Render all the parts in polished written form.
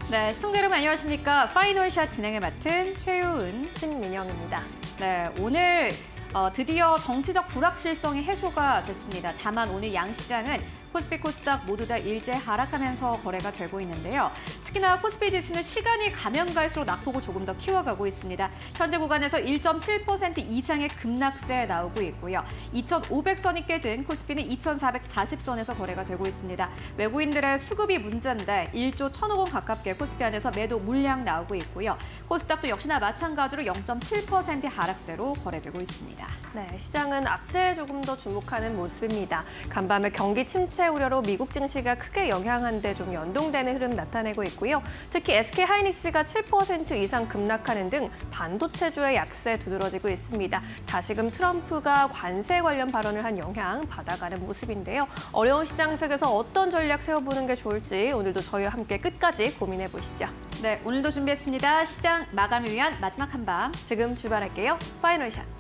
네, 시청자 여러분 안녕하십니까? 파이널샷 진행을 맡은 최유은, 신민영입니다. 네, 오늘 드디어 정치적 불확실성이 해소가 됐습니다. 다만 오늘 양시장은 코스피, 코스닥 모두 다 일제 하락하면서 거래가 되고 있는데요. 특히나 코스피 지수는 시간이 가면 갈수록 낙폭을 조금 더 키워가고 있습니다. 현재 구간에서 1.7% 이상의 급락세 나오고 있고요. 2,500선이 깨진 코스피는 2,440선에서 거래가 되고 있습니다. 외국인들의 수급이 문제인데 1조 1,000억 원 가깝게 코스피 안에서 매도 물량 나오고 있고요. 코스닥도 역시나 마찬가지로 0.7% 하락세로 거래되고 있습니다. 네, 시장은 악재에 조금 더 주목하는 모습입니다. 간밤에 경기 침체 우려로 미국 증시가 크게 영향한 데 좀 연동되는 흐름 나타내고 있고요. 특히 SK하이닉스가 7% 이상 급락하는 등 반도체주의 약세 두드러지고 있습니다. 다시금 트럼프가 관세 관련 발언을 한 영향 받아가는 모습인데요. 어려운 시장 해석에서 어떤 전략 세워보는 게 좋을지 오늘도 저희와 함께 끝까지 고민해 보시죠. 네, 오늘도 준비했습니다. 시장 마감을 위한 마지막 한밤. 지금 출발할게요. 파이널샷.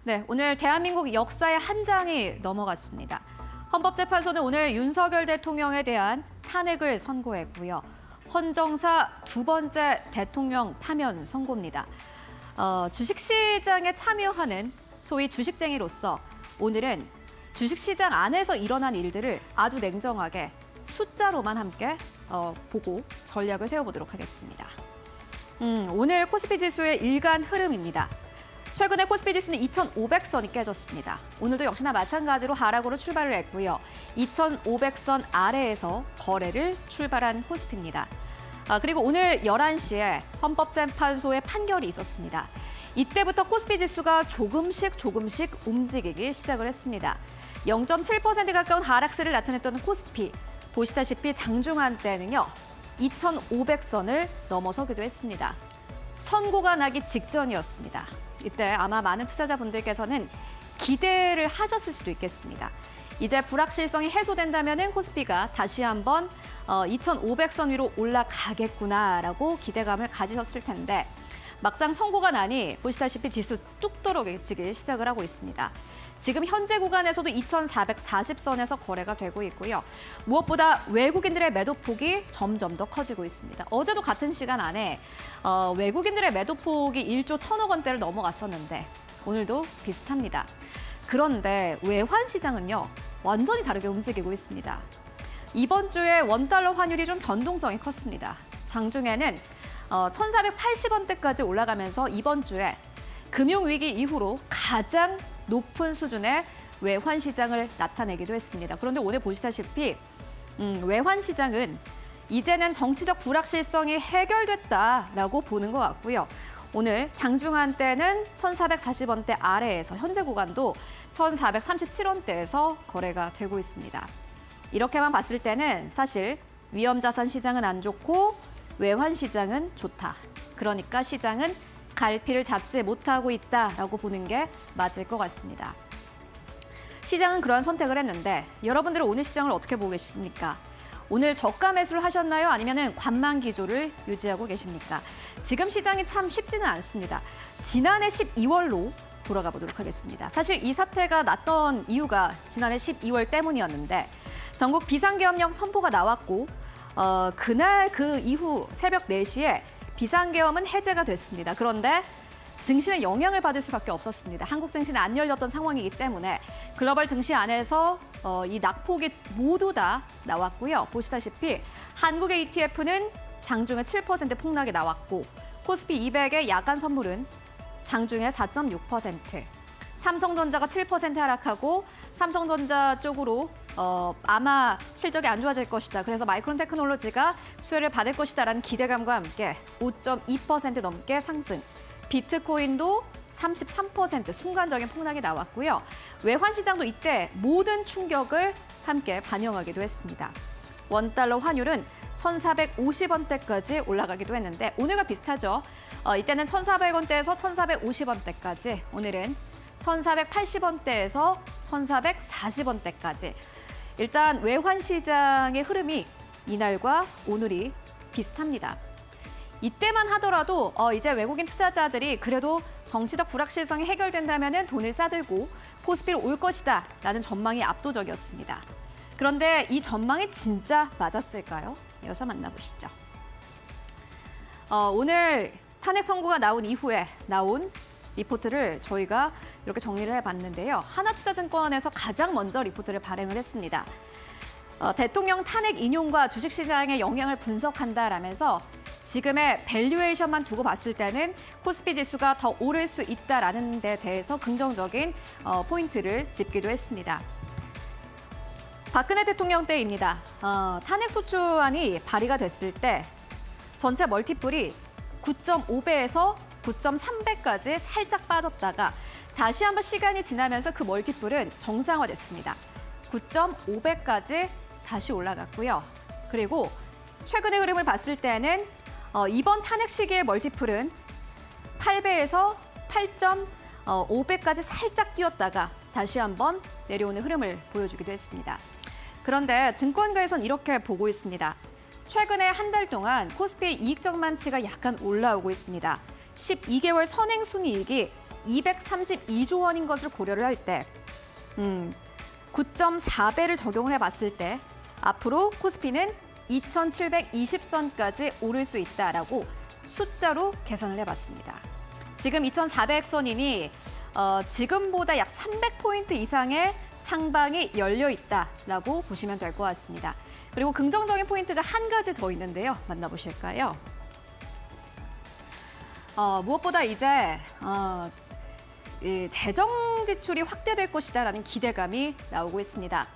네, 오늘 대한민국 역사의 한 장이 넘어갔습니다. 헌법재판소는 오늘 윤석열 대통령에 대한 탄핵을 선고했고요. 헌정사 두 번째 대통령 파면 선고입니다. 주식시장에 참여하는 소위 주식쟁이로서 오늘은 주식시장 안에서 일어난 일들을 아주 냉정하게 숫자로만 함께 보고 전략을 세워보도록 하겠습니다. 오늘 코스피 지수의 일간 흐름입니다. 최근에 코스피 지수는 2,500선이 깨졌습니다. 오늘도 역시나 마찬가지로 하락으로 출발을 했고요. 2,500선 아래에서 거래를 출발한 코스피입니다. 그리고 오늘 11시에 헌법재판소의 판결이 있었습니다. 이때부터 코스피 지수가 조금씩 움직이기 시작을 했습니다. 0.7% 가까운 하락세를 나타냈던 코스피. 보시다시피 장중한 때는요. 2,500선을 넘어서기도 했습니다. 선고가 나기 직전이었습니다. 이때 아마 많은 투자자분들께서는 기대를 하셨을 수도 있겠습니다. 이제 불확실성이 해소된다면 코스피가 다시 한번 2,500선 위로 올라가겠구나라고 기대감을 가지셨을 텐데 막상 선고가 나니 보시다시피 지수 뚝 떨어지기 시작을 하고 있습니다. 지금 현재 구간에서도 2,440선에서 거래가 되고 있고요. 무엇보다 외국인들의 매도폭이 점점 더 커지고 있습니다. 어제도 같은 시간 안에 외국인들의 매도폭이 1조 1,000억 원대를 넘어갔었는데 오늘도 비슷합니다. 그런데 외환 시장은요, 완전히 다르게 움직이고 있습니다. 이번 주에 원달러 환율이 좀 변동성이 컸습니다. 장중에는 1,480원대까지 올라가면서 이번 주에 금융위기 이후로 가장 높은 수준의 외환 시장을 나타내기도 했습니다. 그런데 오늘 보시다시피 외환 시장은 이제는 정치적 불확실성이 해결됐다라고 보는 것 같고요. 오늘 장중한 때는 1,440원대 아래에서 현재 구간도 1,437원대에서 거래가 되고 있습니다. 이렇게만 봤을 때는 사실 위험자산 시장은 안 좋고 외환 시장은 좋다. 그러니까 시장은 갈피를 잡지 못하고 있다라고 보는 게 맞을 것 같습니다. 시장은 그러한 선택을 했는데 여러분들은 오늘 시장을 어떻게 보고 계십니까? 오늘 저가 매수를 하셨나요? 아니면 관망 기조를 유지하고 계십니까? 지금 시장이 참 쉽지는 않습니다. 지난해 12월로 돌아가 보도록 하겠습니다. 사실 이 사태가 났던 이유가 지난해 12월 때문이었는데 전국 비상계엄령 선포가 나왔고 그날 그 이후 새벽 4시에 비상계엄은 해제가 됐습니다. 그런데 증시는 영향을 받을 수밖에 없었습니다. 한국 증시는 안 열렸던 상황이기 때문에 글로벌 증시 안에서 이 낙폭이 모두 다 나왔고요. 보시다시피 한국의 ETF는 장중에 7% 폭락이 나왔고 코스피 200의 야간 선물은 장중에 4.6%, 삼성전자가 7% 하락하고 삼성전자 쪽으로 아마 실적이 안 좋아질 것이다. 그래서 마이크론 테크놀로지가 수혜를 받을 것이다라는 기대감과 함께 5.2% 넘게 상승. 비트코인도 33% 순간적인 폭락이 나왔고요. 외환 시장도 이때 모든 충격을 함께 반영하기도 했습니다. 원달러 환율은 1,450원대까지 올라가기도 했는데 오늘과 비슷하죠. 이때는 1,400원대에서 1,450원대까지, 오늘은 1,480원대에서 1,440원대까지. 일단 외환 시장의 흐름이 이날과 오늘이 비슷합니다. 이때만 하더라도 이제 외국인 투자자들이 그래도 정치적 불확실성이 해결된다면 돈을 싸들고 코스피로 올 것이다 라는 전망이 압도적이었습니다. 그런데 이 전망이 진짜 맞았을까요? 이어서 만나보시죠. 오늘 탄핵 선고가 나온 이후에 나온 리포트를 저희가 이렇게 정리를 해봤는데요. 하나투자증권에서 가장 먼저 리포트를 발행을 했습니다. 대통령 탄핵 인용과 주식시장의 영향을 분석한다라면서 지금의 밸류에이션만 두고 봤을 때는 코스피 지수가 더 오를 수 있다라는 데 대해서 긍정적인 포인트를 짚기도 했습니다. 박근혜 대통령 때입니다. 탄핵소추안이 발의가 됐을 때 전체 멀티플이 9.5배에서 9.3배까지 살짝 빠졌다가 다시 한번 시간이 지나면서 그 멀티플은 정상화됐습니다. 9.5배까지 다시 올라갔고요. 그리고 최근의 흐름을 봤을 때는 이번 탄핵 시기의 멀티플은 8배에서 8.5배까지 살짝 뛰었다가 다시 한번 내려오는 흐름을 보여주기도 했습니다. 그런데 증권가에선 이렇게 보고 있습니다. 최근에 한 달 동안 코스피 이익 전망치가 약간 올라오고 있습니다. 12개월 선행 순이익이 232조 원인 것을 고려를 할 때 9.4배를 적용을 해봤을 때 앞으로 코스피는 2,720선까지 오를 수 있다라고 숫자로 계산을 해봤습니다. 지금 2,400선이니 지금보다 약 300포인트 이상의 상방이 열려 있다라고 보시면 될 것 같습니다. 그리고 긍정적인 포인트가 한 가지 더 있는데요. 만나보실까요? 무엇보다 이제 이 재정 지출이 확대될 것이다라는 기대감이 나오고 있습니다.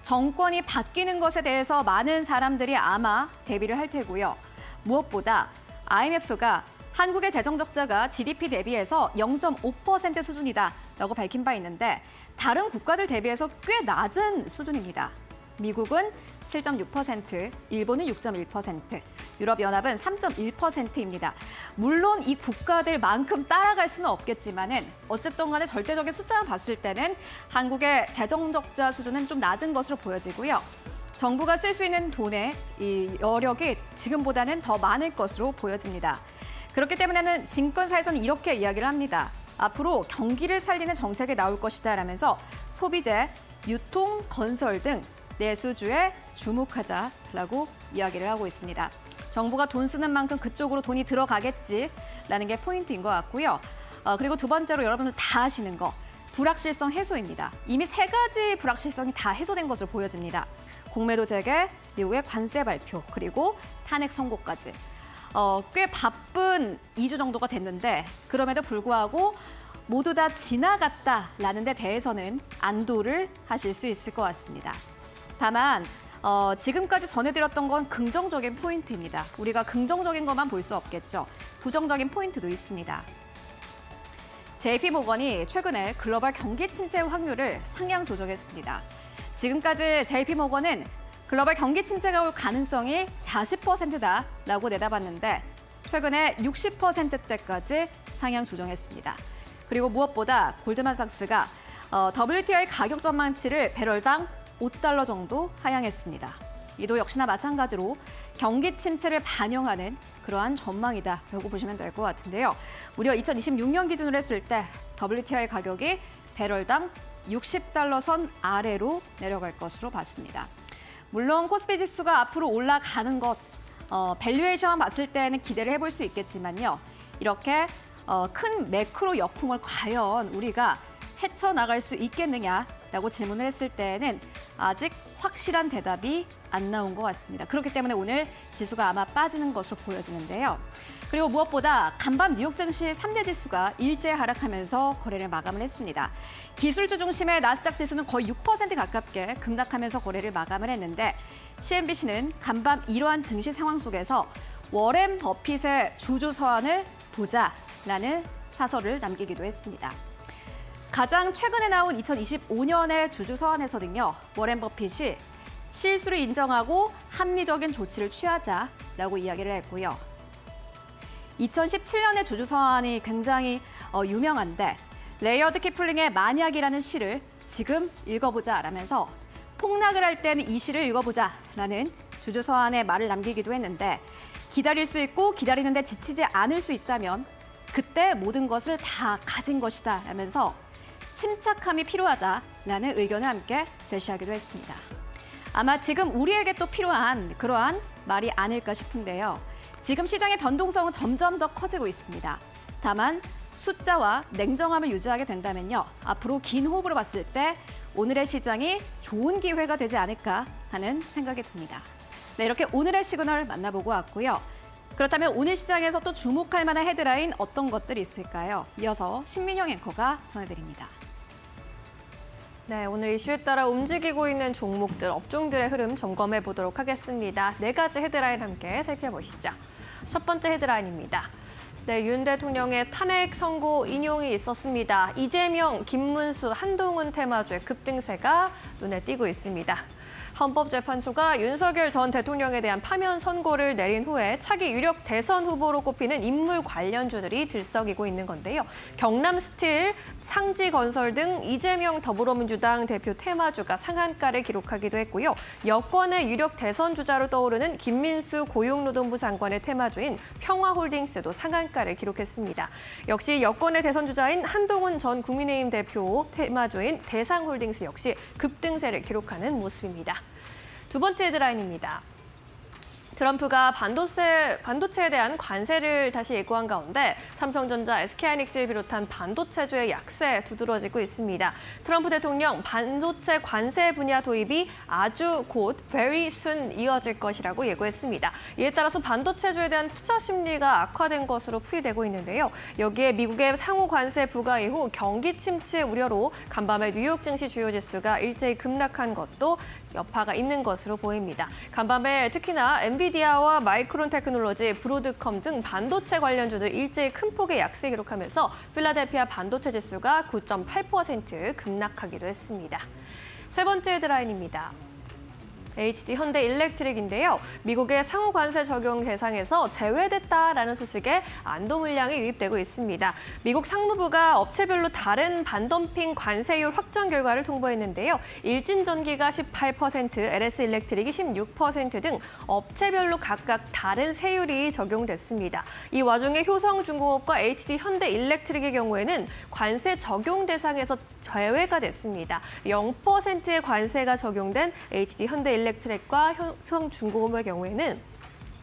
정권이 바뀌는 것에 대해서 많은 사람들이 아마 대비를 할 테고요. 무엇보다 IMF가 한국의 재정 적자가 GDP 대비해서 0.5% 수준이다라고 밝힌 바 있는데 다른 국가들 대비해서 꽤 낮은 수준입니다. 미국은 7.6%, 일본은 6.1%, 유럽연합은 3.1%입니다. 물론 이 국가들만큼 따라갈 수는 없겠지만은 어쨌든 간에 절대적인 숫자만 봤을 때는 한국의 재정 적자 수준은 좀 낮은 것으로 보여지고요. 정부가 쓸 수 있는 돈의 이 여력이 지금보다는 더 많을 것으로 보여집니다. 그렇기 때문에는 증권사에서는 이렇게 이야기를 합니다. 앞으로 경기를 살리는 정책이 나올 것이다라면서 소비재, 유통, 건설 등 내수주에 주목하자라고 이야기를 하고 있습니다. 정부가 돈 쓰는 만큼 그쪽으로 돈이 들어가겠지라는 게 포인트인 것 같고요. 그리고 두 번째로 여러분들 다 아시는 거, 불확실성 해소입니다. 이미 세 가지 불확실성이 다 해소된 것으로 보여집니다. 공매도 재개, 미국의 관세 발표, 그리고 탄핵 선고까지. 꽤 바쁜 2주 정도가 됐는데 그럼에도 불구하고 모두 다 지나갔다라는 데 대해서는 안도를 하실 수 있을 것 같습니다. 다만 지금까지 전해드렸던 건 긍정적인 포인트입니다. 우리가 긍정적인 것만 볼 수 없겠죠. 부정적인 포인트도 있습니다. JP모건이 최근에 글로벌 경기 침체 확률을 상향 조정했습니다. 지금까지 JP모건은 글로벌 경기 침체가 올 가능성이 40%다라고 내다봤는데 최근에 60%대까지 상향 조정했습니다. 그리고 무엇보다 골드만삭스가 WTI 가격 전망치를 배럴당 $5 정도 하향했습니다. 이도 역시나 마찬가지로 경기 침체를 반영하는 그러한 전망이다라고 보시면 될 것 같은데요. 무려 2026년 기준으로 했을 때 WTI 가격이 배럴당 $60 선 아래로 내려갈 것으로 봤습니다. 물론 코스피 지수가 앞으로 올라가는 것, 밸류에이션 봤을 때는 기대를 해볼 수 있겠지만요. 이렇게 큰 매크로 역풍을 과연 우리가 헤쳐나갈 수 있겠느냐라고 질문을 했을 때에는 아직 확실한 대답이 안 나온 것 같습니다. 그렇기 때문에 오늘 지수가 아마 빠지는 것으로 보여지는데요. 그리고 무엇보다 간밤 뉴욕 증시 3대 지수가 일제 하락하면서 거래를 마감을 했습니다. 기술주 중심의 나스닥 지수는 거의 6% 가깝게 급락하면서 거래를 마감을 했는데 CNBC는 간밤 이러한 증시 상황 속에서 워렌 버핏의 주주 서한을 보자라는 사설을 남기기도 했습니다. 가장 최근에 나온 2025년의 주주 서한에서는요, 워렌 버핏이 실수를 인정하고 합리적인 조치를 취하자라고 이야기를 했고요. 2017년의 주주 서한이 굉장히 유명한데 레이어드 키플링의 만약이라는 시를 지금 읽어보자라면서 폭락을 할 때는 이 시를 읽어보자라는 주주 서한에 말을 남기기도 했는데 기다릴 수 있고 기다리는데 지치지 않을 수 있다면 그때 모든 것을 다 가진 것이다 라면서 침착함이 필요하다라는 의견을 함께 제시하기도 했습니다. 아마 지금 우리에게 또 필요한 그러한 말이 아닐까 싶은데요. 지금 시장의 변동성은 점점 더 커지고 있습니다. 다만 숫자와 냉정함을 유지하게 된다면요. 앞으로 긴 호흡으로 봤을 때 오늘의 시장이 좋은 기회가 되지 않을까 하는 생각이 듭니다. 네, 이렇게 오늘의 시그널 만나보고 왔고요. 그렇다면 오늘 시장에서 또 주목할 만한 헤드라인 어떤 것들이 있을까요? 이어서 신민영 앵커가 전해드립니다. 네, 오늘 이슈에 따라 움직이고 있는 종목들, 업종들의 흐름 점검해 보도록 하겠습니다. 4가지 헤드라인 함께 살펴보시죠. 첫 번째 헤드라인입니다. 네, 윤 대통령의 탄핵 선고 인용이 있었습니다. 이재명, 김문수, 한동훈 테마주의 급등세가 눈에 띄고 있습니다. 헌법재판소가 윤석열 전 대통령에 대한 파면 선고를 내린 후에 차기 유력 대선 후보로 꼽히는 인물 관련주들이 들썩이고 있는 건데요. 경남스틸, 상지건설 등 이재명 더불어민주당 대표 테마주가 상한가를 기록하기도 했고요. 여권의 유력 대선 주자로 떠오르는 김민수 고용노동부 장관의 테마주인 평화홀딩스도 상한가를 기록했습니다. 역시 여권의 대선 주자인 한동훈 전 국민의힘 대표 테마주인 대상홀딩스 역시 급등세를 기록하는 모습입니다. 두 번째 헤드라인입니다. 트럼프가 반도체에 대한 관세를 다시 예고한 가운데 삼성전자, SK하이닉스를 비롯한 반도체주의 약세 두드러지고 있습니다. 트럼프 대통령 반도체 관세 분야 도입이 아주 곧 very soon 이어질 것이라고 예고했습니다. 이에 따라서 반도체주에 대한 투자 심리가 악화된 것으로 풀이되고 있는데요. 여기에 미국의 상호 관세 부과 이후 경기 침체 우려로 간밤에 뉴욕 증시 주요 지수가 일제히 급락한 것도 여파가 있는 것으로 보입니다. 간밤에 특히나 엔비디아와 마이크론 테크놀로지, 브로드컴 등 반도체 관련주들 일제히 큰 폭의 약세 기록하면서 필라델피아 반도체 지수가 9.8% 급락하기도 했습니다. 세 번째 헤드라인입니다. HD 현대 일렉트릭인데요. 미국의 상호 관세 적용 대상에서 제외됐다라는 소식에 안도 물량이 유입되고 있습니다. 미국 상무부가 업체별로 다른 반덤핑 관세율 확정 결과를 통보했는데요. 일진전기가 18%, LS 일렉트릭이 16% 등 업체별로 각각 다른 세율이 적용됐습니다. 이 와중에 효성중공업과 HD 현대 일렉트릭의 경우에는 관세 적용 대상에서 제외가 됐습니다. 0%의 관세가 적용된 HD 현대 일렉트릭과 효성중공업의 경우에는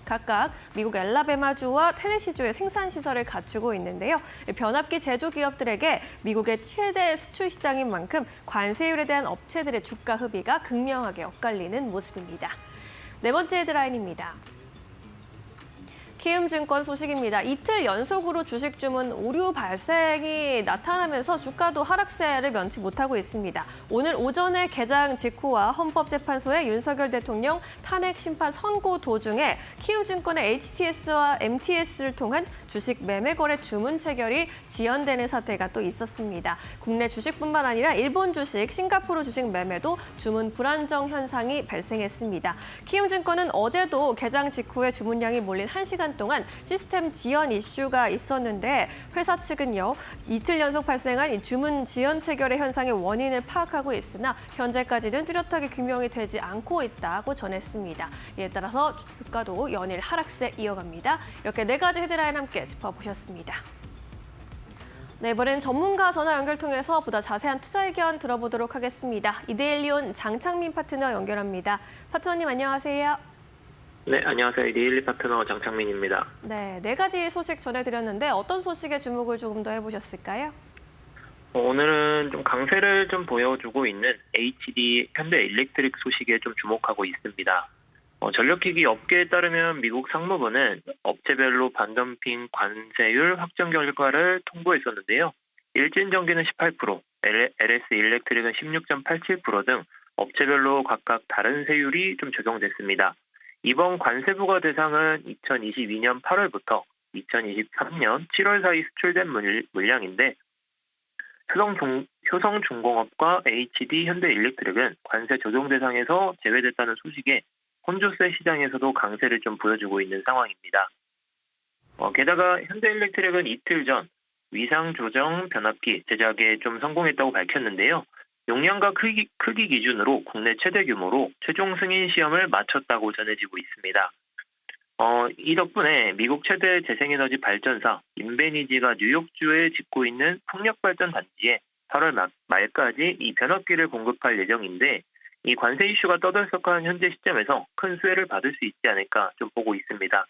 각각 미국 엘라베마주와 테네시주의 생산시설을 갖추고 있는데요. 변압기 제조 기업들에게 미국의 최대 수출 시장인 만큼 관세율에 대한 업체들의 주가 흡입이 극명하게 엇갈리는 모습입니다. 네 번째 헤드라인입니다. 키움증권 소식입니다. 이틀 연속으로 주식 주문 오류 발생이 나타나면서 주가도 하락세를 면치 못하고 있습니다. 오늘 오전에 개장 직후와 헌법재판소의 윤석열 대통령 탄핵 심판 선고 도중에 키움증권의 HTS와 MTS를 통한 주식 매매 거래 주문 체결이 지연되는 사태가 또 있었습니다. 국내 주식뿐만 아니라 일본 주식, 싱가포르 주식 매매도 주문 불안정 현상이 발생했습니다. 키움증권은 어제도 개장 직후에 주문량이 몰린 1시간 동안 시스템 지연 이슈가 있었는데 회사 측은요, 이틀 연속 발생한 이 주문 지연 체결의 현상의 원인을 파악하고 있으나 현재까지는 뚜렷하게 규명이 되지 않고 있다고 전했습니다. 이에 따라서 주가도 연일 하락세 이어갑니다. 이렇게 4가지 헤드라인 함께 짚어보셨습니다. 네, 이번엔 전문가 전화 연결 통해서 보다 자세한 투자 의견 들어보도록 하겠습니다. 이데일리온 장창민 파트너 연결합니다. 파트너님 안녕하세요. 네, 안녕하세요. 이데일리 파트너 장창민입니다. 네, 4가지 소식 전해드렸는데 어떤 소식에 주목을 조금 더 해보셨을까요? 오늘은 좀 강세를 좀 보여주고 있는 HD 현대일렉트릭 소식에 좀 주목하고 있습니다. 전력기기 업계에 따르면 미국 상무부는 업체별로 반덤핑 관세율 확정 결과를 통보했었는데요. 일진전기는 18%, LS 일렉트릭은 16.87% 등 업체별로 각각 다른 세율이 좀 적용됐습니다. 이번 관세 부과 대상은 2022년 8월부터 2023년 7월 사이 수출된 물량인데 효성중공업과 HD 현대일렉트릭은 관세 조정 대상에서 제외됐다는 소식에 혼조세 시장에서도 강세를 좀 보여주고 있는 상황입니다. 게다가 현대일렉트릭은 이틀 전 위상 조정 변압기 제작에 좀 성공했다고 밝혔는데요. 용량과 크기 기준으로 국내 최대 규모로 최종 승인 시험을 마쳤다고 전해지고 있습니다. 이 덕분에 미국 최대 재생에너지 발전사 인베니지가 뉴욕주에 짓고 있는 풍력발전 단지에 8월 말까지 이 변압기를 공급할 예정인데 이 관세 이슈가 떠들썩한 현재 시점에서 큰 수혜를 받을 수 있지 않을까 좀 보고 있습니다.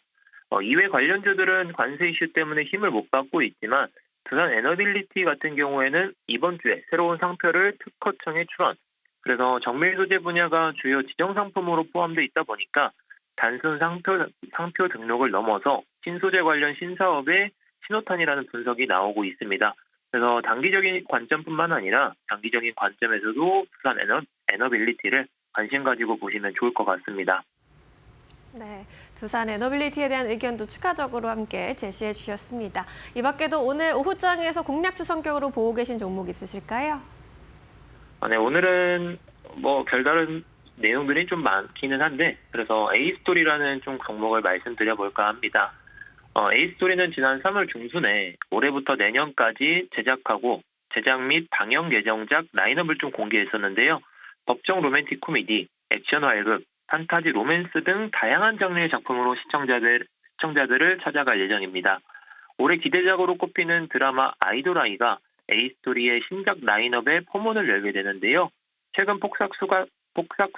이외 관련주들은 관세 이슈 때문에 힘을 못 받고 있지만 두산 에너빌리티 같은 경우에는 이번 주에 새로운 상표를 특허청에 출원. 그래서 정밀 소재 분야가 주요 지정 상품으로 포함되어 있다 보니까 단순 상표 등록을 넘어서 신소재 관련 신사업의 신호탄이라는 분석이 나오고 있습니다. 그래서 단기적인 관점뿐만 아니라 장기적인 관점에서도 두산 에너빌리티를 관심 가지고 보시면 좋을 것 같습니다. 네, 두산 에너빌리티에 대한 의견도 추가적으로 함께 제시해 주셨습니다. 이 밖에도 오늘 오후장에서 공략주 성격으로 보고 계신 종목 있으실까요? 네, 오늘은 별다른 내용들이 좀 많기는 한데 그래서 A스토리라는 좀 종목을 말씀드려볼까 합니다. A스토리는 지난 3월 중순에 올해부터 내년까지 제작 및 방영 예정작 라인업을 좀 공개했었는데요. 법정 로맨틱 코미디, 액션 활극, 판타지 로맨스 등 다양한 장르의 작품으로 시청자들을 찾아갈 예정입니다. 올해 기대작으로 꼽히는 드라마 아이돌 아이가 A스토리의 신작 라인업에 포문을 열게 되는데요. 최근 폭삭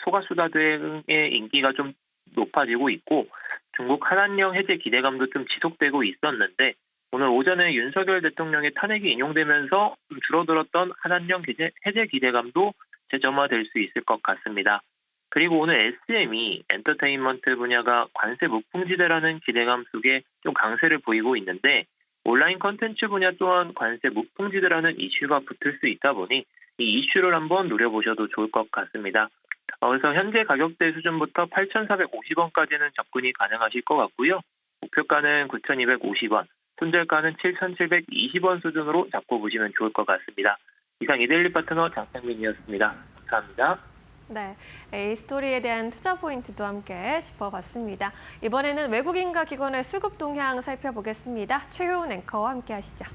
소가수다 등의 인기가 좀 높아지고 있고 중국 한한령 해제 기대감도 좀 지속되고 있었는데 오늘 오전에 윤석열 대통령의 탄핵이 인용되면서 좀 줄어들었던 한한령 해제 기대감도 재점화될 수 있을 것 같습니다. 그리고 오늘 SM이 엔터테인먼트 분야가 관세 무풍지대라는 기대감 속에 좀 강세를 보이고 있는데 온라인 콘텐츠 분야 또한 관세 무풍지대라는 이슈가 붙을 수 있다 보니 이 이슈를 한번 노려보셔도 좋을 것 같습니다. 그래서 현재 가격대 수준부터 8,450원까지는 접근이 가능하실 것 같고요. 목표가는 9,250원, 손절가는 7,720원 수준으로 잡고 보시면 좋을 것 같습니다. 이상 이데일리 파트너 장창민이었습니다. 감사합니다. 네, A스토리에 대한 투자 포인트도 함께 짚어봤습니다. 이번에는 외국인과 기관의 수급 동향 살펴보겠습니다. 최효은 앵커와 함께 하시죠.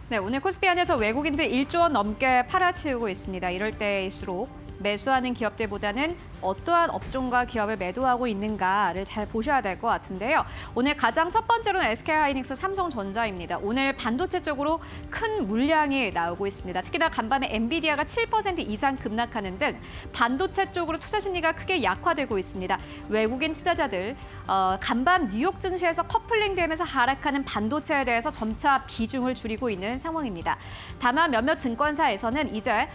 네, 오늘 코스피 안에서 외국인들 1조 원 넘게 팔아치우고 있습니다. 이럴 때일수록 매수하는 기업들보다는 어떠한 업종과 기업을 매도하고 있는가를 잘 보셔야 될 것 같은데요. 오늘 가장 첫 번째로는 SK하이닉스, 삼성전자입니다. 오늘 반도체 쪽으로 큰 물량이 나오고 있습니다. 특히나 간밤에 엔비디아가 7% 이상 급락하는 등 반도체 쪽으로 투자 심리가 크게 약화되고 있습니다. 외국인 투자자들 간밤 뉴욕 증시에서 커플링되면서 하락하는 반도체에 대해서 점차 비중을 줄이고 있는 상황입니다. 다만 몇몇 증권사에서는 이제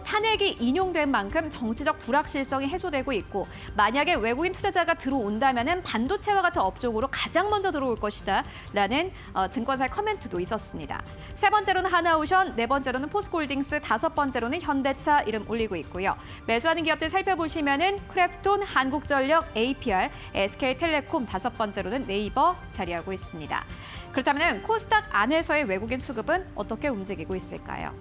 탄핵이 인용된 만큼 정치적 불확실성이 해소되고 있고 만약에 외국인 투자자가 들어온다면 반도체와 같은 업종으로 가장 먼저 들어올 것이다 라는 증권사의 커멘트도 있었습니다. 세 번째로는 하나오션, 네 번째로는 포스코홀딩스, 다섯 번째로는 현대차 이름 올리고 있고요. 매수하는 기업들 살펴보시면은 크래프톤, 한국전력, APR, SK텔레콤, 다섯 번째로는 네이버 자리하고 있습니다. 그렇다면 코스닥 안에서의 외국인 수급은 어떻게 움직이고 있을까요?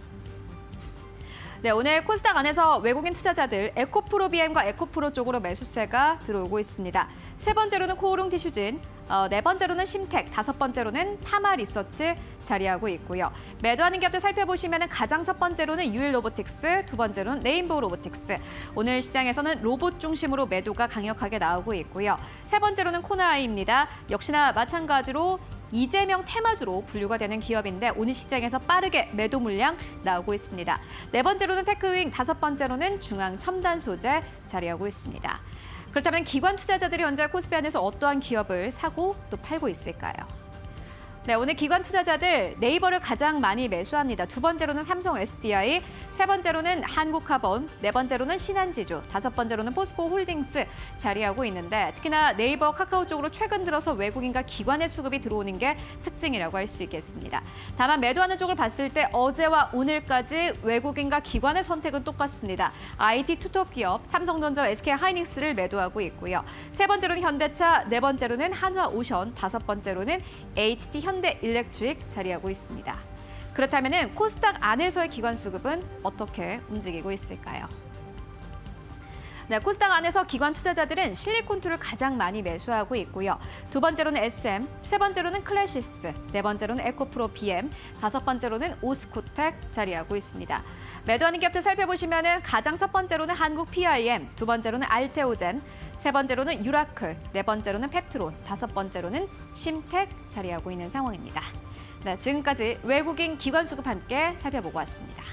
네, 오늘 코스닥 안에서 외국인 투자자들 에코프로비엠과 에코프로 쪽으로 매수세가 들어오고 있습니다. 세 번째로는 코오롱 티슈진, 네 번째로는 심텍, 다섯 번째로는 파마리서치 자리하고 있고요. 매도하는 기업들 살펴보시면 가장 첫 번째로는 유일로보틱스, 두 번째로는 레인보우 로보틱스. 오늘 시장에서는 로봇 중심으로 매도가 강력하게 나오고 있고요. 세 번째로는 코나아이입니다. 역시나 마찬가지로 이재명 테마주로 분류가 되는 기업인데 오늘 시장에서 빠르게 매도 물량 나오고 있습니다. 네 번째로는 테크윙, 다섯 번째로는 중앙첨단소재 자리하고 있습니다. 그렇다면 기관 투자자들이 현재 코스피 안에서 어떠한 기업을 사고 또 팔고 있을까요? 네, 오늘 기관 투자자들 네이버를 가장 많이 매수합니다. 두 번째로는 삼성 SDI, 세 번째로는 한국카본, 네 번째로는 신한지주, 다섯 번째로는 포스코홀딩스 자리하고 있는데 특히나 네이버, 카카오 쪽으로 최근 들어서 외국인과 기관의 수급이 들어오는 게 특징이라고 할 수 있겠습니다. 다만 매도하는 쪽을 봤을 때 어제와 오늘까지 외국인과 기관의 선택은 똑같습니다. IT 투톱 기업, 삼성전자, SK하이닉스를 매도하고 있고요. 세 번째로는 현대차, 네 번째로는 한화오션, 다섯 번째로는 HT 현대일렉트릭 자리하고 있습니다. 그렇다면 코스닥 안에서의 기관 수급은 어떻게 움직이고 있을까요? 네, 코스닥 안에서 기관 투자자들은 실리콘투를 가장 많이 매수하고 있고요. 두 번째로는 SM, 세 번째로는 클래시스, 네 번째로는 에코프로 BM, 다섯 번째로는 오스코텍 자리하고 있습니다. 매도하는 기업들 살펴보시면 가장 첫 번째로는 한국 PIM, 두 번째로는 알테오젠, 세 번째로는 유라클, 네 번째로는 펩트론, 다섯 번째로는 심텍 자리하고 있는 상황입니다. 네, 지금까지 외국인 기관 수급 함께 살펴보고 왔습니다.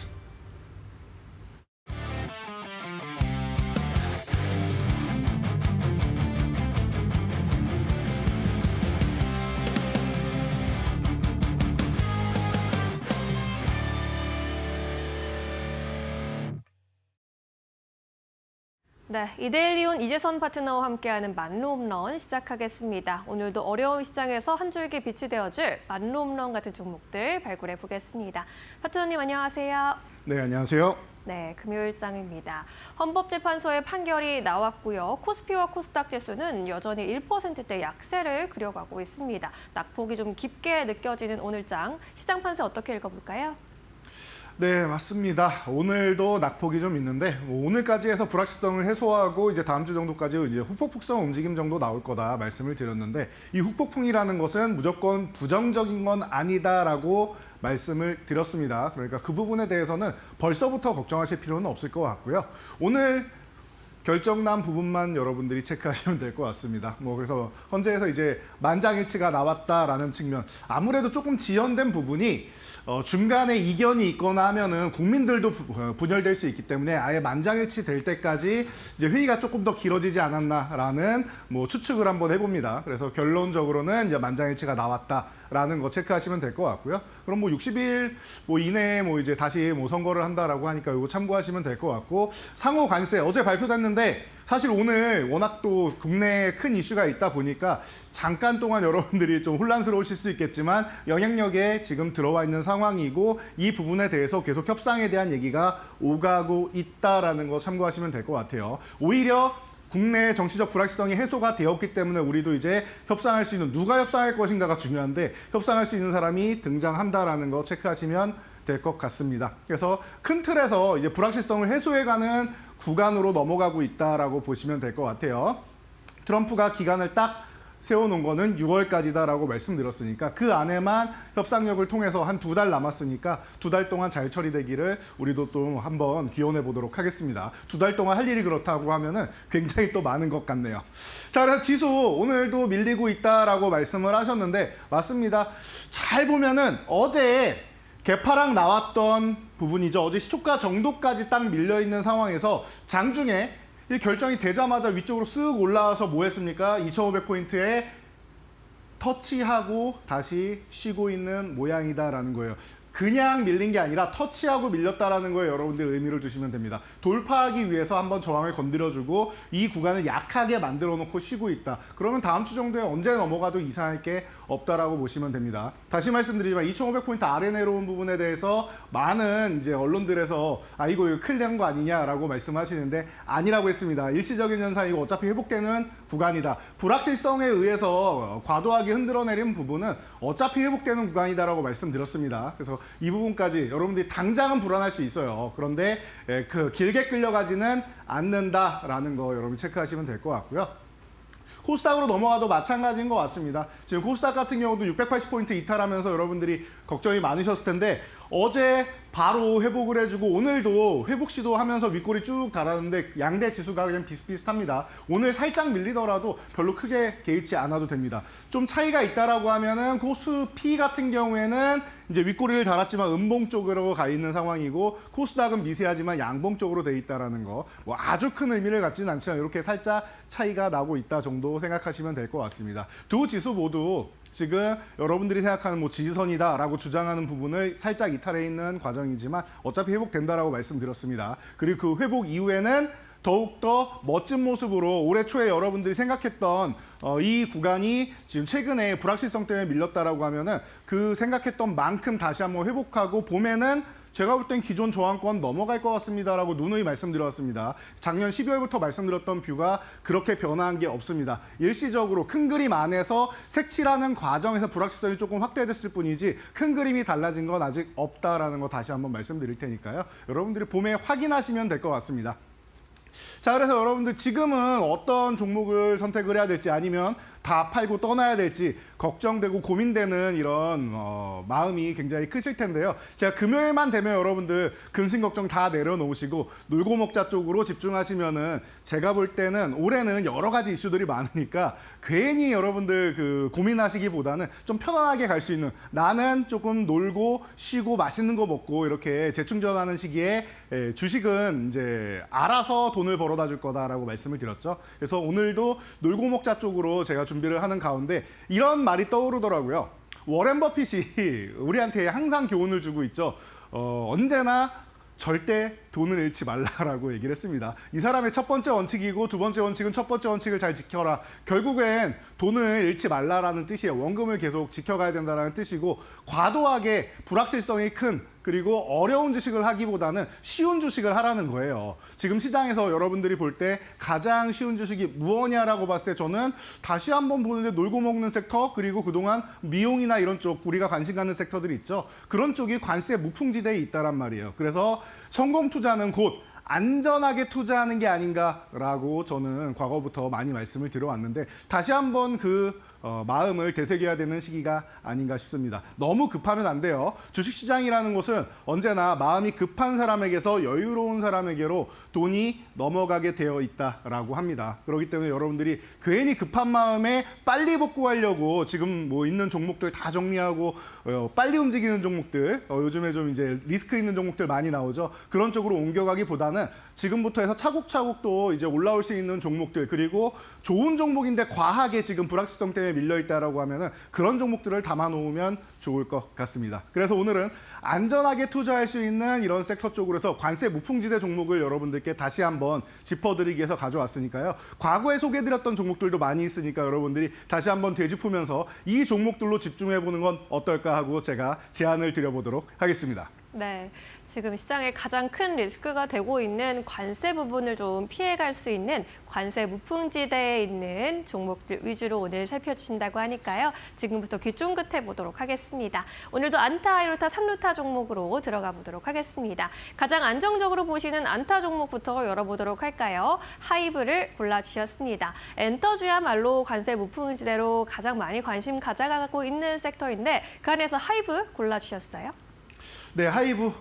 네, 이데일리온 이재선 파트너와 함께하는 만로홈런 시작하겠습니다. 오늘도 어려운 시장에서 한 줄기 빛이 되어줄 만로홈런 같은 종목들 발굴해 보겠습니다. 파트너님 안녕하세요. 네, 안녕하세요. 네, 금요일장입니다. 헌법재판소의 판결이 나왔고요. 코스피와 코스닥 지수는 여전히 1%대 약세를 그려가고 있습니다. 낙폭이 좀 깊게 느껴지는 오늘장, 시장 판세 어떻게 읽어볼까요? 네, 맞습니다. 오늘도 낙폭이 좀 있는데 오늘까지 해서 불확실성을 해소하고 이제 다음 주 정도까지 이제 후폭풍성 움직임 정도 나올 거다 말씀을 드렸는데 이 후폭풍이라는 것은 무조건 부정적인 건 아니다라고 말씀을 드렸습니다. 그러니까 그 부분에 대해서는 벌써부터 걱정하실 필요는 없을 것 같고요. 오늘 결정난 부분만 여러분들이 체크하시면 될 것 같습니다. 그래서 헌재에서 이제 만장일치가 나왔다라는 측면, 아무래도 조금 지연된 부분이 중간에 이견이 있거나 하면은 국민들도 분열될 수 있기 때문에 아예 만장일치 될 때까지 이제 회의가 조금 더 길어지지 않았나라는 추측을 한번 해봅니다. 그래서 결론적으로는 이제 만장일치가 나왔다라는 거 체크하시면 될 것 같고요. 그럼 60일 이내에 이제 다시 선거를 한다라고 하니까 이거 참고하시면 될 것 같고, 상호 관세 어제 발표됐는데 사실 오늘 워낙 또 국내에 큰 이슈가 있다 보니까 잠깐 동안 여러분들이 좀 혼란스러우실 수 있겠지만 영향력에 지금 들어와 있는 상황이고 이 부분에 대해서 계속 협상에 대한 얘기가 오가고 있다라는 거 참고하시면 될 것 같아요. 오히려 국내 정치적 불확실성이 해소가 되었기 때문에 우리도 이제 협상할 수 있는, 누가 협상할 것인가가 중요한데 협상할 수 있는 사람이 등장한다라는 거 체크하시면 될 것 같습니다. 그래서 큰 틀에서 이제 불확실성을 해소해가는 구간으로 넘어가고 있다라고 보시면 될 것 같아요. 트럼프가 기간을 딱 세워놓은 거는 6월까지다라고 말씀드렸으니까 그 안에만 협상력을 통해서 한 2달 남았으니까 2달 동안 잘 처리되기를 우리도 또 한번 기원해 보도록 하겠습니다. 2달 동안 할 일이 그렇다고 하면은 굉장히 또 많은 것 같네요. 자, 그래서 지수 오늘도 밀리고 있다라고 말씀을 하셨는데 맞습니다. 잘 보면은 어제 개파락 나왔던 부분이죠. 어제 시초가 정도까지 딱 밀려 있는 상황에서 장중에 이 결정이 되자마자 위쪽으로 쓱 올라와서 뭐 했습니까? 2,500포인트에 터치하고 다시 쉬고 있는 모양이다라는 거예요. 그냥 밀린 게 아니라 터치하고 밀렸다라는 거에 여러분들 의미를 두시면 됩니다. 돌파하기 위해서 한번 저항을 건드려주고 이 구간을 약하게 만들어 놓고 쉬고 있다. 그러면 다음 주 정도에 언제 넘어가도 이상할 게 없다라고 보시면 됩니다. 다시 말씀드리지만 2,500포인트 아래 내려온 부분에 대해서 많은 이제 언론들에서 이거 클리어한 거 아니냐라고 말씀하시는데 아니라고 했습니다. 일시적인 현상이고 어차피 회복되는 구간이다. 불확실성에 의해서 과도하게 흔들어내린 부분은 어차피 회복되는 구간이다라고 말씀드렸습니다. 그래서 이 부분까지 여러분들이 당장은 불안할 수 있어요. 그런데 그 길게 끌려가지는 않는다라는 거 여러분 체크하시면 될 것 같고요. 코스닥으로 넘어가도 마찬가지인 것 같습니다. 지금 코스닥 같은 경우도 680포인트 이탈하면서 여러분들이 걱정이 많으셨을 텐데 어제 바로 회복을 해주고 오늘도 회복 시도하면서 윗골이 쭉 달았는데 양대 지수가 그냥 비슷비슷합니다. 오늘 살짝 밀리더라도 별로 크게 개의치 않아도 됩니다. 좀 차이가 있다라고 하면은 코스피 같은 경우에는 이제 윗꼬리를 달았지만 음봉 쪽으로 가 있는 상황이고 코스닥은 미세하지만 양봉 쪽으로 돼 있다라는 거. 뭐 아주 큰 의미를 갖지는 않지만 이렇게 살짝 차이가 나고 있다 정도 생각하시면 될 것 같습니다. 두 지수 모두 지금 여러분들이 생각하는 뭐 지지선이다라고 주장하는 부분을 살짝 이탈해 있는 과정이지만 어차피 회복된다라고 말씀드렸습니다. 그리고 그 회복 이후에는 더욱더 멋진 모습으로 올해 초에 여러분들이 생각했던 이 구간이 지금 최근에 불확실성 때문에 밀렸다라고 하면은 그 생각했던 만큼 다시 한번 회복하고 봄에는 제가 볼 땐 기존 저항권 넘어갈 것 같습니다라고 누누이 말씀드렸습니다. 작년 12월부터 말씀드렸던 뷰가 그렇게 변화한 게 없습니다. 일시적으로 큰 그림 안에서 색칠하는 과정에서 불확실성이 조금 확대됐을 뿐이지 큰 그림이 달라진 건 아직 없다라는 거 다시 한번 말씀드릴 테니까요. 여러분들이 봄에 확인하시면 될 것 같습니다. 자, 그래서 여러분들 지금은 어떤 종목을 선택을 해야 될지 아니면 다 팔고 떠나야 될지 걱정되고 고민되는 이런 마음이 굉장히 크실 텐데요. 제가 금요일만 되면 여러분들 근심 걱정 다 내려놓으시고 놀고 먹자 쪽으로 집중하시면은 제가 볼 때는 올해는 여러 가지 이슈들이 많으니까 괜히 여러분들 그 고민하시기보다는 좀 편안하게 갈 수 있는 나는 조금 놀고 쉬고 맛있는 거 먹고 이렇게 재충전하는 시기에 주식은 이제 알아서 돈을 벌어다 줄 거다라고 말씀을 드렸죠. 그래서 오늘도 놀고 먹자 쪽으로 제가 준비를 하는 가운데 이런 말이 떠오르더라고요. 워렌 버핏이 우리한테 항상 교훈을 주고 있죠. 언제나 절대 돈을 잃지 말라라고 얘기를 했습니다. 이 사람의 첫 번째 원칙이고 두 번째 원칙은 첫 번째 원칙을 잘 지켜라. 결국엔 돈을 잃지 말라라는 뜻이에요. 원금을 계속 지켜가야 된다는 뜻이고 과도하게 불확실성이 큰 그리고 어려운 주식을 하기보다는 쉬운 주식을 하라는 거예요. 지금 시장에서 여러분들이 볼 때 가장 쉬운 주식이 무엇이냐라고 봤을 때 저는 다시 한번 보는데 놀고 먹는 섹터 그리고 그동안 미용이나 이런 쪽 우리가 관심 갖는 섹터들이 있죠. 그런 쪽이 관세 무풍지대에 있다란 말이에요. 그래서 성공 투자는 곧 안전하게 투자하는 게 아닌가라고 저는 과거부터 많이 말씀을 드려왔는데 다시 한번 그 마음을 되새겨야 되는 시기가 아닌가 싶습니다. 너무 급하면 안 돼요. 주식시장이라는 것은 언제나 마음이 급한 사람에게서 여유로운 사람에게로 돈이 넘어가게 되어 있다라고 합니다. 그렇기 때문에 여러분들이 괜히 급한 마음에 빨리 복구하려고 지금 뭐 있는 종목들 다 정리하고 빨리 움직이는 종목들 요즘에 좀 이제 리스크 있는 종목들 많이 나오죠. 그런 쪽으로 옮겨가기보다는 지금부터 해서 차곡차곡 또 이제 올라올 수 있는 종목들 그리고 좋은 종목인데 과하게 지금 불확실성 때문에 밀려 있다라고 하면은 그런 종목들을 담아 놓으면 좋을 것 같습니다. 그래서 오늘은 안전하게 투자할 수 있는 이런 섹터 쪽으로 해서 관세 무풍지대 종목을 여러분들께 다시 한번 짚어드리기 위해서 가져왔으니까요. 과거에 소개해드렸던 종목들도 많이 있으니까 여러분들이 다시 한번 되짚으면서 이 종목들로 집중해보는 건 어떨까 하고 제가 제안을 드려보도록 하겠습니다. 네, 지금 시장에 가장 큰 리스크가 되고 있는 관세 부분을 좀 피해갈 수 있는 관세 무풍지대에 있는 종목들 위주로 오늘 살펴주신다고 하니까요. 지금부터 귀 쫑긋해 보도록 하겠습니다. 오늘도 안타, 1루타, 3루타 종목으로 들어가 보도록 하겠습니다. 가장 안정적으로 보시는 안타 종목부터 열어보도록 할까요? 하이브를 골라주셨습니다. 엔터주야말로 관세 무풍지대로 가장 많이 관심 가져가고 있는 섹터인데 그 안에서 하이브 골라주셨어요? 네, 하이브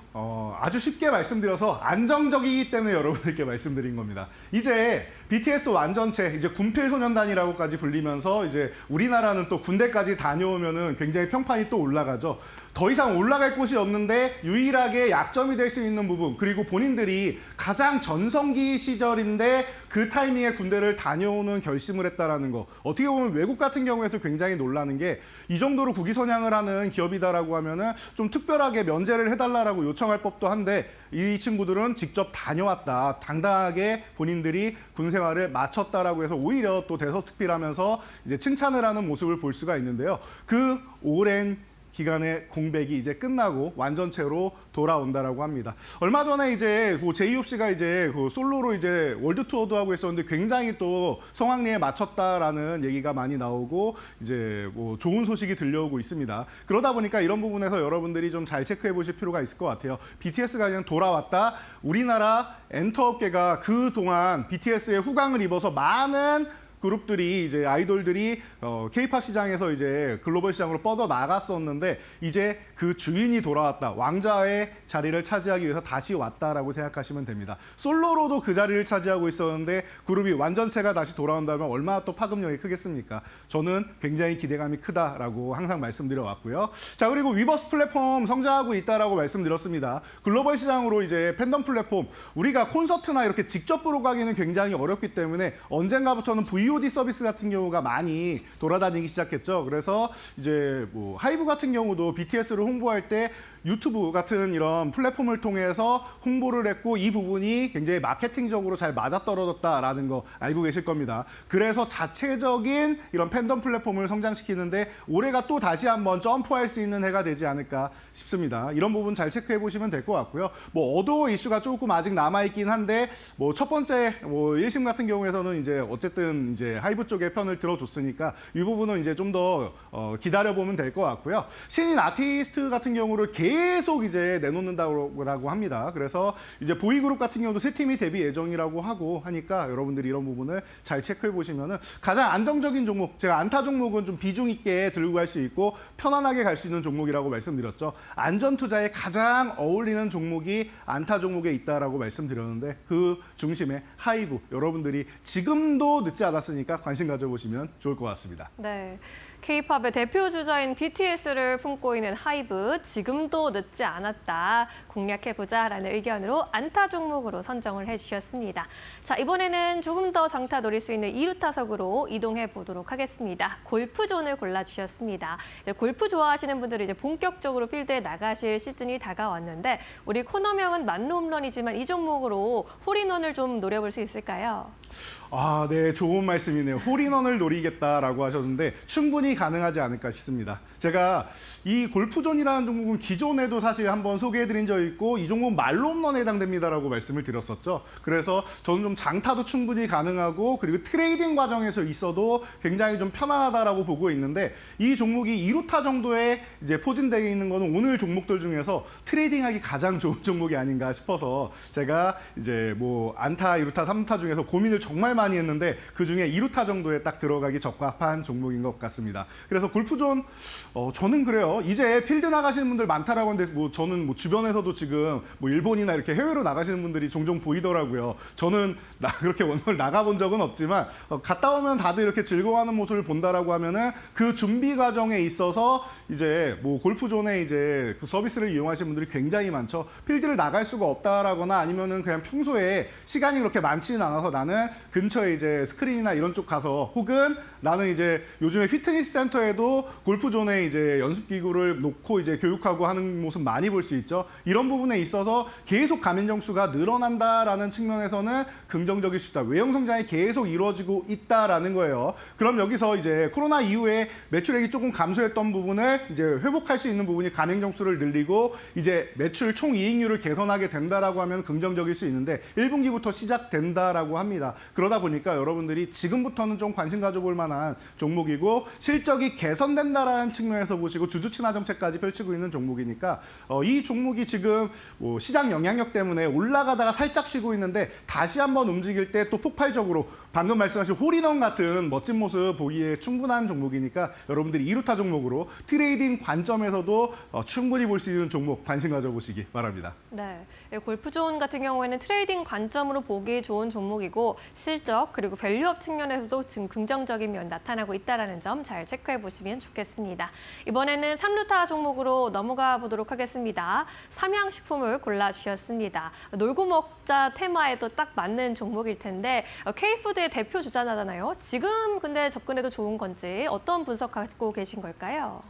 아주 쉽게 말씀드려서 안정적이기 때문에 여러분들께 말씀드린 겁니다. 이제 BTS 완전체, 이제 군필소년단이라고까지 불리면서 이제 우리나라는 또 군대까지 다녀오면은 굉장히 평판이 또 올라가죠. 더 이상 올라갈 곳이 없는데 유일하게 약점이 될 수 있는 부분 그리고 본인들이 가장 전성기 시절인데 그 타이밍에 군대를 다녀오는 결심을 했다라는 거 어떻게 보면 외국 같은 경우에도 굉장히 놀라는 게 이 정도로 국위선양을 하는 기업이다라고 하면은 좀 특별하게 면제를 해달라고 요청할 법도 한데 이 친구들은 직접 다녀왔다 당당하게 본인들이 군 생활을 마쳤다라고 해서 오히려 또 대서특필하면서 이제 칭찬을 하는 모습을 볼 수가 있는데요. 그 오랜 기간의 공백이 이제 끝나고 완전체로 돌아온다라고 합니다. 얼마 전에 이제 제이홉 씨가 이제 솔로로 이제 월드 투어도 하고 있었는데 굉장히 또 성황리에 맞췄다라는 얘기가 많이 나오고 이제 뭐 좋은 소식이 들려오고 있습니다. 그러다 보니까 이런 부분에서 여러분들이 좀 잘 체크해 보실 필요가 있을 것 같아요. BTS가 그냥 돌아왔다. 우리나라 엔터업계가 그동안 BTS의 후광을 입어서 많은 그룹들이 이제 아이돌들이 K-팝 시장에서 이제 글로벌 시장으로 뻗어 나갔었는데 이제 그 주인이 돌아왔다. 왕좌의 자리를 차지하기 위해서 다시 왔다라고 생각하시면 됩니다. 솔로로도 그 자리를 차지하고 있었는데 그룹이 완전체가 다시 돌아온다면 얼마나 또 파급력이 크겠습니까? 저는 굉장히 기대감이 크다라고 항상 말씀드려 왔고요. 자, 그리고 위버스 플랫폼 성장하고 있다라고 말씀드렸습니다. 글로벌 시장으로 이제 팬덤 플랫폼, 우리가 콘서트나 이렇게 직접 보러 가기는 굉장히 어렵기 때문에 언젠가부터는 VOD 서비스 같은 경우가 많이 돌아다니기 시작했죠. 그래서 이제 뭐 하이브 같은 경우도 BTS를 홍보할 때 유튜브 같은 이런 플랫폼을 통해서 홍보를 했고 이 부분이 굉장히 마케팅적으로 잘 맞아떨어졌다라는 거 알고 계실 겁니다. 그래서 자체적인 이런 팬덤 플랫폼을 성장시키는데 올해가 또 다시 한번 점프할 수 있는 해가 되지 않을까 싶습니다. 이런 부분 잘 체크해 보시면 될 것 같고요. 뭐 어도 이슈가 조금 아직 남아 있긴 한데 뭐 첫 번째 뭐 1심 같은 경우에서는 이제 어쨌든 이제 하이브 쪽의 편을 들어줬으니까 이 부분은 이제 좀 더 기다려 보면 될 것 같고요. 신인 아티스트 같은 경우를 계속 이제 내놓는다고 합니다. 그래서 이제 보이그룹 같은 경우도 세 팀이 데뷔 예정이라고 하고 하니까 여러분들이 이런 부분을 잘 체크해 보시면은 가장 안정적인 종목, 제가 안타 종목은 좀 비중 있게 들고 갈 수 있고 편안하게 갈 수 있는 종목이라고 말씀드렸죠. 안전 투자에 가장 어울리는 종목이 안타 종목에 있다라고 말씀드렸는데 그 중심에 하이브, 여러분들이 지금도 늦지 않았으니까 관심 가져보시면 좋을 것 같습니다. 네. K-팝의 대표 주자인 BTS를 품고 있는 하이브, 지금도 늦지 않았다. 공략해보자라는 의견으로 안타 종목으로 선정을 해주셨습니다. 자, 이번에는 조금 더 장타 노릴 수 있는 2루 타석으로 이동해 보도록 하겠습니다. 골프존을 골라주셨습니다. 골프 좋아하시는 분들은 이제 본격적으로 필드에 나가실 시즌이 다가왔는데 우리 코너명은 만루 홈런이지만 이 종목으로 홀인원을 좀 노려볼 수 있을까요? 아, 네, 좋은 말씀이네요. 홀인원을 노리겠다라고 하셨는데 충분히 가능하지 않을까 싶습니다. 제가 이 골프존이라는 종목은 기존에도 사실 한번 소개해드린 적이 있고 이 종목은 말로 홈런에 해당됩니다라고 말씀을 드렸었죠. 그래서 저는 좀 장타도 충분히 가능하고 그리고 트레이딩 과정에서 있어도 굉장히 좀 편안하다라고 보고 있는데 이 종목이 2루타 정도에 이제 포진되어 있는 거는 오늘 종목들 중에서 트레이딩하기 가장 좋은 종목이 아닌가 싶어서 제가 이제 뭐 안타, 2루타, 3루타 중에서 고민을 정말 많이 했는데 그중에 2루타 정도에 딱 들어가기 적합한 종목인 것 같습니다. 그래서 골프존 저는 그래요. 이제 필드 나가시는 분들 많다라고 하는데 뭐 저는 뭐 주변에서도 지금 뭐 일본이나 이렇게 해외로 나가시는 분들이 종종 보이더라고요. 저는 그렇게 오늘 나가본 적은 없지만 갔다 오면 다들 이렇게 즐거워하는 모습을 본다라고 하면은 그 준비 과정에 있어서 이제 뭐 골프존에 이제 그 서비스를 이용하시는 분들이 굉장히 많죠. 필드를 나갈 수가 없다라거나 아니면은 그냥 평소에 시간이 그렇게 많지는 않아서 나는 근처에 이제 스크린이나 이런 쪽 가서 혹은 나는 이제 요즘에 피트니스 센터에도 골프존에 이제 연습기구를 놓고 이제 교육하고 하는 모습 많이 볼 수 있죠. 이런 부분에 있어서 계속 가맹점 수가 늘어난다라는 측면에서는 긍정적일 수 있다. 외형 성장이 계속 이루어지고 있다라는 거예요. 그럼 여기서 이제 코로나 이후에 매출액이 조금 감소했던 부분을 이제 회복할 수 있는 부분이 가맹점 수를 늘리고 이제 매출 총 이익률을 개선하게 된다라고 하면 긍정적일 수 있는데 1분기부터 시작된다라고 합니다. 그러다 보니까 여러분들이 지금부터는 좀 관심 가져볼 만한 종목이고 실적이 개선된다라는 측면에서 보시고 주주 친화 정책까지 펼치고 있는 종목이니까 이 종목이 지금 뭐 시장 영향력 때문에 올라가다가 살짝 쉬고 있는데 다시 한번 움직일 때 또 폭발적으로 방금 말씀하신 홀인원 같은 멋진 모습 보기에 충분한 종목이니까 여러분들이 2루타 종목으로 트레이딩 관점에서도 충분히 볼 수 있는 종목 관심 가져보시기 바랍니다. 네, 골프존 같은 경우에는 트레이딩 관점으로 보기 좋은 종목이고 실적 그리고 밸류업 측면에서도 지금 긍정적인 면 나타나고 있다는 점 잘 체크해 보시면 좋겠습니다. 이번에는 3루타 종목으로 넘어가 보도록 하겠습니다. 삼양식품을 골라주셨습니다. 놀고 먹자 테마에도 딱 맞는 종목일 텐데 K푸드의 대표 주자잖아요. 지금 근데 접근해도 좋은 건지 어떤 분석 갖고 계신 걸까요?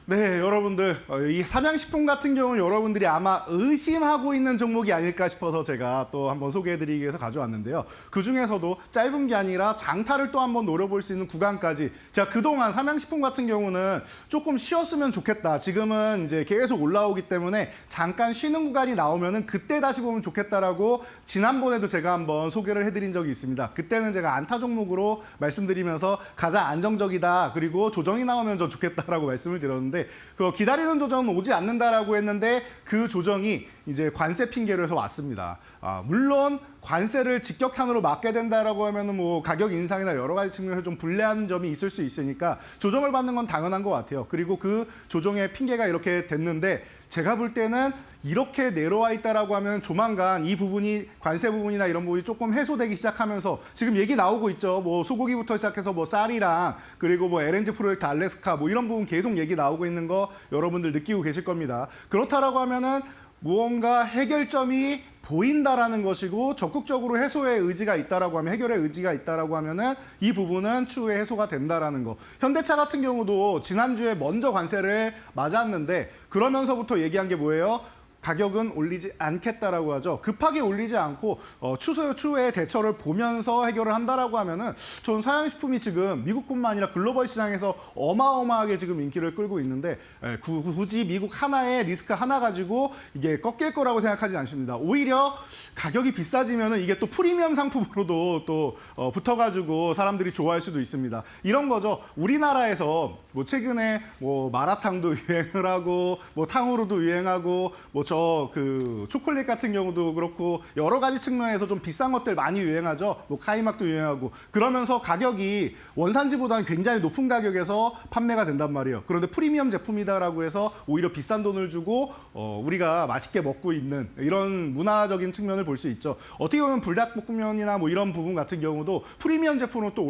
네, 여러분들 이 삼양식품 같은 경우는 여러분들이 아마 의심하고 있는 종목이 아닐까 싶어서 제가 또 한번 소개해드리기 위해서 가져왔는데요. 그중에서도 짧은 게 아니라 장타를 또 한번 노려볼 수 있는 구간까지 제가 그동안 삼양식품 같은 경우는 조금 쉬었으면 좋겠다. 지금은 이제 계속 올라오기 때문에 잠깐 쉬는 구간이 나오면은 그때 다시 보면 좋겠다라고 지난번에도 제가 한번 소개를 해드린 적이 있습니다. 그때는 제가 안타 종목으로 말씀드리면서 가장 안정적이다. 그리고 조정이 나오면 좀 좋겠다라고 말씀을 드렸는데 그 기다리는 조정은 오지 않는다라고 했는데 그 조정이 이제 관세 핑계로 해서 왔습니다. 물론 관세를 직격탄으로 맞게 된다라고 하면은 뭐 가격 인상이나 여러 가지 측면에서 좀 불리한 점이 있을 수 있으니까 조정을 받는 건 당연한 것 같아요. 그리고 그 조정의 핑계가 이렇게 됐는데 제가 볼 때는 이렇게 내려와 있다라고 하면 조만간 이 부분이 관세 부분이나 이런 부분이 조금 해소되기 시작하면서 지금 얘기 나오고 있죠. 뭐 소고기부터 시작해서 뭐 쌀이랑 그리고 뭐 LNG 프로젝트 알래스카 뭐 이런 부분 계속 얘기 나오고 있는 거 여러분들 느끼고 계실 겁니다. 그렇다라고 하면은 무언가 해결점이 보인다라는 것이고 적극적으로 해소의 의지가 있다라고 하면 해결의 의지가 있다라고 하면은 이 부분은 추후에 해소가 된다라는 거. 현대차 같은 경우도 지난주에 먼저 관세를 맞았는데 그러면서부터 얘기한 게 뭐예요? 가격은 올리지 않겠다라고 하죠. 급하게 올리지 않고 추후에 대처를 보면서 해결을 한다라고 하면은 전 사양식품이 지금 미국뿐만 아니라 글로벌 시장에서 어마어마하게 지금 인기를 끌고 있는데 굳이 미국 하나의 리스크 하나 가지고 이게 꺾일 거라고 생각하지 않습니다. 오히려 가격이 비싸지면은 이게 또 프리미엄 상품으로도 또 붙어가지고 사람들이 좋아할 수도 있습니다. 이런 거죠. 우리나라에서 뭐 최근에 뭐 마라탕도 유행을 하고 뭐 탕후루도 유행하고 뭐 그 초콜릿 같은 경우도 그렇고 여러 가지 측면에서 좀 비싼 것들 많이 유행하죠. 뭐 카이막도 유행하고 그러면서 가격이 원산지보다는 굉장히 높은 가격에서 판매가 된단 말이에요. 그런데 프리미엄 제품이다라고 해서 오히려 비싼 돈을 주고 우리가 맛있게 먹고 있는 이런 문화적인 측면을 볼 수 있죠. 어떻게 보면 불닭볶음면이나 뭐 이런 부분 같은 경우도 프리미엄 제품으로 또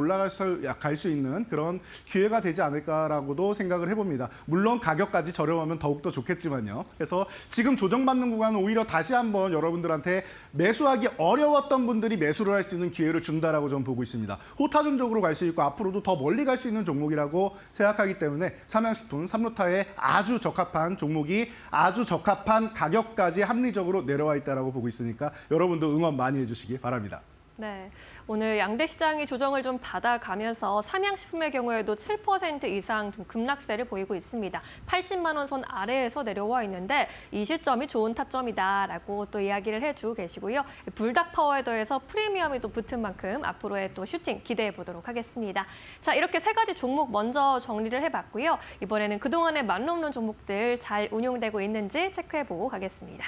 갈 수 있는 그런 기회가 되지 않을까라고도 생각을 해봅니다. 물론 가격까지 저렴하면 더욱더 좋겠지만요. 그래서 지금 조정받는 구간은 오히려 다시 한번 여러분들한테 매수하기 어려웠던 분들이 매수를 할 수 있는 기회를 준다라고 저는 보고 있습니다. 호타종적으로 갈 수 있고 앞으로도 더 멀리 갈 수 있는 종목이라고 생각하기 때문에 삼양식품, 삼루타에 아주 적합한 종목이 아주 적합한 가격까지 합리적으로 내려와 있다라고 보고 있으니까 여러분도 응원 많이 해주시기 바랍니다. 네, 오늘 양대 시장이 조정을 좀 받아가면서 삼양식품의 경우에도 7% 이상 좀 급락세를 보이고 있습니다. 80만 원 선 아래에서 내려와 있는데 이 시점이 좋은 타점이다라고 또 이야기를 해주고 계시고요. 불닭파워에 더해서 프리미엄이 또 붙은 만큼 앞으로의 또 슈팅 기대해 보도록 하겠습니다. 자, 이렇게 세 가지 종목 먼저 정리를 해봤고요. 이번에는 그동안의 말로 없는 종목들 잘 운용되고 있는지 체크해보고 가겠습니다.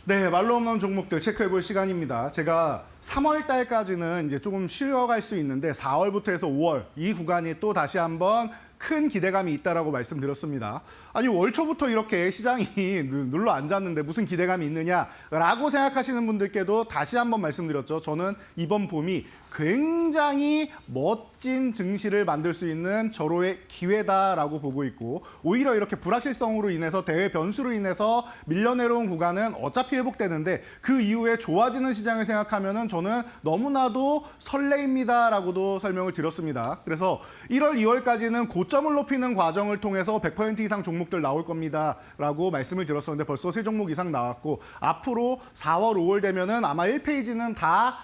네, 말로 없는 종목들 체크해볼 시간입니다. 제가 3월 달까지는 이제 조금 쉬어갈 수 있는데 4월부터 해서 5월 이 구간이 또 다시 한번 큰 기대감이 있다라고 말씀드렸습니다. 아니 월 초부터 이렇게 시장이 눌러 앉았는데 무슨 기대감이 있느냐라고 생각하시는 분들께도 다시 한번 말씀드렸죠. 저는 이번 봄이 굉장히 멋진 증시를 만들 수 있는 절호의 기회다라고 보고 있고 오히려 이렇게 불확실성으로 인해서 대외 변수로 인해서 밀려내려온 구간은 어차피 회복되는데 그 이후에 좋아지는 시장을 생각하면은 저는 너무나도 설레입니다라고도 설명을 드렸습니다. 그래서 1월, 2월까지는 고점을 높이는 과정을 통해서 100% 이상 종목들 나올 겁니다라고 말씀을 드렸었는데 벌써 3종목 이상 나왔고 앞으로 4월, 5월 되면은 아마 1페이지는 다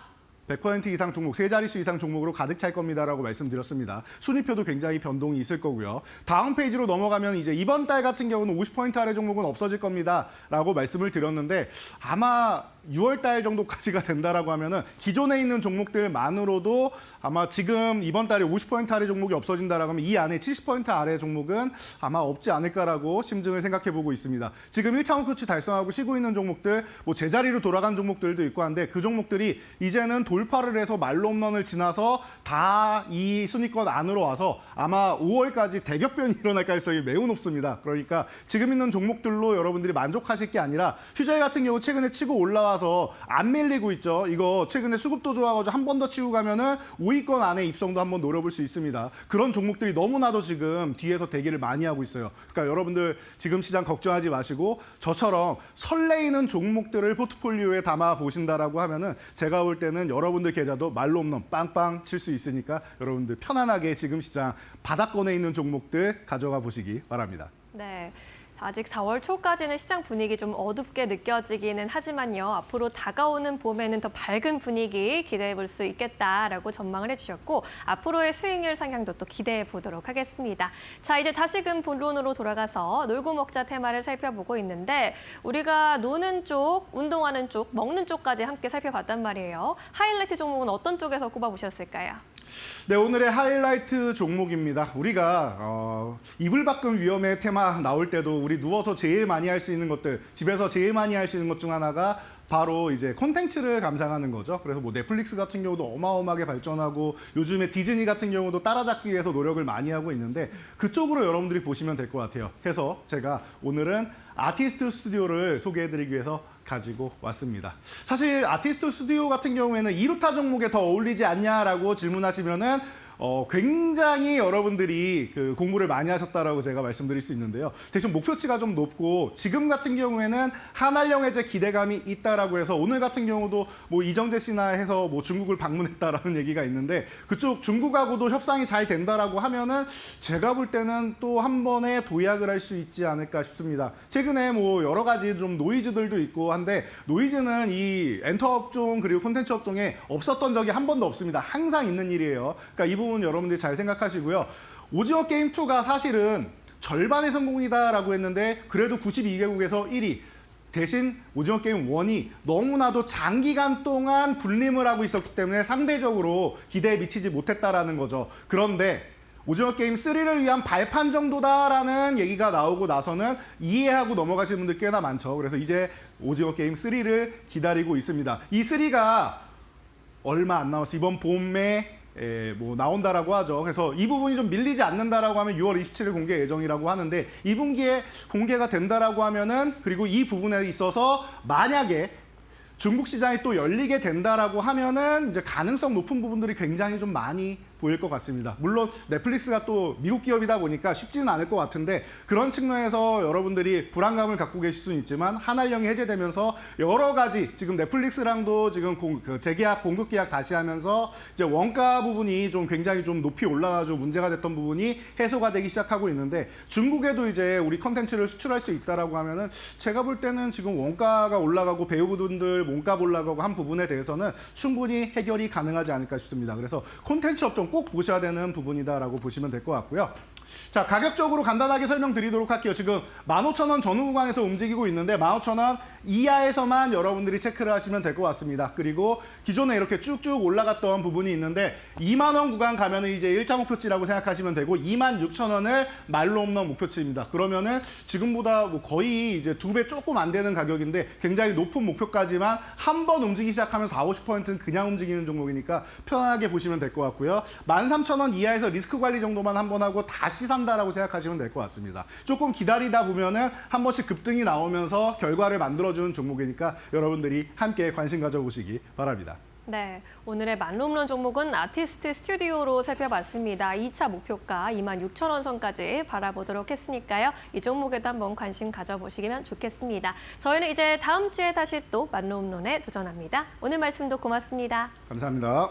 100% 이상 종목, 세 자릿수 이상 종목으로 가득 찰 겁니다라고 말씀드렸습니다. 순위표도 굉장히 변동이 있을 거고요. 다음 페이지로 넘어가면 이제 이번 달 같은 경우는 50% 아래 종목은 없어질 겁니다라고 말씀을 드렸는데 아마 6월 달 정도까지가 된다라고 하면은 기존에 있는 종목들만으로도 아마 지금 이번 달에 50% 아래 종목이 없어진다라고 하면 이 안에 70% 아래 종목은 아마 없지 않을까라고 심증을 생각해 보고 있습니다. 지금 1차 목표치 달성하고 쉬고 있는 종목들, 뭐 제자리로 돌아간 종목들도 있고 한데 그 종목들이 이제는 돌파를 해서 말로 홈런을 지나서 다 이 순위권 안으로 와서 아마 5월까지 대격변이 일어날 가능성이 매우 높습니다. 그러니까 지금 있는 종목들로 여러분들이 만족하실 게 아니라 휴저일 같은 경우 최근에 치고 올라와서 안 밀리고 있죠. 이거 최근에 수급도 좋아가지고 한 번 더 치고 가면은 5위권 안에 입성도 한번 노려볼 수 있습니다. 그런 종목들이 너무나도 지금 뒤에서 대기를 많이 하고 있어요. 그러니까 여러분들 지금 시장 걱정하지 마시고 저처럼 설레이는 종목들을 포트폴리오에 담아 보신다라고 하면은 제가 볼 때는 여러분들 계좌도 말로 홈런 빵빵 칠 수 있으니까 여러분들 편안하게 지금 시장 바닥권에 있는 종목들 가져가 보시기 바랍니다. 네. 아직 4월 초까지는 시장 분위기 좀 어둡게 느껴지기는 하지만요. 앞으로 다가오는 봄에는 더 밝은 분위기 기대해 볼 수 있겠다라고 전망을 해주셨고 앞으로의 수익률 상향도 또 기대해 보도록 하겠습니다. 자, 이제 다시금 본론으로 돌아가서 놀고 먹자 테마를 살펴보고 있는데 우리가 노는 쪽, 운동하는 쪽, 먹는 쪽까지 함께 살펴봤단 말이에요. 하이라이트 종목은 어떤 쪽에서 꼽아보셨을까요? 네, 오늘의 하이라이트 종목입니다. 우리가 이불 밖은 위험의 테마 나올 때도 우리 누워서 제일 많이 할 수 있는 것들, 집에서 제일 많이 할 수 있는 것 중 하나가 바로 이제 콘텐츠를 감상하는 거죠. 그래서 뭐 넷플릭스 같은 경우도 어마어마하게 발전하고 요즘에 디즈니 같은 경우도 따라잡기 위해서 노력을 많이 하고 있는데 그쪽으로 여러분들이 보시면 될 것 같아요. 해서 제가 오늘은 아티스트 스튜디오를 소개해드리기 위해서 가지고 왔습니다. 사실 아티스트 스튜디오 같은 경우에는 2루타 종목에 더 어울리지 않냐라고 질문하시면은 굉장히 여러분들이 그 공부를 많이 하셨다라고 제가 말씀드릴 수 있는데요. 대신 목표치가 좀 높고 지금 같은 경우에는 한알영해제 기대감이 있다라고 해서 오늘 같은 경우도 뭐 이정재 씨나 해서 뭐 중국을 방문했다라는 얘기가 있는데 그쪽 중국하고도 협상이 잘 된다라고 하면은 제가 볼 때는 또 한 번에 도약을 할 수 있지 않을까 싶습니다. 최근에 뭐 여러 가지 좀 노이즈들도 있고 한데 노이즈는 이 엔터 업종 그리고 콘텐츠 업종에 없었던 적이 한 번도 없습니다. 항상 있는 일이에요. 그러니까 이 부분 여러분들이 잘 생각하시고요. 오징어 게임 2가 사실은 절반의 성공이다라고 했는데 그래도 92개국에서 1위. 대신 오징어 게임 1이 너무나도 장기간 동안 군림을 하고 있었기 때문에 상대적으로 기대에 미치지 못했다라는 거죠. 그런데 오징어 게임 3를 위한 발판 정도다라는 얘기가 나오고 나서는 이해하고 넘어가시는 분들 꽤나 많죠. 그래서 이제 오징어 게임 3를 기다리고 있습니다. 이 3가 얼마 안 남았어. 이번 봄에 뭐 나온다라고 하죠. 그래서 이 부분이 좀 밀리지 않는다라고 하면 6월 27일 공개 예정이라고 하는데 2분기에 공개가 된다라고 하면은 그리고 이 부분에 있어서 만약에 중국 시장이 또 열리게 된다라고 하면은 이제 가능성 높은 부분들이 굉장히 좀 많이 보일 것 같습니다. 물론 넷플릭스가 또 미국 기업이다 보니까 쉽지는 않을 것 같은데 그런 측면에서 여러분들이 불안감을 갖고 계실 수는 있지만 한알령이 해제되면서 여러 가지 지금 넷플릭스랑도 지금 재계약, 공급 계약 다시 하면서 이제 원가 부분이 좀 굉장히 좀 높이 올라가지고 문제가 됐던 부분이 해소가 되기 시작하고 있는데 중국에도 이제 우리 컨텐츠를 수출할 수 있다라고 하면은 제가 볼 때는 지금 원가가 올라가고 배우분들 몸값 올라가고 한 부분에 대해서는 충분히 해결이 가능하지 않을까 싶습니다. 그래서 콘텐츠 업종 꼭 보셔야 되는 부분이다라고 보시면 될 것 같고요. 자, 가격적으로 간단하게 설명드리도록 할게요. 지금 15,000원 전후 구간에서 움직이고 있는데 15,000원 이하에서만 여러분들이 체크를 하시면 될 것 같습니다. 그리고 기존에 이렇게 쭉쭉 올라갔던 부분이 있는데 2만 원 구간 가면은 이제 1차 목표치라고 생각하시면 되고 26,000원을 말로 없는 목표치입니다. 그러면은 지금보다 뭐 거의 이제 2배 조금 안 되는 가격인데 굉장히 높은 목표까지만 한 번 움직이기 시작하면 40~50%는 그냥 움직이는 종목이니까 편하게 보시면 될 것 같고요. 13,000원 이하에서 리스크 관리 정도만 한 번 하고 다시 산다라고 생각하시면 될 것 같습니다. 조금 기다리다 보면은 한 번씩 급등이 나오면서 결과를 만들어주는 종목이니까 여러분들이 함께 관심 가져보시기 바랍니다. 네, 오늘의 만홈런 종목은 아티스트 스튜디오로 살펴봤습니다. 2차 목표가 26,000원 선까지 바라보도록 했으니까요. 이 종목에도 한번 관심 가져보시면 좋겠습니다. 저희는 이제 다음 주에 다시 또 만홈런에 도전합니다. 오늘 말씀도 고맙습니다. 감사합니다.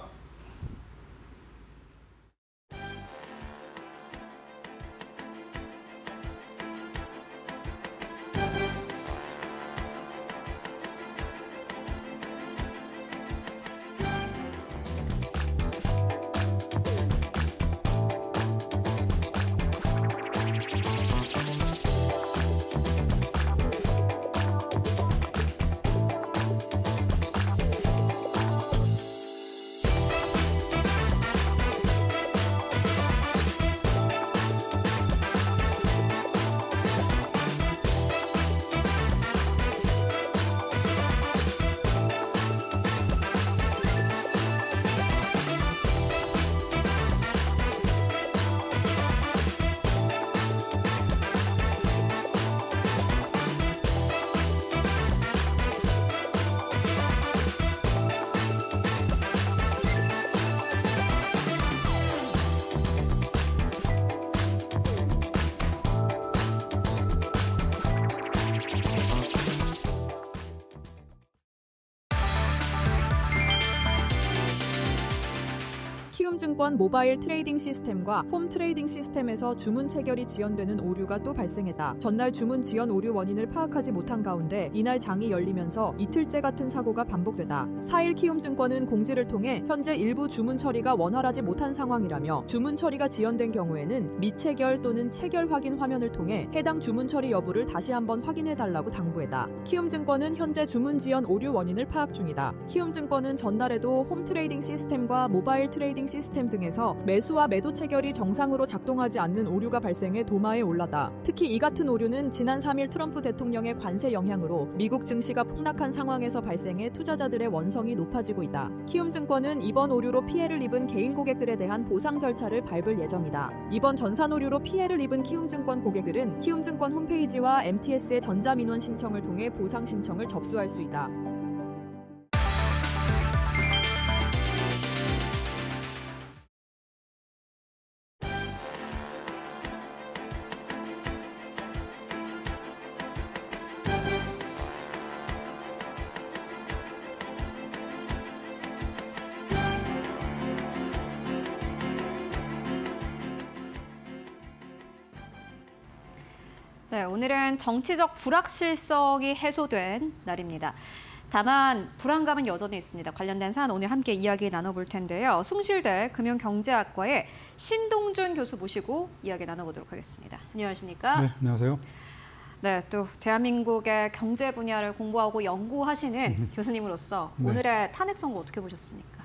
키움증권 모바일 트레이딩 시스템과 홈 트레이딩 시스템에서 주문 체결이 지연되는 오류가 또 발생했다. 전날 주문 지연 오류 원인을 파악하지 못한 가운데 이날 장이 열리면서 이틀째 같은 사고가 반복되다. 4일 키움증권은 공지를 통해 현재 일부 주문 처리가 원활하지 못한 상황이라며 주문 처리가 지연된 경우에는 미체결 또는 체결 확인 화면을 통해 해당 주문 처리 여부를 다시 한번 확인해달라고 당부했다. 키움증권은 현재 주문 지연 오류 원인을 파악 중이다. 키움증권은 전날에도 홈 트레이딩 시스템과 모바일 트레이딩 시스템 시스템 등에서 매수와 매도 체결이 정상으로 작동하지 않는 오류가 발생해 도마에 올랐다. 특히 이 같은 오류는 지난 3일 트럼프 대통령의 관세 영향으로 미국 증시가 폭락한 상황에서 발생해 투자자들의 원성이 높아지고 있다. 키움증권은 이번 오류로 피해를 입은 개인 고객들에 대한 보상 절차를 밟을 예정이다. 이번 전산 오류로 피해를 입은 키움증권 고객들은 키움증권 홈페이지와 MTS의 전자민원 신청을 통해 보상 신청을 접수할 수 있다. 네, 오늘은 정치적 불확실성이 해소된 날입니다. 다만 불안감은 여전히 있습니다. 관련된 사안 오늘 함께 이야기 나눠볼 텐데요. 숭실대 금융경제학과의 신동준 교수 모시고 이야기 나눠보도록 하겠습니다. 안녕하십니까? 네, 안녕하세요. 네, 또 대한민국의 경제 분야를 공부하고 연구하시는 교수님으로서 네. 오늘의 탄핵 선고 어떻게 보셨습니까?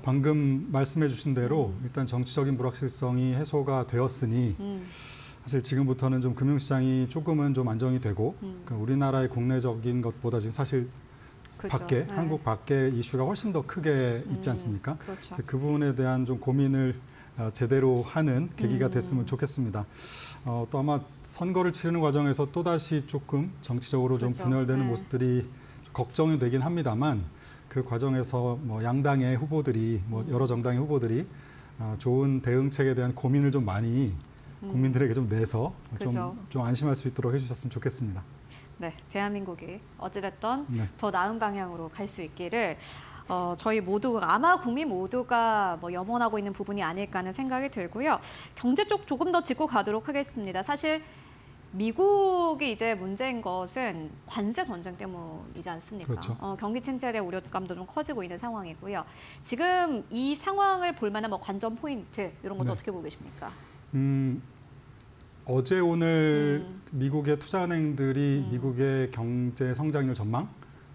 방금 말씀해 주신 대로 일단 정치적인 불확실성이 해소가 되었으니 사실 지금부터는 좀 금융시장이 조금은 좀 안정이 되고 그러니까 우리나라의 국내적인 것보다 지금 사실 그렇죠. 밖에 네. 한국 밖에 이슈가 훨씬 더 크게 있지 않습니까? 그렇죠. 그래서 그 부분에 대한 좀 고민을 제대로 하는 계기가 됐으면 좋겠습니다. 또 아마 선거를 치르는 과정에서 또다시 조금 정치적으로 좀 그렇죠. 분열되는 네. 모습들이 걱정이 되긴 합니다만 그 과정에서 뭐 양당의 후보들이 뭐 여러 정당의 후보들이 좋은 대응책에 대한 고민을 좀 많이 국민들에게 좀 내서 그죠. 좀 안심할 수 있도록 해주셨으면 좋겠습니다. 네, 대한민국이 어찌됐든 네. 더 나은 방향으로 갈 수 있기를 저희 모두가 아마 국민 모두가 뭐 염원하고 있는 부분이 아닐까 하는 생각이 들고요. 경제 쪽 조금 더 짚고 가도록 하겠습니다. 사실 미국이 이제 문제인 것은 관세 전쟁 때문이지 않습니까? 그렇죠. 경기 침체에 대한 우려감도 좀 커지고 있는 상황이고요. 지금 이 상황을 볼 만한 뭐 관전 포인트 이런 것도 네. 어떻게 보고 계십니까? 어제 오늘 미국의 투자은행들이 미국의 경제 성장률 전망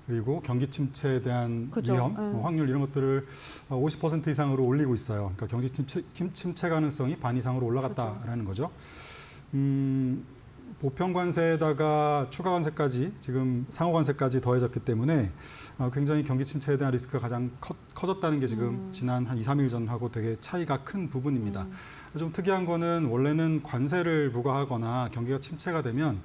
그리고 경기 침체에 대한 그죠. 위험, 확률 이런 것들을 50% 이상으로 올리고 있어요. 그러니까 경기 침체 가능성이 반 이상으로 올라갔다라는 거죠. 보편 관세에다가 추가 관세까지 지금 상호 관세까지 더해졌기 때문에 굉장히 경기 침체에 대한 리스크가 가장 커졌다는 게 지금 지난 한 2, 3일 전하고 되게 차이가 큰 부분입니다. 좀 특이한 거는 원래는 관세를 부과하거나 경기가 침체가 되면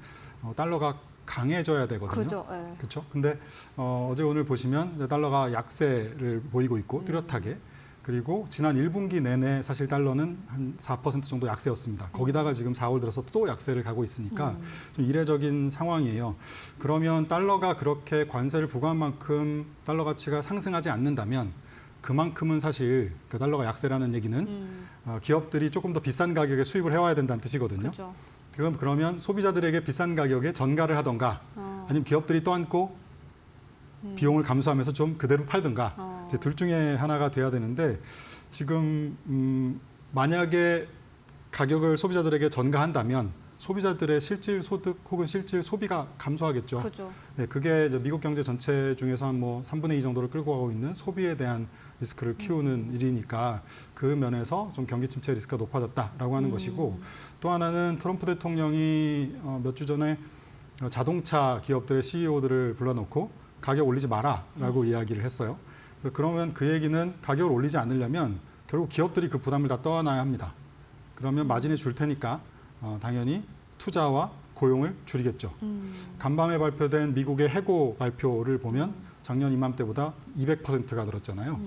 달러가 강해져야 되거든요. 그죠. 예. 그렇죠. 근데 어제 오늘 보시면 달러가 약세를 보이고 있고 뚜렷하게 그리고 지난 1분기 내내 사실 달러는 한 4% 정도 약세였습니다. 거기다가 지금 4월 들어서 또 약세를 가고 있으니까 좀 이례적인 상황이에요. 그러면 달러가 그렇게 관세를 부과한 만큼 달러 가치가 상승하지 않는다면 그만큼은 사실 그 달러가 약세라는 얘기는 기업들이 조금 더 비싼 가격에 수입을 해와야 된다는 뜻이거든요. 그렇죠. 그러면 소비자들에게 비싼 가격에 전가를 하던가 아니면 기업들이 떠안고 비용을 감수하면서 좀 그대로 팔든가 이제 둘 중에 하나가 돼야 되는데 지금 만약에 가격을 소비자들에게 전가한다면 소비자들의 실질 소득 혹은 실질 소비가 감소하겠죠. 그죠. 네, 그게 이제 미국 경제 전체 중에서 한 뭐 3분의 2 정도를 끌고 가고 있는 소비에 대한 리스크를 키우는 일이니까 그 면에서 좀 경기 침체 리스크가 높아졌다라고 하는 것이고 또 하나는 트럼프 대통령이 몇 주 전에 자동차 기업들의 CEO들을 불러놓고 가격 올리지 마라라고 이야기를 했어요. 그러면 그 얘기는 가격을 올리지 않으려면 결국 기업들이 그 부담을 다 떠안아야 합니다. 그러면 마진을 줄 테니까 당연히 투자와 고용을 줄이겠죠. 간밤에 발표된 미국의 해고 발표를 보면 작년 이맘때보다 200%가 늘었잖아요.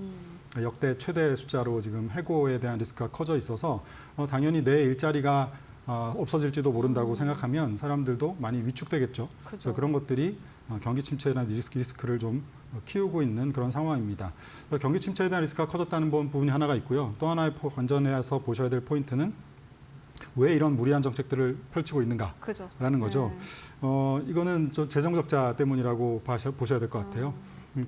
역대 최대 숫자로 지금 해고에 대한 리스크가 커져 있어서 당연히 내 일자리가 없어질지도 모른다고 생각하면 사람들도 많이 위축되겠죠. 그래서 그런 것들이 경기 침체에 대한 리스크를 좀 키우고 있는 그런 상황입니다. 경기 침체에 대한 리스크가 커졌다는 부분이 하나가 있고요. 또 하나의 관전해서 보셔야 될 포인트는 왜 이런 무리한 정책들을 펼치고 있는가라는 거죠. 이거는 좀 재정 적자 때문이라고 보셔야 될 것 같아요.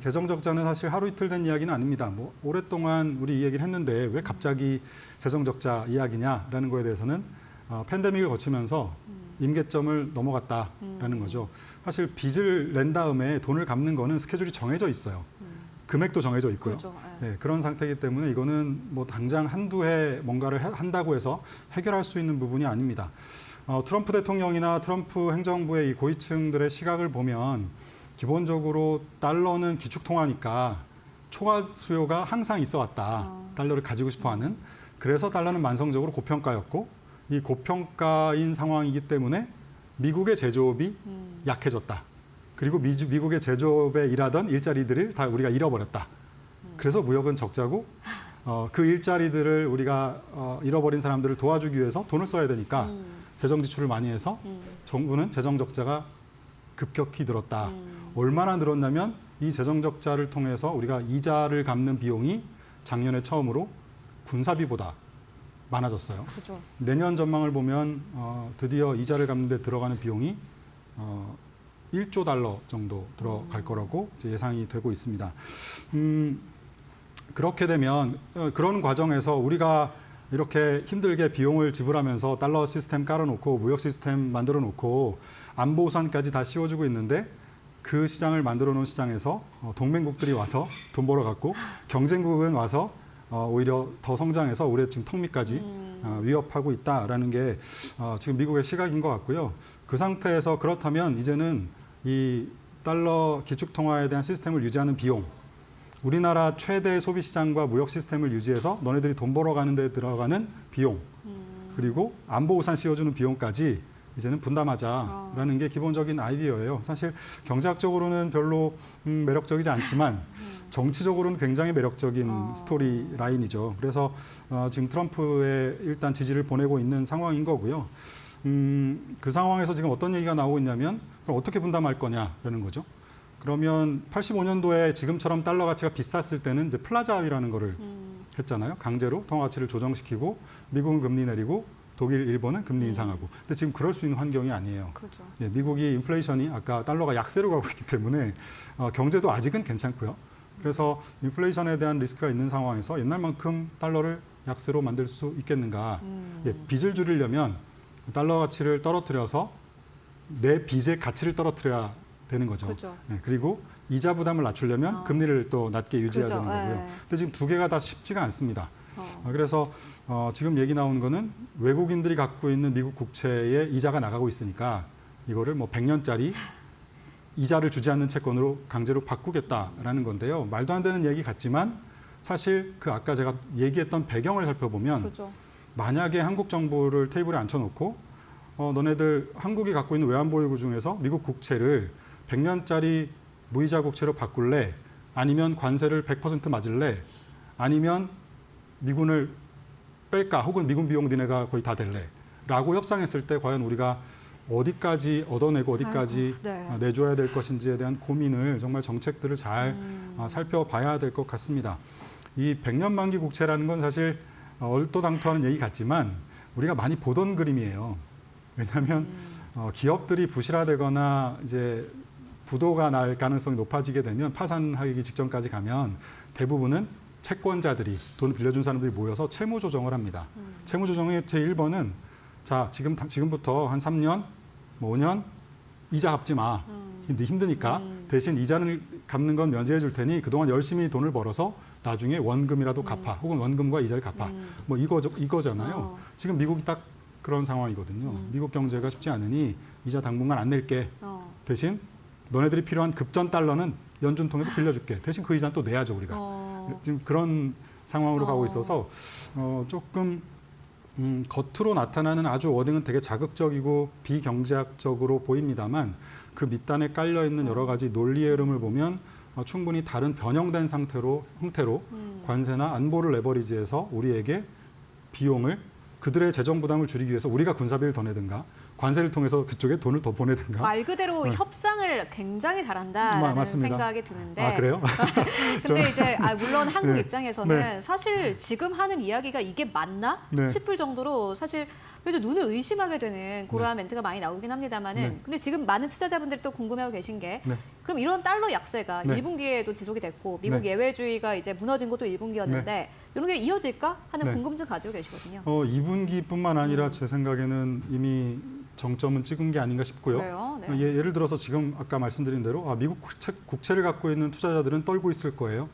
재정 적자는 사실 하루 이틀 된 이야기는 아닙니다. 뭐 오랫동안 우리 이 얘기를 했는데 왜 갑자기 재정 적자 이야기냐라는 거에 대해서는 팬데믹을 거치면서 임계점을 넘어갔다라는 거죠. 사실 빚을 낸 다음에 돈을 갚는 거는 스케줄이 정해져 있어요. 금액도 정해져 있고요. 그렇죠. 예, 그런 상태이기 때문에 이거는 뭐 당장 한두 해 뭔가를 한다고 해서 해결할 수 있는 부분이 아닙니다. 트럼프 대통령이나 트럼프 행정부의 이 고위층들의 시각을 보면 기본적으로 달러는 기축통화니까 초과 수요가 항상 있어 왔다. 달러를 가지고 싶어하는. 그래서 달러는 만성적으로 고평가였고 이 고평가인 상황이기 때문에 미국의 제조업이 약해졌다. 그리고 미국의 제조업에 일하던 일자리들을 다 우리가 잃어버렸다. 그래서 무역은 적자고 그 일자리들을 우리가 잃어버린 사람들을 도와주기 위해서 돈을 써야 되니까 재정 지출을 많이 해서 정부는 재정 적자가 급격히 늘었다. 얼마나 늘었냐면 이 재정 적자를 통해서 우리가 이자를 갚는 비용이 작년에 처음으로 군사비보다 많아졌어요. 그죠. 내년 전망을 보면 드디어 이자를 갚는 데 들어가는 비용이 1조 달러 정도 들어갈 거라고 이제 예상이 되고 있습니다. 그렇게 되면 그런 과정에서 우리가 이렇게 힘들게 비용을 지불하면서 달러 시스템 깔아놓고 무역 시스템 만들어 놓고 안보 우산까지 다 씌워주고 있는데 그 시장을 만들어 놓은 시장에서 동맹국들이 와서 돈 벌어갖고 경쟁국은 와서 오히려 더 성장해서 우리의 지금 턱 밑까지 위협하고 있다라는 게 지금 미국의 시각인 것 같고요. 그 상태에서 그렇다면 이제는 이 달러 기축통화에 대한 시스템을 유지하는 비용, 우리나라 최대 소비 시장과 무역 시스템을 유지해서 너네들이 돈 벌어가는 데 들어가는 비용, 그리고 안보 우산 씌워주는 비용까지 이제는 분담하자라는 게 기본적인 아이디어예요. 사실 경제학적으로는 별로 매력적이지 않지만 정치적으로는 굉장히 매력적인 스토리 라인이죠. 그래서 지금 트럼프의 일단 지지를 보내고 있는 상황인 거고요. 그 상황에서 지금 어떤 얘기가 나오고 있냐면 그럼 어떻게 분담할 거냐라는 거죠. 그러면 85년도에 지금처럼 달러 가치가 비쌌을 때는 이제 플라자 합의라는 거를 했잖아요. 강제로 통화 가치를 조정시키고 미국은 금리 내리고 독일, 일본은 금리 인상하고. 근데 지금 그럴 수 있는 환경이 아니에요. 그죠. 예, 미국이 인플레이션이 아까 달러가 약세로 가고 있기 때문에 경제도 아직은 괜찮고요. 그래서 인플레이션에 대한 리스크가 있는 상황에서 옛날만큼 달러를 약세로 만들 수 있겠는가. 예, 빚을 줄이려면 달러 가치를 떨어뜨려서 내 빚의 가치를 떨어뜨려야 되는 거죠. 그죠. 예, 그리고 이자 부담을 낮추려면 금리를 또 낮게 유지해야 그죠. 되는 거고요. 예. 근데 지금 두 개가 다 쉽지가 않습니다. 그래서 지금 얘기 나오는 거는 외국인들이 갖고 있는 미국 국채에 이자가 나가고 있으니까 이거를 뭐 100년짜리 이자를 주지 않는 채권으로 강제로 바꾸겠다라는 건데요. 말도 안 되는 얘기 같지만 사실 그 아까 제가 얘기했던 배경을 살펴보면 그죠. 만약에 한국 정부를 테이블에 앉혀놓고 너네들 한국이 갖고 있는 외환보유고 중에서 미국 국채를 100년짜리 무이자 국채로 바꿀래? 아니면 관세를 100% 맞을래? 아니면 미군을 뺄까? 혹은 미군 비용 니네가 거의 다 댈래? 라고 협상했을 때 과연 우리가 어디까지 얻어내고 어디까지 아이고, 네. 내줘야 될 것인지에 대한 고민을 정말 정책들을 잘 살펴봐야 될 것 같습니다. 이 100년 만기 국채라는 건 사실 얼토당토하는 얘기 같지만 우리가 많이 보던 그림이에요. 왜냐하면 기업들이 부실화되거나 이제 부도가 날 가능성이 높아지게 되면 파산하기 직전까지 가면 대부분은 채권자들이 돈 빌려준 사람들이 모여서 채무 조정을 합니다. 채무 조정의 제1번은 자 지금부터 한 3년, 뭐 5년 이자 갚지 마. 힘드니까 대신 이자를 갚는 건 면제해 줄 테니 그동안 열심히 돈을 벌어서 나중에 원금이라도 갚아. 혹은 원금과 이자를 갚아. 뭐 이거잖아요. 지금 미국이 딱 그런 상황이거든요. 미국 경제가 쉽지 않으니 이자 당분간 안 낼게. 대신 너네들이 필요한 급전 달러는 연준 통해서 빌려줄게. 대신 그 이자는 또 내야죠 우리가. 지금 그런 상황으로 가고 있어서 조금 겉으로 나타나는 아주 워딩은 되게 자극적이고 비경제학적으로 보입니다만 그 밑단에 깔려 있는 여러 가지 논리의 흐름을 보면 충분히 다른 변형된 형태로 관세나 안보를 레버리지해서 우리에게 비용을 그들의 재정 부담을 줄이기 위해서 우리가 군사비를 더 내든가 관세를 통해서 그쪽에 돈을 더 보내든가. 말 그대로 협상을 굉장히 잘한다라는 맞습니다. 생각이 드는데. 아 그래요? 근데 이제 물론 한국 네. 입장에서는 네. 사실 지금 하는 이야기가 이게 맞나 네. 싶을 정도로 사실 그래서 눈을 의심하게 되는 그러한 멘트가 많이 나오긴 합니다만은 네. 근데 지금 많은 투자자분들이 또 궁금해하고 계신 게 네. 그럼 이런 달러 약세가 네. 1분기에도 지속이 됐고 미국 네. 예외주의가 이제 무너진 것도 1분기였는데 이런 게 이어질까 하는 네. 궁금증 가지고 계시거든요. 2분기뿐만 아니라 제 생각에는 이미 정점은 찍은 게 아닌가 싶고요. 그래요? 네. 예를 들어서 지금 아까 말씀드린 대로 미국 국채를 갖고 있는 투자자들은 떨고 있을 거예요.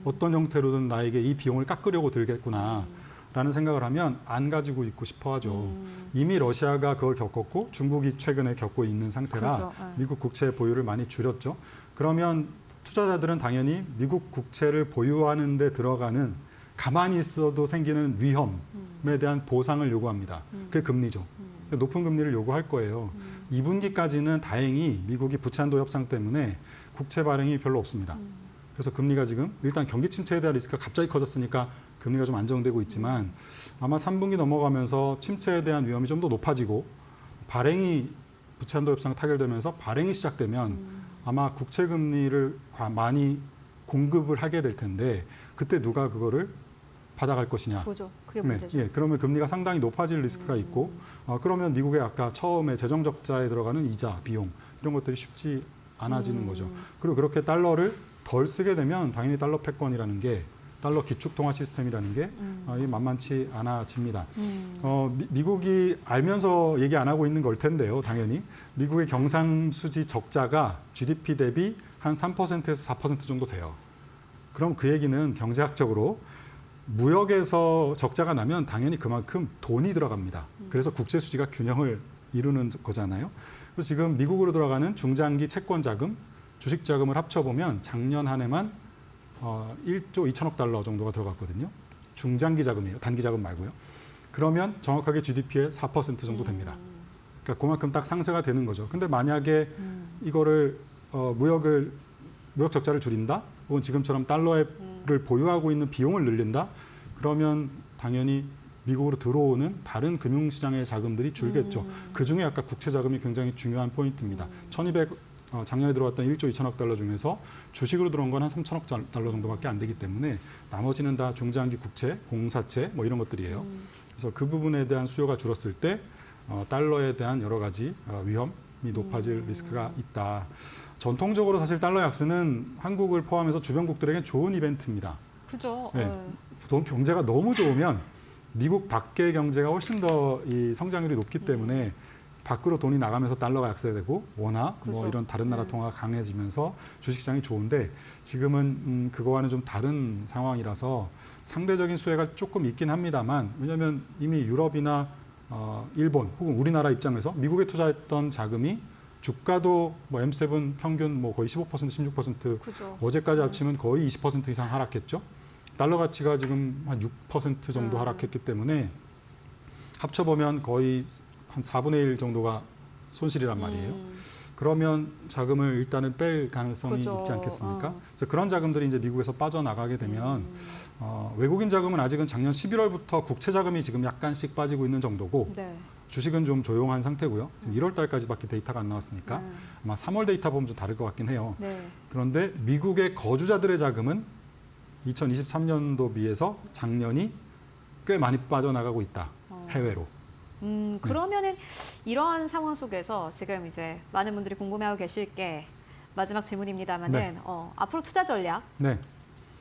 어떤 형태로든 나에게 이 비용을 깎으려고 들겠구나. 라는 생각을 하면 안 가지고 있고 싶어 하죠. 이미 러시아가 그걸 겪었고 중국이 최근에 겪고 있는 상태라 그렇죠. 미국 국채 보유를 많이 줄였죠. 그러면 투자자들은 당연히 미국 국채를 보유하는 데 들어가는 가만히 있어도 생기는 위험에 대한 보상을 요구합니다. 그게 금리죠. 높은 금리를 요구할 거예요. 2분기까지는 다행히 미국이 부채 한도 협상 때문에 국채 발행이 별로 없습니다. 그래서 금리가 지금 일단 경기 침체에 대한 리스크가 갑자기 커졌으니까 금리가 좀 안정되고 있지만 아마 3분기 넘어가면서 침체에 대한 위험이 좀 더 높아지고 발행이 부채 한도 협상 타결되면서 발행이 시작되면 아마 국채 금리를 많이 공급을 하게 될 텐데 그때 누가 그거를 받아갈 것이냐. 그죠. 그게 문제죠. 예, 그러면 금리가 상당히 높아질 리스크가 있고 그러면 미국의 아까 처음에 재정 적자에 들어가는 이자, 비용 이런 것들이 쉽지 않아지는 거죠. 그리고 그렇게 달러를 덜 쓰게 되면 당연히 달러 패권이라는 게 달러 기축 통화 시스템이라는 게 만만치 않아집니다. 미국이 알면서 얘기 안 하고 있는 걸 텐데요. 당연히 미국의 경상수지 적자가 GDP 대비 한 3%에서 4% 정도 돼요. 그럼 그 얘기는 경제학적으로 무역에서 적자가 나면 당연히 그만큼 돈이 들어갑니다. 그래서 국제 수지가 균형을 이루는 거잖아요. 그래서 지금 미국으로 들어가는 중장기 채권 자금, 주식 자금을 합쳐보면 작년 한 해만 1조 2천억 달러 정도가 들어갔거든요. 중장기 자금이에요. 단기 자금 말고요. 그러면 정확하게 GDP의 4% 정도 됩니다. 그러니까 그만큼 딱 상쇄가 되는 거죠. 근데 만약에 이거를 무역 적자를 줄인다, 혹은 지금처럼 달러를 보유하고 있는 비용을 늘린다, 그러면 당연히 미국으로 들어오는 다른 금융시장의 자금들이 줄겠죠. 그중에 아까 국채 자금이 굉장히 중요한 포인트입니다. 작년에 들어왔던 1조 2천억 달러 중에서 주식으로 들어온 건 한 3천억 달러 정도밖에 안 되기 때문에 나머지는 다 중장기 국채, 공사채 뭐 이런 것들이에요. 그래서 그 부분에 대한 수요가 줄었을 때 달러에 대한 여러 가지 위험이 높아질 리스크가 있다. 전통적으로 사실 달러 약세는 한국을 포함해서 주변국들에게 좋은 이벤트입니다. 그죠. 네. 경제가 너무 좋으면 미국 밖의 경제가 훨씬 더 이 성장률이 높기 때문에 밖으로 돈이 나가면서 달러가 약세되고 워낙 뭐 그죠. 이런 다른 나라 통화가 강해지면서 주식시장이 좋은데 지금은 그거와는 좀 다른 상황이라서 상대적인 수혜가 조금 있긴 합니다만 왜냐하면 이미 유럽이나 일본 혹은 우리나라 입장에서 미국에 투자했던 자금이 주가도 뭐 M7 평균 뭐 거의 15% 16% 그죠. 어제까지 합치면 거의 20% 이상 하락했죠. 달러 가치가 지금 한 6% 정도 하락했기 때문에 합쳐보면 거의 한 4분의 1 정도가 손실이란 말이에요. 그러면 자금을 일단은 뺄 가능성이 그죠. 있지 않겠습니까? 그런 자금들이 이제 미국에서 빠져나가게 되면 외국인 자금은 아직은 작년 11월부터 국채 자금이 지금 약간씩 빠지고 있는 정도고 네. 주식은 좀 조용한 상태고요. 지금 1월 달까지밖에 데이터가 안 나왔으니까 아마 3월 데이터 보면 좀 다를 것 같긴 해요. 네. 그런데 미국의 거주자들의 자금은 2023년도 비해서 작년이 꽤 많이 빠져나가고 있다. 해외로. 그러면은 이러한 상황 속에서 지금 이제 많은 분들이 궁금해하고 계실 게 마지막 질문입니다만은 네. 앞으로 투자 전략 네.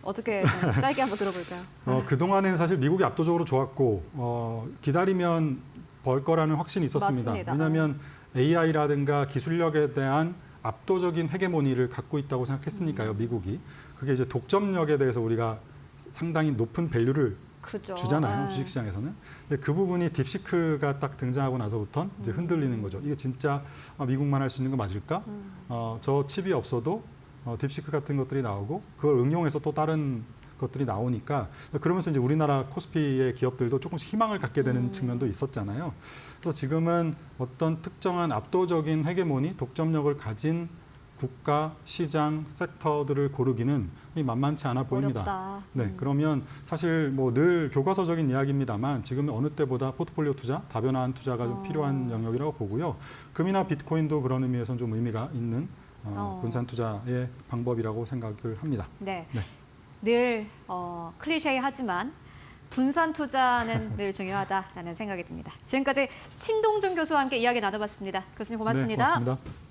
어떻게 좀 짧게 한번 들어볼까요? 그동안에는 사실 미국이 압도적으로 좋았고 기다리면 벌 거라는 확신이 있었습니다. 맞습니다. 왜냐하면 AI라든가 기술력에 대한 압도적인 헤게모니를 갖고 있다고 생각했으니까요. 미국이. 그게 이제 독점력에 대해서 우리가 상당히 높은 밸류를 그죠. 주잖아요. 주식시장에서는. 그 부분이 딥시크가 딱 등장하고 나서부터는 이제 흔들리는 거죠. 이게 진짜 미국만 할 수 있는 거 맞을까? 저 칩이 없어도 딥시크 같은 것들이 나오고 그걸 응용해서 또 다른 것들이 나오니까 그러면서 이제 우리나라 코스피의 기업들도 조금씩 희망을 갖게 되는 측면도 있었잖아요. 그래서 지금은 어떤 특정한 압도적인 헤게모니, 독점력을 가진 국가, 시장, 섹터들을 고르기는 만만치 않아 보입니다. 어렵다. 네, 그러면 사실 뭐 늘 교과서적인 이야기입니다만 지금 어느 때보다 포트폴리오 투자, 다변화한 투자가 좀 필요한 영역이라고 보고요. 금이나 비트코인도 그런 의미에서는 좀 의미가 있는 분산 투자의 방법이라고 생각을 합니다. 네. 네. 늘 클리셰하지만 분산 투자는 늘 중요하다라는 생각이 듭니다. 지금까지 신동준 교수와 함께 이야기 나눠봤습니다. 교수님 고맙습니다. 네, 고맙습니다.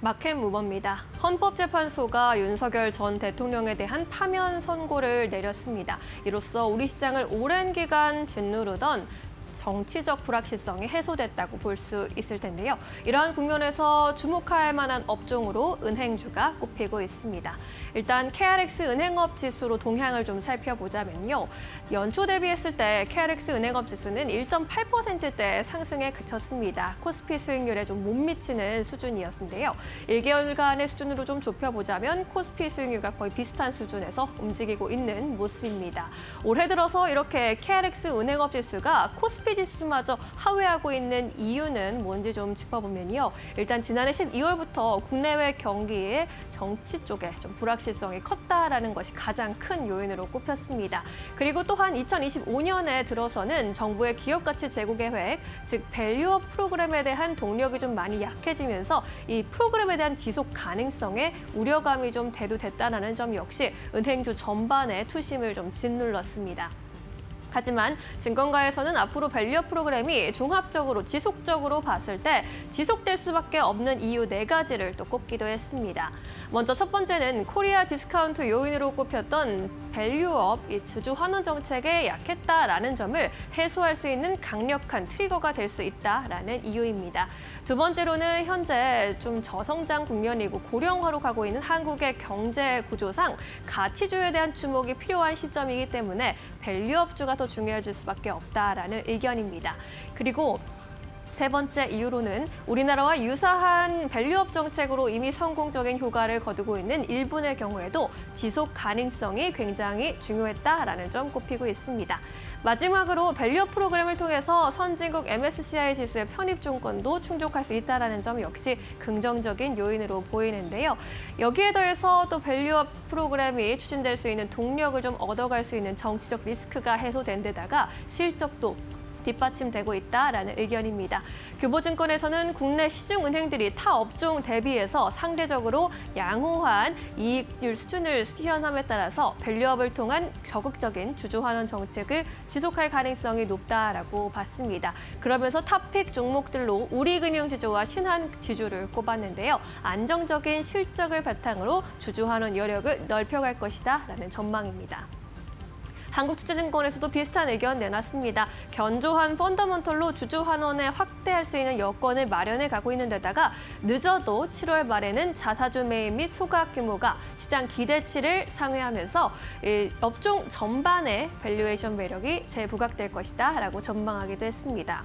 마켓 무버입니다. 헌법재판소가 윤석열 전 대통령에 대한 파면 선고를 내렸습니다. 이로써 우리 시장을 오랜 기간 짓누르던 정치적 불확실성이 해소됐다고 볼 수 있을 텐데요. 이러한 국면에서 주목할 만한 업종으로 은행주가 꼽히고 있습니다. 일단 KRX 은행업 지수로 동향을 좀 살펴보자면요. 연초 대비했을 때 KRX 은행업 지수는 1.8%대 상승에 그쳤습니다. 코스피 수익률에 좀 못 미치는 수준이었는데요. 1개월간의 수준으로 좀 좁혀보자면 코스피 수익률과 거의 비슷한 수준에서 움직이고 있는 모습입니다. 올해 들어서 이렇게 KRX 은행업 지수가 코스피 지수마저 하회하고 있는 이유는 뭔지 좀 짚어보면요. 일단 지난해 12월부터 국내외 경기의 정치 쪽에 좀 불확실성이 컸다라는 것이 가장 큰 요인으로 꼽혔습니다. 그리고 또한 2025년에 들어서는 정부의 기업 가치 제고 계획, 즉 밸류업 프로그램에 대한 동력이 좀 많이 약해지면서 이 프로그램에 대한 지속 가능성에 우려감이 좀 대두됐다는 점 역시 은행주 전반에 투심을 좀 짓눌렀습니다. 하지만 증권가에서는 앞으로 밸류업 프로그램이 종합적으로 지속적으로 봤을 때 지속될 수밖에 없는 이유 4가지를 또 꼽기도 했습니다. 먼저 첫 번째는 코리아 디스카운트 요인으로 꼽혔던 밸류업 주주 환원 정책에 약했다라는 점을 해소할 수 있는 강력한 트리거가 될 수 있다라는 이유입니다. 두 번째로는 현재 좀 저성장 국면이고 고령화로 가고 있는 한국의 경제 구조상 가치주에 대한 주목이 필요한 시점이기 때문에 밸류업주가 더 중요해질 수밖에 없다라는 의견입니다. 그리고 세 번째 이유로는 우리나라와 유사한 밸류업 정책으로 이미 성공적인 효과를 거두고 있는 일본의 경우에도 지속 가능성이 굉장히 중요했다라는 점 꼽히고 있습니다. 마지막으로 밸류업 프로그램을 통해서 선진국 MSCI 지수의 편입 조건도 충족할 수 있다는 점 역시 긍정적인 요인으로 보이는데요. 여기에 더해서 또 밸류업 프로그램이 추진될 수 있는 동력을 좀 얻어갈 수 있는 정치적 리스크가 해소된 데다가 실적도 뒷받침되고 있다라는 의견입니다. 교보증권에서는 국내 시중은행들이 타 업종 대비해서 상대적으로 양호한 이익률 수준을 수현함에 따라서 밸류업을 통한 적극적인 주주 환원 정책을 지속할 가능성이 높다라고 봤습니다. 그러면서 탑픽 종목들로 우리금융지주와 신한지주를 꼽았는데요. 안정적인 실적을 바탕으로 주주 환원 여력을 넓혀갈 것이다라는 전망입니다. 한국투자증권에서도 비슷한 의견 내놨습니다. 견조한 펀더먼털로 주주 환원에 확대할 수 있는 여건을 마련해 가고 있는 데다가 늦어도 7월 말에는 자사주 매입 및 소각 규모가 시장 기대치를 상회하면서 업종 전반의 밸류에이션 매력이 재부각될 것이다라고 전망하기도 했습니다.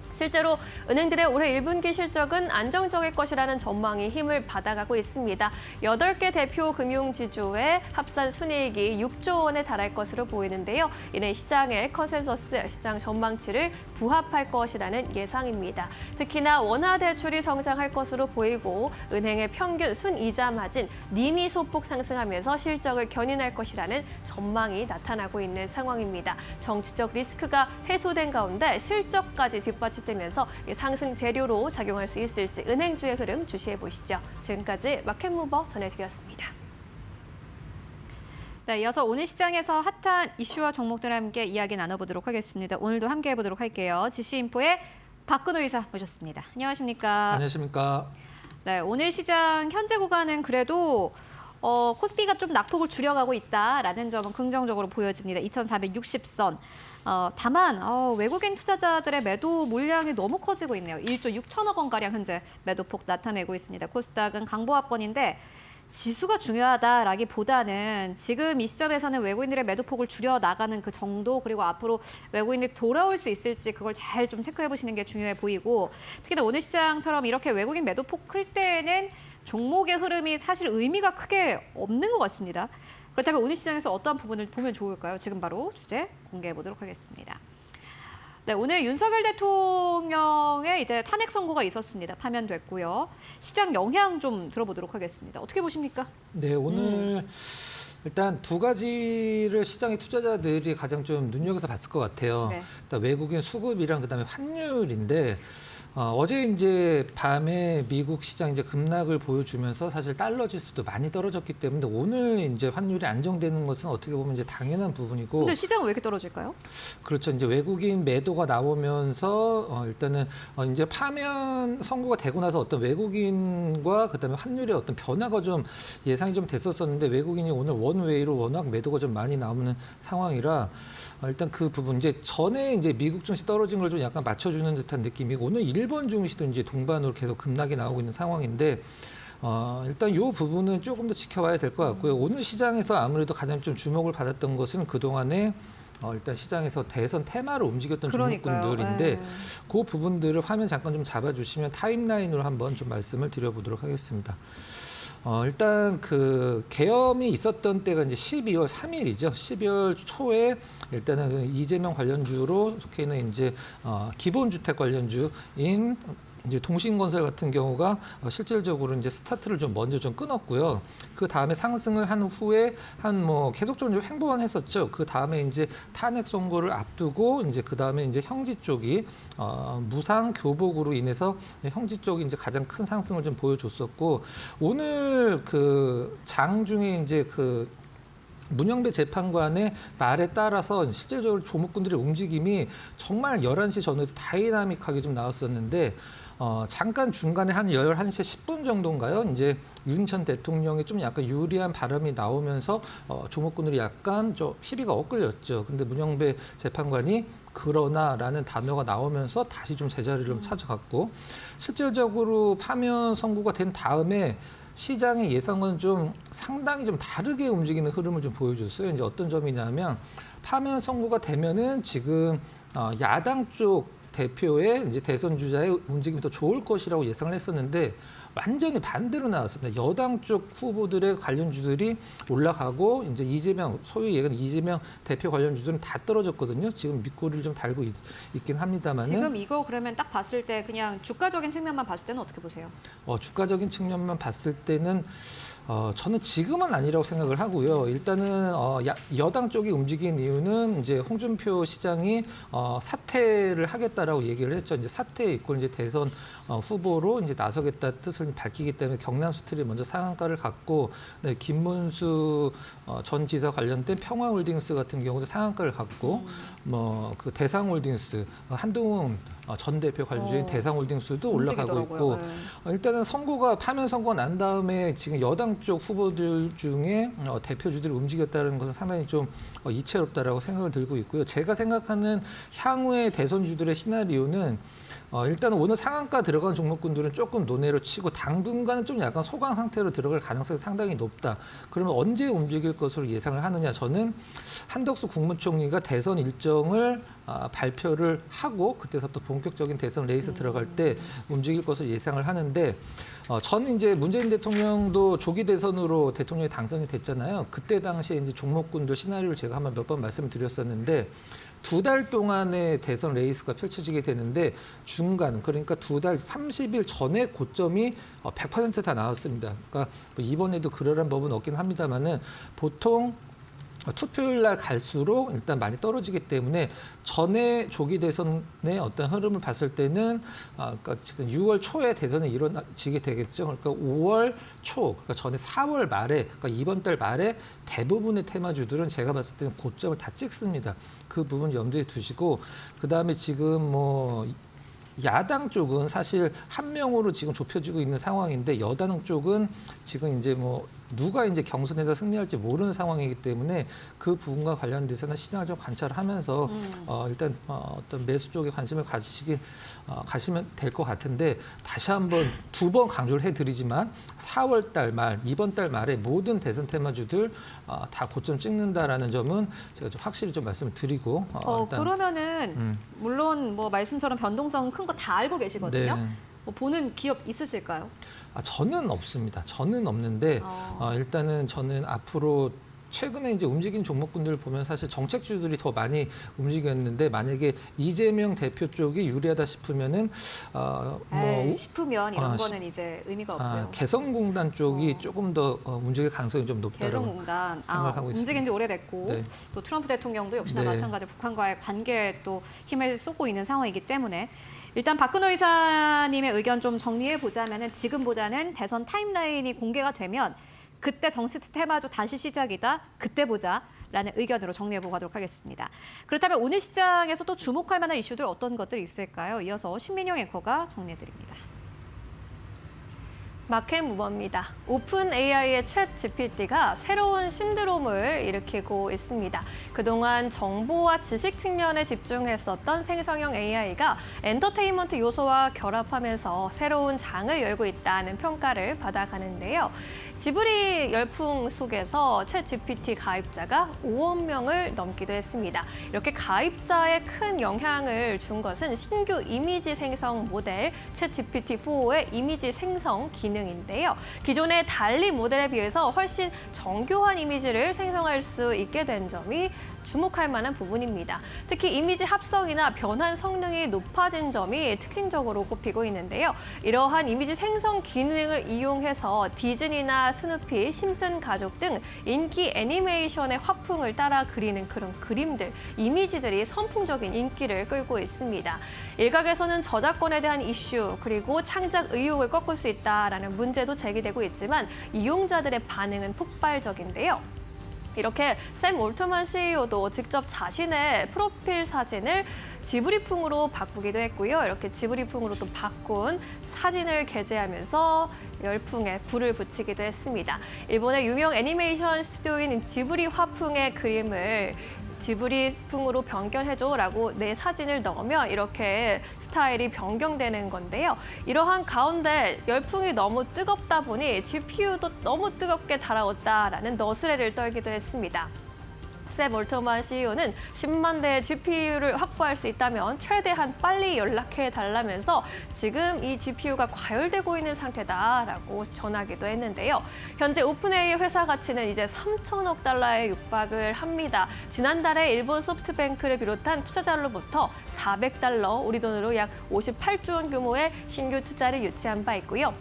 실제로 은행들의 올해 1분기 실적은 안정적일 것이라는 전망이 힘을 받아가고 있습니다. 8개 대표 금융지주의 합산 순이익이 6조 원에 달할 것으로 보이는데요. 이는 시장의 컨센서스, 시장 전망치를 부합할 것이라는 예상입니다. 특히나 원화 대출이 성장할 것으로 보이고 은행의 평균 순이자 마진, 님이 소폭 상승하면서 실적을 견인할 것이라는 전망이 나타나고 있는 상황입니다. 정치적 리스크가 해소된 가운데 실적까지 뒷받침되면서 상승 재료로 작용할 수 있을지 은행주의 흐름 주시해 보시죠. 지금까지 마켓무버 전해드렸습니다. 네, 이어서 오늘 시장에서 핫한 이슈와 종목들과 함께 이야기 나눠보도록 하겠습니다. 오늘도 함께 해보도록 할게요. GC인포의 박근호 이사 모셨습니다. 안녕하십니까? 안녕하십니까? 네, 오늘 시장 현재 구간은 그래도 코스피가 좀 낙폭을 줄여가고 있다라는 점은 긍정적으로 보여집니다. 2,460선. 다만 외국인 투자자들의 매도 물량이 너무 커지고 있네요. 1조 6천억 원가량 현재 매도폭 나타내고 있습니다. 코스닥은 강보합권인데 지수가 중요하다라기보다는 지금 이 시점에서는 외국인들의 매도폭을 줄여나가는 그 정도, 그리고 앞으로 외국인들이 돌아올 수 있을지 그걸 잘 좀 체크해 보시는 게 중요해 보이고, 특히나 오늘 시장처럼 이렇게 외국인 매도폭 클 때에는 종목의 흐름이 사실 의미가 크게 없는 것 같습니다. 그렇다면 오늘 시장에서 어떠한 부분을 보면 좋을까요? 지금 바로 주제 공개해 보도록 하겠습니다. 네, 오늘 윤석열 대통령의 이제 탄핵 선고가 있었습니다. 파면됐고요. 시장 영향 좀 들어보도록 하겠습니다. 어떻게 보십니까? 네, 오늘 일단 두 가지를 시장의 투자자들이 가장 좀 눈여겨서 봤을 것 같아요. 네. 일단 외국인 수급이랑 그다음에 환율인데 어제 이제 밤에 미국 시장 이제 급락을 보여주면서 사실 달러 지수도 많이 떨어졌기 때문에 오늘 이제 환율이 안정되는 것은 어떻게 보면 이제 당연한 부분이고. 근데 시장은 왜 이렇게 떨어질까요? 그렇죠. 이제 외국인 매도가 나오면서 일단은 이제 파면 선고가 되고 나서 어떤 외국인과 그다음에 환율의 어떤 변화가 좀 예상이 좀 됐었었는데 외국인이 오늘 원웨이로 워낙 매도가 좀 많이 나오는 상황이라 일단 그 부분 이제 전에 이제 미국 증시 떨어진 걸 좀 약간 맞춰주는 듯한 느낌이고 오늘 일본 증시도 이제 동반으로 계속 급락이 나오고 있는 상황인데 일단 이 부분은 조금 더 지켜봐야 될 것 같고요. 오늘 시장에서 아무래도 가장 좀 주목을 받았던 것은 그동안에 일단 시장에서 대선 테마로 움직였던 그러니까요. 종목군들인데 네. 그 부분들을 화면 잠깐 좀 잡아주시면 타임라인으로 한번 좀 말씀을 드려보도록 하겠습니다. 일단 그 계엄이 있었던 때가 이제 12월 3일이죠. 12월 초에 일단은 그 이재명 관련주로 속해 있는 이제 기본주택 관련주인 이제 동신건설 같은 경우가 실질적으로 이제 스타트를 좀 먼저 좀 끊었고요. 그 다음에 상승을 한 후에 한 뭐 계속적으로 횡보만 했었죠. 그 다음에 이제 탄핵 선고를 앞두고 이제 그 다음에 이제 형지 쪽이 무상 교복으로 인해서 형지 쪽이 이제 가장 큰 상승을 좀 보여줬었고 오늘 그 장 중에 이제 그 문영배 재판관의 말에 따라서 실질적으로 조목군들의 움직임이 정말 11시 전후에서 다이나믹하게 좀 나왔었는데 잠깐 중간에 한 11시 10분 정도인가요? 이제 윤 전 대통령이 좀 약간 유리한 발언이 나오면서 조목군들이 약간 좀 시비가 엇갈렸죠. 근데 문영배 재판관이 그러나라는 단어가 나오면서 다시 좀 제자리를 좀 찾아갔고 실질적으로 파면 선고가 된 다음에 시장의 예상은 좀 상당히 좀 다르게 움직이는 흐름을 좀 보여줬어요. 이제 어떤 점이냐면 파면 선고가 되면은 지금 야당 쪽 대표의 이제 대선 주자의 움직임이 더 좋을 것이라고 예상을 했었는데 완전히 반대로 나왔습니다. 여당 쪽 후보들의 관련주들이 올라가고 이제 이재명 소위 얘기하는 이재명 대표 관련주들은 다 떨어졌거든요. 지금 밑꼬리를 좀 달고 있긴 합니다만은 지금 이거 그러면 딱 봤을 때 그냥 주가적인 측면만 봤을 때는 어떻게 보세요? 주가적인 측면만 봤을 때는 저는 지금은 아니라고 생각을 하고요. 일단은 여당 쪽이 움직인 이유는 이제 홍준표 시장이 사퇴를 하겠다라고 얘기를 했죠. 이제 사퇴 있고 이제 대선 후보로 이제 나서겠다 뜻을 밝히기 때문에 경남 수틀이 먼저 상한가를 갖고 네, 김문수 전 지사 관련된 평화홀딩스 같은 경우도 상한가를 갖고 뭐 그 대상홀딩스 한동훈 전 대표 관련주인 대상홀딩스도 올라가고 있고 네. 일단은 파면 선고가 난 다음에 지금 여당 쪽 후보들 중에 대표주들이 움직였다는 것은 상당히 좀 이채롭다라고 생각을 들고 있고요. 제가 생각하는 향후의 대선주들의 시나리오는 일단 오늘 상한가 들어간 종목군들은 조금 논외로 치고 당분간은 좀 약간 소강 상태로 들어갈 가능성이 상당히 높다. 그러면 언제 움직일 것으로 예상을 하느냐? 저는 한덕수 국무총리가 대선 일정을 발표를 하고 그때서부터 본격적인 대선 레이스 들어갈 때 움직일 것을 예상을 하는데 저는 이제 문재인 대통령도 조기 대선으로 대통령이 당선이 됐잖아요. 그때 당시에 이제 종목군들 시나리오를 제가 한번 몇 번 말씀을 드렸었는데 2달 동안의 대선 레이스가 펼쳐지게 되는데 중간 그러니까 2달 30일 전에 고점이 100% 다 나왔습니다. 그러니까 뭐 이번에도 그러란 법은 없긴 합니다만은 보통 투표일 날 갈수록 일단 많이 떨어지기 때문에 전에 조기 대선의 어떤 흐름을 봤을 때는 그러니까 지금 6월 초에 대선이 일어나지게 되겠죠. 그러니까 5월 초, 그러니까 전에 4월 말에, 그러니까 이번 달 말에 대부분의 테마주들은 제가 봤을 때는 고점을 다 찍습니다. 그 부분 염두에 두시고 그 다음에 지금 뭐 야당 쪽은 사실 한 명으로 지금 좁혀지고 있는 상황인데 여당 쪽은 지금 이제 뭐 누가 이제 경선에서 승리할지 모르는 상황이기 때문에 그 부분과 관련돼서는 시장을 좀 관찰하면서 일단 어떤 매수 쪽에 관심을 가시면 될 것 같은데 다시 한번 2번 강조를 해드리지만 4월 달 말, 이번 달 말에 모든 대선 테마주들 다 고점 찍는다라는 점은 제가 좀 확실히 좀 말씀을 드리고 일단 그러면은 물론 뭐 말씀처럼 변동성 큰 거 다 알고 계시거든요. 네. 뭐 보는 기업 있으실까요? 저는 없습니다. 저는 없는데 일단은 저는 앞으로 최근에 이제 움직인 종목군들을 보면 사실 정책주들이 더 많이 움직였는데 만약에 이재명 대표 쪽이 유리하다 싶으면은 싶으면 이런 거는 이제 의미가 없고요. 개성공단 쪽이 조금 더 움직일 가능성이 좀 높다고 개성공단 생각하고 있습니다. 움직인 지 오래됐고 네. 또 트럼프 대통령도 역시나 네. 마찬가지로 북한과의 관계에 또 힘을 쏟고 있는 상황이기 때문에 일단 박근호 이사님의 의견 좀 정리해 보자면은 지금보다는 대선 타임라인이 공개가 되면 그때 정치 테마주 다시 시작이다. 그때 보자라는 의견으로 정리해 보도록 하겠습니다. 그렇다면 오늘 시장에서 또 주목할 만한 이슈들 어떤 것들이 있을까요? 이어서 신민영 앵커가 정리해 드립니다. 마켓 무버입니다. 오픈 AI의 챗 GPT가 새로운 신드롬을 일으키고 있습니다. 그동안 정보와 지식 측면에 집중했었던 생성형 AI가 엔터테인먼트 요소와 결합하면서 새로운 장을 열고 있다는 평가를 받아가는데요. 지브리 열풍 속에서 챗 GPT 가입자가 5억 명을 넘기도 했습니다. 이렇게 가입자에 큰 영향을 준 것은 신규 이미지 생성 모델 챗 GPT-4의 이미지 생성 기능인데요. 기존의 달리 모델에 비해서 훨씬 정교한 이미지를 생성할 수 있게 된 점이 주목할 만한 부분입니다. 특히 이미지 합성이나 변환 성능이 높아진 점이 특징적으로 꼽히고 있는데요. 이러한 이미지 생성 기능을 이용해서 디즈니나 스누피, 심슨 가족 등 인기 애니메이션의 화풍을 따라 그리는 그런 그림들, 이미지들이 선풍적인 인기를 끌고 있습니다. 일각에서는 저작권에 대한 이슈, 그리고 창작 의욕을 꺾을 수 있다라는 문제도 제기되고 있지만 이용자들의 반응은 폭발적인데요. 이렇게 샘 올트만 CEO도 직접 자신의 프로필 사진을 지브리풍으로 바꾸기도 했고요. 이렇게 지브리풍으로 또 바꾼 사진을 게재하면서 열풍에 불을 붙이기도 했습니다. 일본의 유명 애니메이션 스튜디오인 지브리 화풍의 그림을 지브리풍으로 변경해줘라고 내 사진을 넣으면 이렇게 스타일이 변경되는 건데요. 이러한 가운데 열풍이 너무 뜨겁다 보니 GPU도 너무 뜨겁게 달아왔다라는 너스레를 떨기도 했습니다. 샘 올트만 CEO는 10만 대의 GPU를 확보할 수 있다면 최대한 빨리 연락해 달라면서 지금 이 GPU가 과열되고 있는 상태다라고 전하기도 했는데요. 현재 오픈AI 회사 가치는 이제 3천억 달러에 육박을 합니다. 지난달에 일본 소프트뱅크를 비롯한 투자자로부터 400달러, 우리 돈으로 약 58조 원 규모의 신규 투자를 유치한 바 있고요.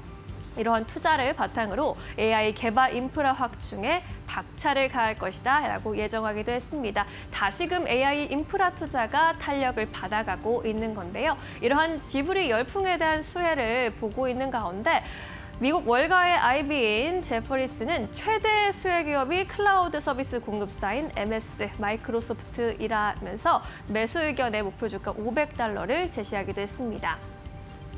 이러한 투자를 바탕으로 AI 개발 인프라 확충에 박차를 가할 것이다 라고 예정하기도 했습니다. 다시금 AI 인프라 투자가 탄력을 받아가고 있는 건데요. 이러한 지브리 열풍에 대한 수혜를 보고 있는 가운데 미국 월가의 IB인 제퍼리스는 최대 수혜 기업이 클라우드 서비스 공급사인 MS, 마이크로소프트이라면서 매수 의견의 목표 주가 500달러를 제시하기도 했습니다.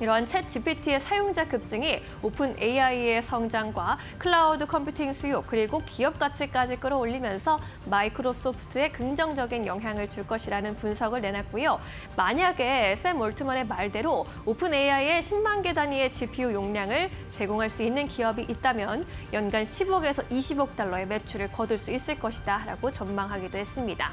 이러한 챗 GPT의 사용자 급증이 오픈 AI의 성장과 클라우드 컴퓨팅 수요 그리고 기업 가치까지 끌어올리면서 마이크로소프트에 긍정적인 영향을 줄 것이라는 분석을 내놨고요. 만약에 샘 올트만의 말대로 오픈 AI의 10만 개 단위의 GPU 용량을 제공할 수 있는 기업이 있다면 연간 10억에서 20억 달러의 매출을 거둘 수 있을 것이다 라고 전망하기도 했습니다.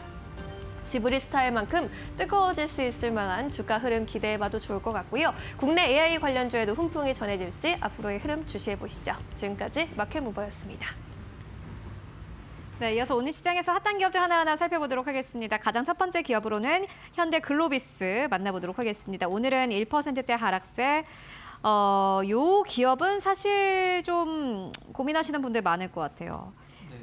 지브리 스타일만큼 뜨거워질 수 있을 만한 주가 흐름 기대해봐도 좋을 것 같고요. 국내 AI 관련주에도 훈풍이 전해질지 앞으로의 흐름 주시해보시죠. 지금까지 마켓무버였습니다. 네, 이어서 오늘 시장에서 핫한 기업들 하나하나 살펴보도록 하겠습니다. 가장 첫 번째 기업으로는 현대 글로비스 만나보도록 하겠습니다. 오늘은 1%대 하락세. 요 기업은 사실 좀 고민하시는 분들 많을 것 같아요.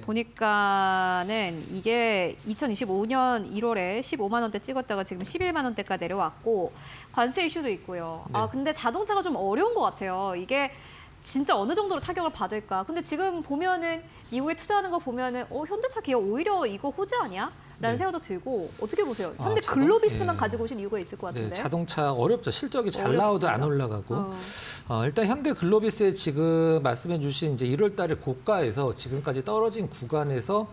보니까는 이게 2025년 1월에 15만 원대 찍었다가 지금 11만 원대가 내려왔고 관세 이슈도 있고요. 네. 근데 자동차가 좀 어려운 것 같아요. 이게 진짜 어느 정도로 타격을 받을까? 근데 지금 보면은 미국에 투자하는 거 보면은 현대차 기업 오히려 이거 호재 아니야? 라는 네. 생각도 들고 어떻게 보세요? 현대 자동- 글로비스만 예. 가지고 오신 이유가 있을 것 같은데. 네, 자동차 어렵죠. 실적이 잘 나오도 안 올라가고. 일단 현대 글로비스의 지금 말씀해 주신 이제 1월 달에 고가에서 지금까지 떨어진 구간에서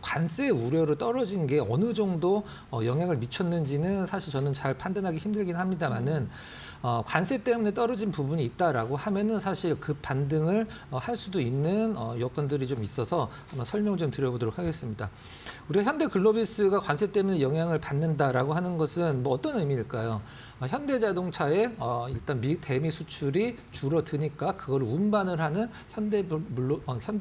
관세 우려로 떨어진 게 어느 정도 영향을 미쳤는지는 사실 저는 잘 판단하기 힘들긴 합니다만은 관세 때문에 떨어진 부분이 있다라고 하면은 사실 그 반등을 할 수도 있는 여건들이 좀 있어서 한번 설명 좀 드려보도록 하겠습니다. 우리가 현대 글로비스가 관세 때문에 영향을 받는다라고 하는 것은 뭐 어떤 의미일까요? 현대자동차의 일단 대미 수출이 줄어드니까 그걸 운반을 하는 현대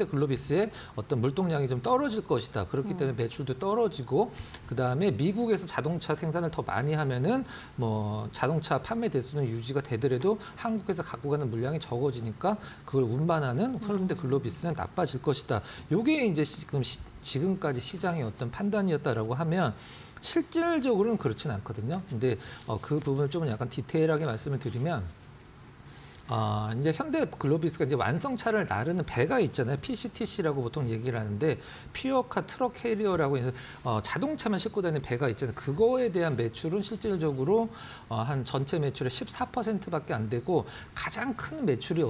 글로비스의 어떤 물동량이 좀 떨어질 것이다. 그렇기 때문에 매출도 떨어지고 그 다음에 미국에서 자동차 생산을 더 많이 하면은 뭐 자동차 판매 대수는 유지가 되더라도 한국에서 갖고 가는 물량이 적어지니까 그걸 운반하는 현대 글로비스는 나빠질 것이다. 요게 이제 지금 지금까지 시장의 어떤 판단이었다라고 하면 실질적으로는 그렇진 않거든요. 근데 그 부분을 좀 약간 디테일하게 말씀을 드리면 이제 현대 글로비스가 이제 완성차를 나르는 배가 있잖아요. PCTC라고 보통 얘기를 하는데 퓨어카 트럭 캐리어라고 해서 자동차만 싣고 다니는 배가 있잖아요. 그거에 대한 매출은 실질적으로 한 전체 매출의 14%밖에 안 되고 가장 큰 매출이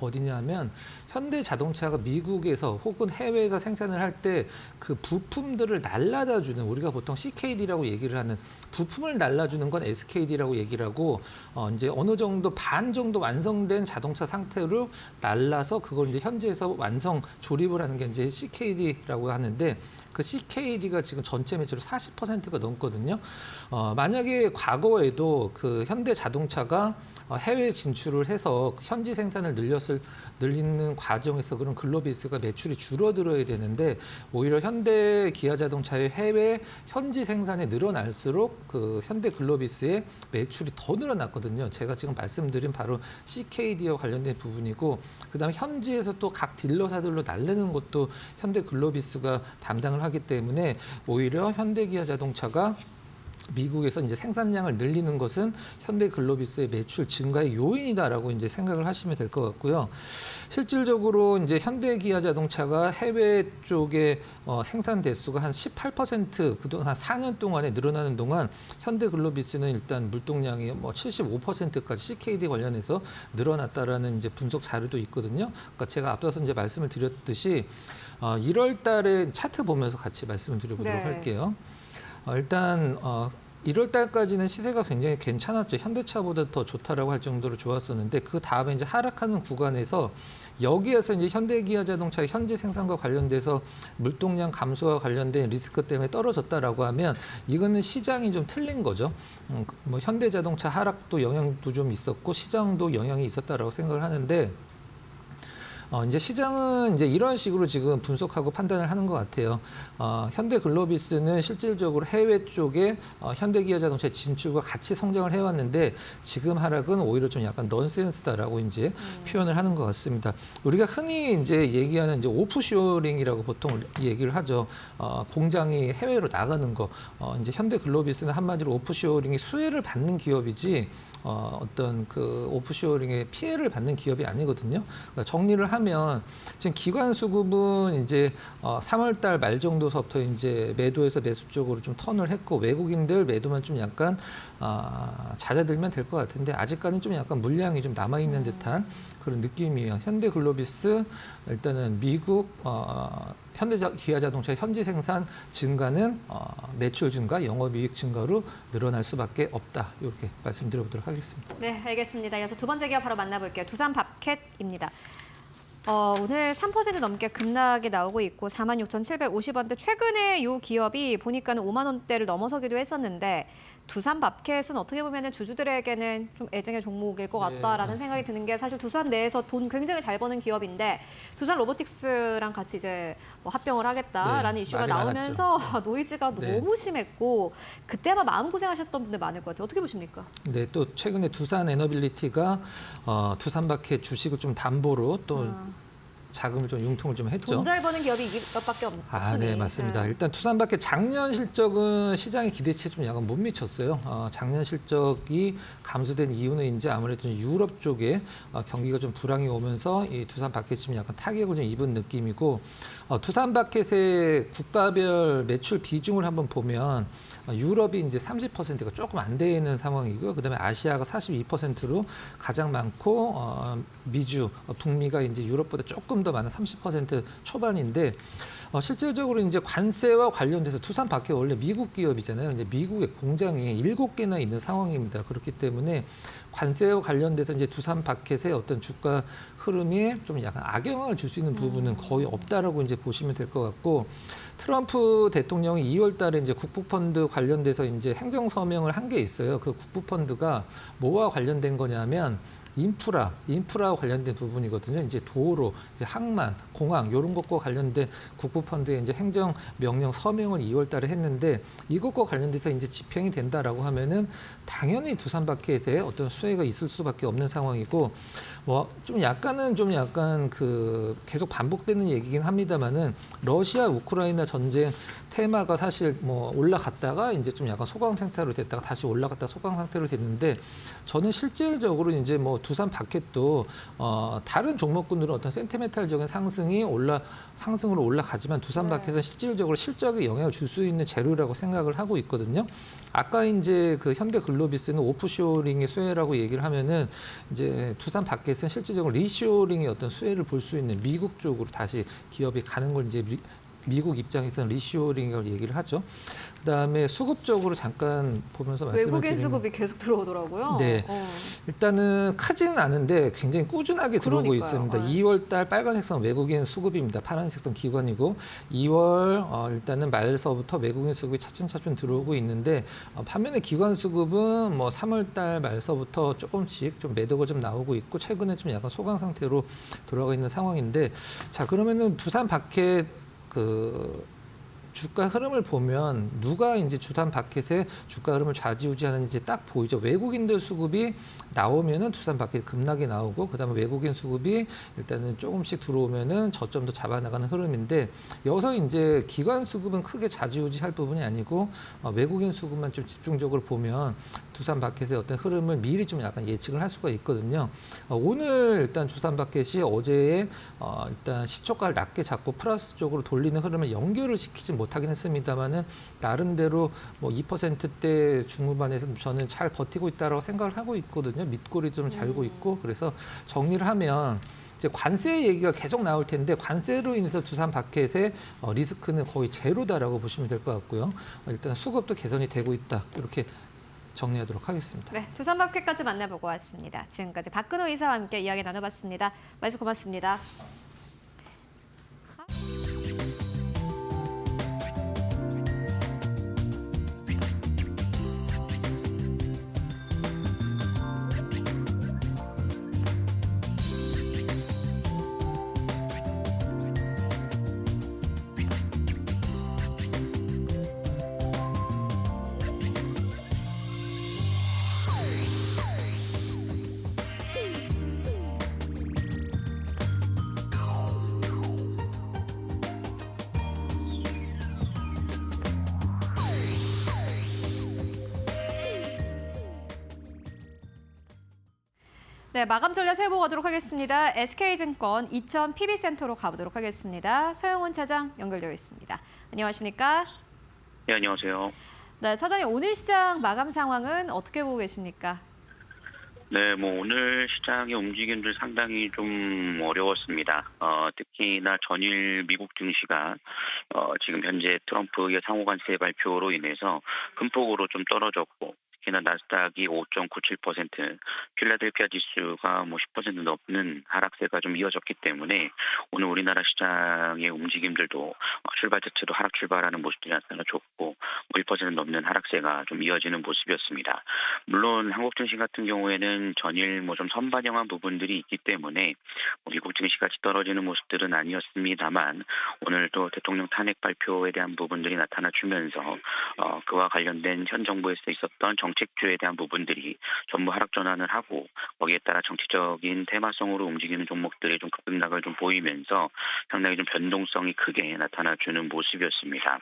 어디냐면 현대 자동차가 미국에서 혹은 해외에서 생산을 할 때 그 부품들을 날라다 주는 우리가 보통 CKD라고 얘기를 하는 부품을 날라주는 건 SKD라고 얘기를 하고 이제 어느 정도 반 정도 완성된 자동차 상태로 날라서 그걸 이제 현지에서 완성 조립을 하는 게 이제 CKD라고 하는데 그 CKD가 지금 전체 매출의 40%가 넘거든요. 만약에 과거에도 그 현대 자동차가 해외 진출을 해서 현지 생산을 늘리는 과정에서 그런 글로비스가 매출이 줄어들어야 되는데 오히려 현대 기아 자동차의 해외 현지 생산이 늘어날수록 그 현대 글로비스의 매출이 더 늘어났거든요. 제가 지금 말씀드린 바로 CKD와 관련된 부분이고 그다음에 현지에서 또 각 딜러사들로 날리는 것도 현대 글로비스가 담당을 하기 때문에 오히려 현대 기아 자동차가 미국에서 이제 생산량을 늘리는 것은 현대 글로비스의 매출 증가의 요인이다라고 이제 생각을 하시면 될 것 같고요. 실질적으로 이제 현대 기아 자동차가 해외 쪽에 생산 대수가 한 18% 그동안 한 4년 동안에 늘어나는 동안 현대 글로비스는 일단 물동량이 뭐 75%까지 CKD 관련해서 늘어났다라는 이제 분석 자료도 있거든요. 그러니까 제가 앞서서 이제 말씀을 드렸듯이 1월 달에 차트 보면서 같이 말씀을 드려보도록 네. 할게요. 일단 1월 달까지는 시세가 굉장히 괜찮았죠. 현대차보다 더 좋다라고 할 정도로 좋았었는데 그 다음에 이제 하락하는 구간에서 여기에서 이제 현대기아 자동차의 현지 생산과 관련돼서 물동량 감소와 관련된 리스크 때문에 떨어졌다라고 하면 이거는 시장이 좀 틀린 거죠. 뭐 현대자동차 하락도 영향도 좀 있었고 시장도 영향이 있었다라고 생각을 하는데. 이제 시장은 이제 이런 식으로 지금 분석하고 판단을 하는 것 같아요. 현대 글로비스는 실질적으로 해외 쪽에 현대 기아 자동차 진출과 같이 성장을 해왔는데 지금 하락은 오히려 좀 약간 넌센스다라고 이제 표현을 하는 것 같습니다. 우리가 흔히 이제 얘기하는 이제 오프쇼링이라고 보통 얘기를 하죠. 공장이 해외로 나가는 거. 이제 현대 글로비스는 한마디로 오프쇼링이 수혜를 받는 기업이지. 어떤 그 오프쇼링의 피해를 받는 기업이 아니거든요. 그러니까 정리를 하면 지금 기관 수급은 이제 3월달 말 정도서부터 이제 매도에서 매수 쪽으로 좀 턴을 했고 외국인들 매도만 좀 약간 잦아들면 될 것 같은데 아직까지는 좀 약간 물량이 좀 남아 있는 듯한 그런 느낌이에요. 현대 글로비스 일단은 미국 현대 기아 자동차 현지 생산 증가는 매출 증가, 영업이익 증가로 늘어날 수밖에 없다. 이렇게 말씀드려보도록 하겠습니다. 네, 알겠습니다. 이어서 두 번째 기업 바로 만나볼게요. 두산 밥캣입니다. 오늘 3% 넘게 급락이 나오고 있고 46,750원대 최근에 이 기업이 보니까는 5만 원대를 넘어서기도 했었는데 두산 밥캣은 어떻게 보면 주주들에게는 좀 애정의 종목일 것 같다라는 생각이 드는 게 사실 두산 내에서 돈 굉장히 잘 버는 기업인데 두산 로보틱스랑 같이 이제 뭐 합병을 하겠다라는 이슈가 말이 나오면서 노이즈가 네. 너무 심했고 그때 아마 마음고생하셨던 분들 많을 것 같아요. 어떻게 보십니까? 네, 또 최근에 두산 에너빌리티가 두산 밥캣 주식을 좀 담보로 또 자금을 좀 융통을 좀 했죠. 돈 잘 버는 기업이 이것밖에 없으니. 네, 맞습니다. 네. 일단 두산밖에 작년 실적은 시장의 기대치에 좀 약간 못 미쳤어요. 작년 실적이 감소된 이유는 이제 아무래도 유럽 쪽에 경기가 좀 불황이 오면서 이 두산바켓이 좀 약간 타격을 좀 입은 느낌이고 두산바켓의 국가별 매출 비중을 한번 보면 유럽이 이제 30%가 조금 안 되는 상황이고요. 그다음에 아시아가 42%로 가장 많고 미주, 북미가 이제 유럽보다 조금 더 많은 30% 초반인데 실질적으로 이제 관세와 관련돼서 두산바켓 원래 미국 기업이잖아요. 이제 미국의 공장이 7개나 있는 상황입니다. 그렇기 때문에 관세와 관련돼서 이제 두산바켓의 어떤 주가 흐름에 좀 약간 악영향을 줄 수 있는 부분은 거의 없다라고 이제 보시면 될 것 같고 트럼프 대통령이 2월 달에 이제 국부펀드 관련돼서 이제 행정 서명을 한 게 있어요. 그 국부펀드가 뭐와 관련된 거냐면 인프라 관련된 부분이거든요. 이제 도로, 이제 항만, 공항 이런 것과 관련된 국부펀드의 이제 행정 명령 서명을 2월 달에 했는데 이것과 관련돼서 이제 집행이 된다라고 하면은 당연히 두산바켓에 어떤 수혜가 있을 수밖에 없는 상황이고 뭐 좀 약간 그 계속 반복되는 얘기긴 합니다만은 러시아 우크라이나 전쟁 테마가 사실 뭐 올라갔다가 이제 좀 약간 소강 상태로 됐다가 다시 올라갔다가 소강 상태로 됐는데 저는 실질적으로 이제 뭐 두산 바켓도 다른 종목군들은 어떤 센티멘탈적인 상승으로 올라가지만 두산 바켓은 실질적으로 실적에 영향을 줄 수 있는 재료라고 생각을 하고 있거든요. 아까 이제 그 현대글로비스는 오프쇼링의 수혜라고 얘기를 하면은 이제 두산 바켓은 실질적으로 리쇼링의 어떤 수혜를 볼 수 있는 미국 쪽으로 다시 기업이 가는 걸 이제 미국 입장에서는 리쇼링이라고 얘기를 하죠. 그다음에 수급적으로 잠깐 보면서 말씀을 외국인 드리면 수급이 계속 들어오더라고요. 네. 일단은 크지는 않은데 굉장히 꾸준하게 들어오고 그러니까요. 있습니다. 네. 2월 달 빨간색 선 외국인 수급입니다. 파란색 선 기관이고 2월 일단은 말서부터 외국인 수급이 차츰차츰 들어오고 있는데 반면에 기관 수급은 뭐 3월 달 말서부터 조금씩 좀 매도가 좀 나오고 있고 최근에 좀 약간 소강 상태로 돌아가 있는 상황인데 자 그러면은 두산 바켓 그 주가 흐름을 보면 누가 이제 두산 바켓의 주가 흐름을 좌지우지하는지 딱 보이죠. 외국인들 수급이 나오면은 두산 바켓 급락이 나오고 그다음에 외국인 수급이 일단은 조금씩 들어오면은 저점도 잡아나가는 흐름인데 여기서 이제 기관 수급은 크게 좌지우지할 부분이 아니고 외국인 수급만 좀 집중적으로 보면 두산 바켓의 어떤 흐름을 미리 좀 약간 예측을 할 수가 있거든요. 오늘 일단 두산 바켓이 어제에 일단 시초가를 낮게 잡고 플러스 쪽으로 돌리는 흐름을 연결을 시키지 못하긴 했습니다만은 나름대로 뭐 2%대 중후반에서 저는 잘 버티고 있다라고 생각을 하고 있거든요. 밑꼬리 좀 잘고 있고 그래서 정리를 하면 이제 관세 얘기가 계속 나올 텐데 관세로 인해서 두산 바켓의 리스크는 거의 제로다라고 보시면 될 것 같고요. 일단 수급도 개선이 되고 있다 이렇게 정리하도록 하겠습니다. 네, 두산마켓까지 만나보고 왔습니다. 지금까지 박근호 이사와 함께 이야기 나눠봤습니다. 말씀 고맙습니다. 네, 마감 전략 세워보도록 하겠습니다. SK증권 이천 PB센터로 가보도록 하겠습니다. 서영훈 차장 연결되어 있습니다. 안녕하십니까? 네, 안녕하세요. 네, 차장님 오늘 시장 마감 상황은 어떻게 보고 계십니까? 네, 뭐 오늘 시장의 움직임들 상당히 좀 어려웠습니다. 특히나 전일 미국 증시가 지금 현재 트럼프의 상호관세 발표로 인해서 큰 폭으로 좀 떨어졌고 특히나 나스닥이 5.97%, 필라델피아 지수가 뭐 10% 넘는 하락세가 좀 이어졌기 때문에 오늘 우리나라 시장의 움직임들도 출발 자체도 하락 출발하는 모습들이 나타나줬고 1% 넘는 하락세가 좀 이어지는 모습이었습니다. 물론 한국 증시 같은 경우에는 전일 뭐 좀 선반영한 부분들이 있기 때문에 미국 증시같이 떨어지는 모습들은 아니었습니다만 오늘 또 대통령 탄핵 발표에 대한 부분들이 나타나주면서 그와 관련된 현 정부에서 있었던 정책주에 대한 부분들이 전부 하락 전환을 하고 거기에 따라 정치적인 테마성으로 움직이는 종목들이 좀 급등락을 좀 보이면서 상당히 좀 변동성이 크게 나타나주는 모습이었습니다.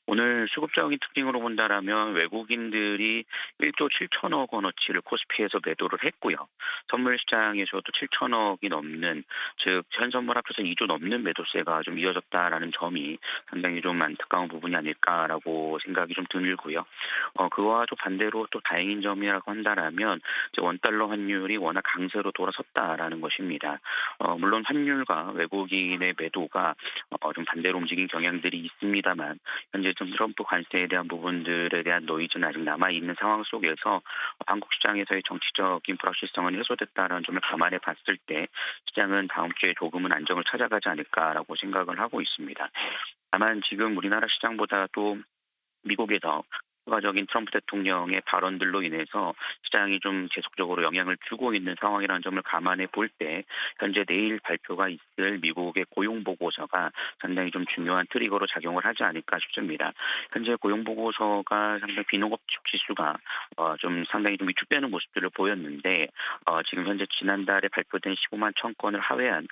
오늘 수급적인 특징으로 본다라면 외국인들이 1조 7천억 원어치를 코스피에서 매도를 했고요. 선물 시장에서도 7천억이 넘는 즉 현선물 합쳐서 2조 넘는 매도세가 좀 이어졌다라는 점이 상당히 좀 안타까운 부분이 아닐까라고 생각이 좀 들고요. 그와 좀 반대로 또 다행인 점이라고 한다라면 원달러 환율이 워낙 강세로 돌아섰다라는 것입니다. 물론 환율과 외국인의 매도가 좀 반대로 움직인 경향들이 있습니다만 현재 좀 트럼프 관세에 대한 부분들에 대한 노이즈는 아직 남아 있는 상황 속에서 한국 시장에서의 정치적인 불확실성은 해소됐다는 점을 감안해 봤을 때 시장은 다음 주에 조금은 안정을 찾아가지 않을까라고 생각을 하고 있습니다. 다만 지금 우리나라 시장보다도 미국에서 추가적인 트럼프 대통령의 발언들로 인해서 시장이 좀 계속적으로 영향을 주고 있는 상황이라는 점을 감안해 볼 때 현재 내일 발표가 있을 미국의 고용 보고서가 상당히 좀 중요한 트리거로 작용을 하지 않을까 싶습니다. 현재 고용 보고서가 상당히 비농업집 지수가 좀 상당히 좀 위축되는 모습들을 보였는데 지금 현재 지난달에 발표된 15만 1,000건을 하회한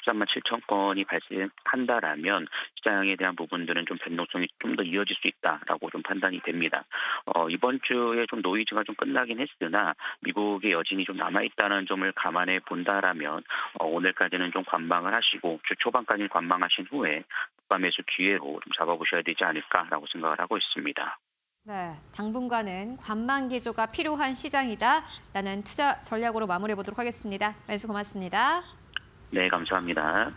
13만 7천 건이 발생한다라면 시장에 대한 부분들은 좀 변동성이 좀 더 이어질 수 있다라고 좀 판단이 됩니다. 이번 주에 좀 노이즈가 좀 끝나긴 했으나 미국의 여진이 좀 남아있다는 점을 감안해 본다라면 오늘까지는 좀 관망을 하시고 주 초반까지는 관망하신 후에 주가 매수 기회로 좀 잡아보셔야 되지 않을까라고 생각을 하고 있습니다. 네, 당분간은 관망 기조가 필요한 시장이다라는 투자 전략으로 마무리해 보도록 하겠습니다. 말씀 고맙습니다. 네, 감사합니다.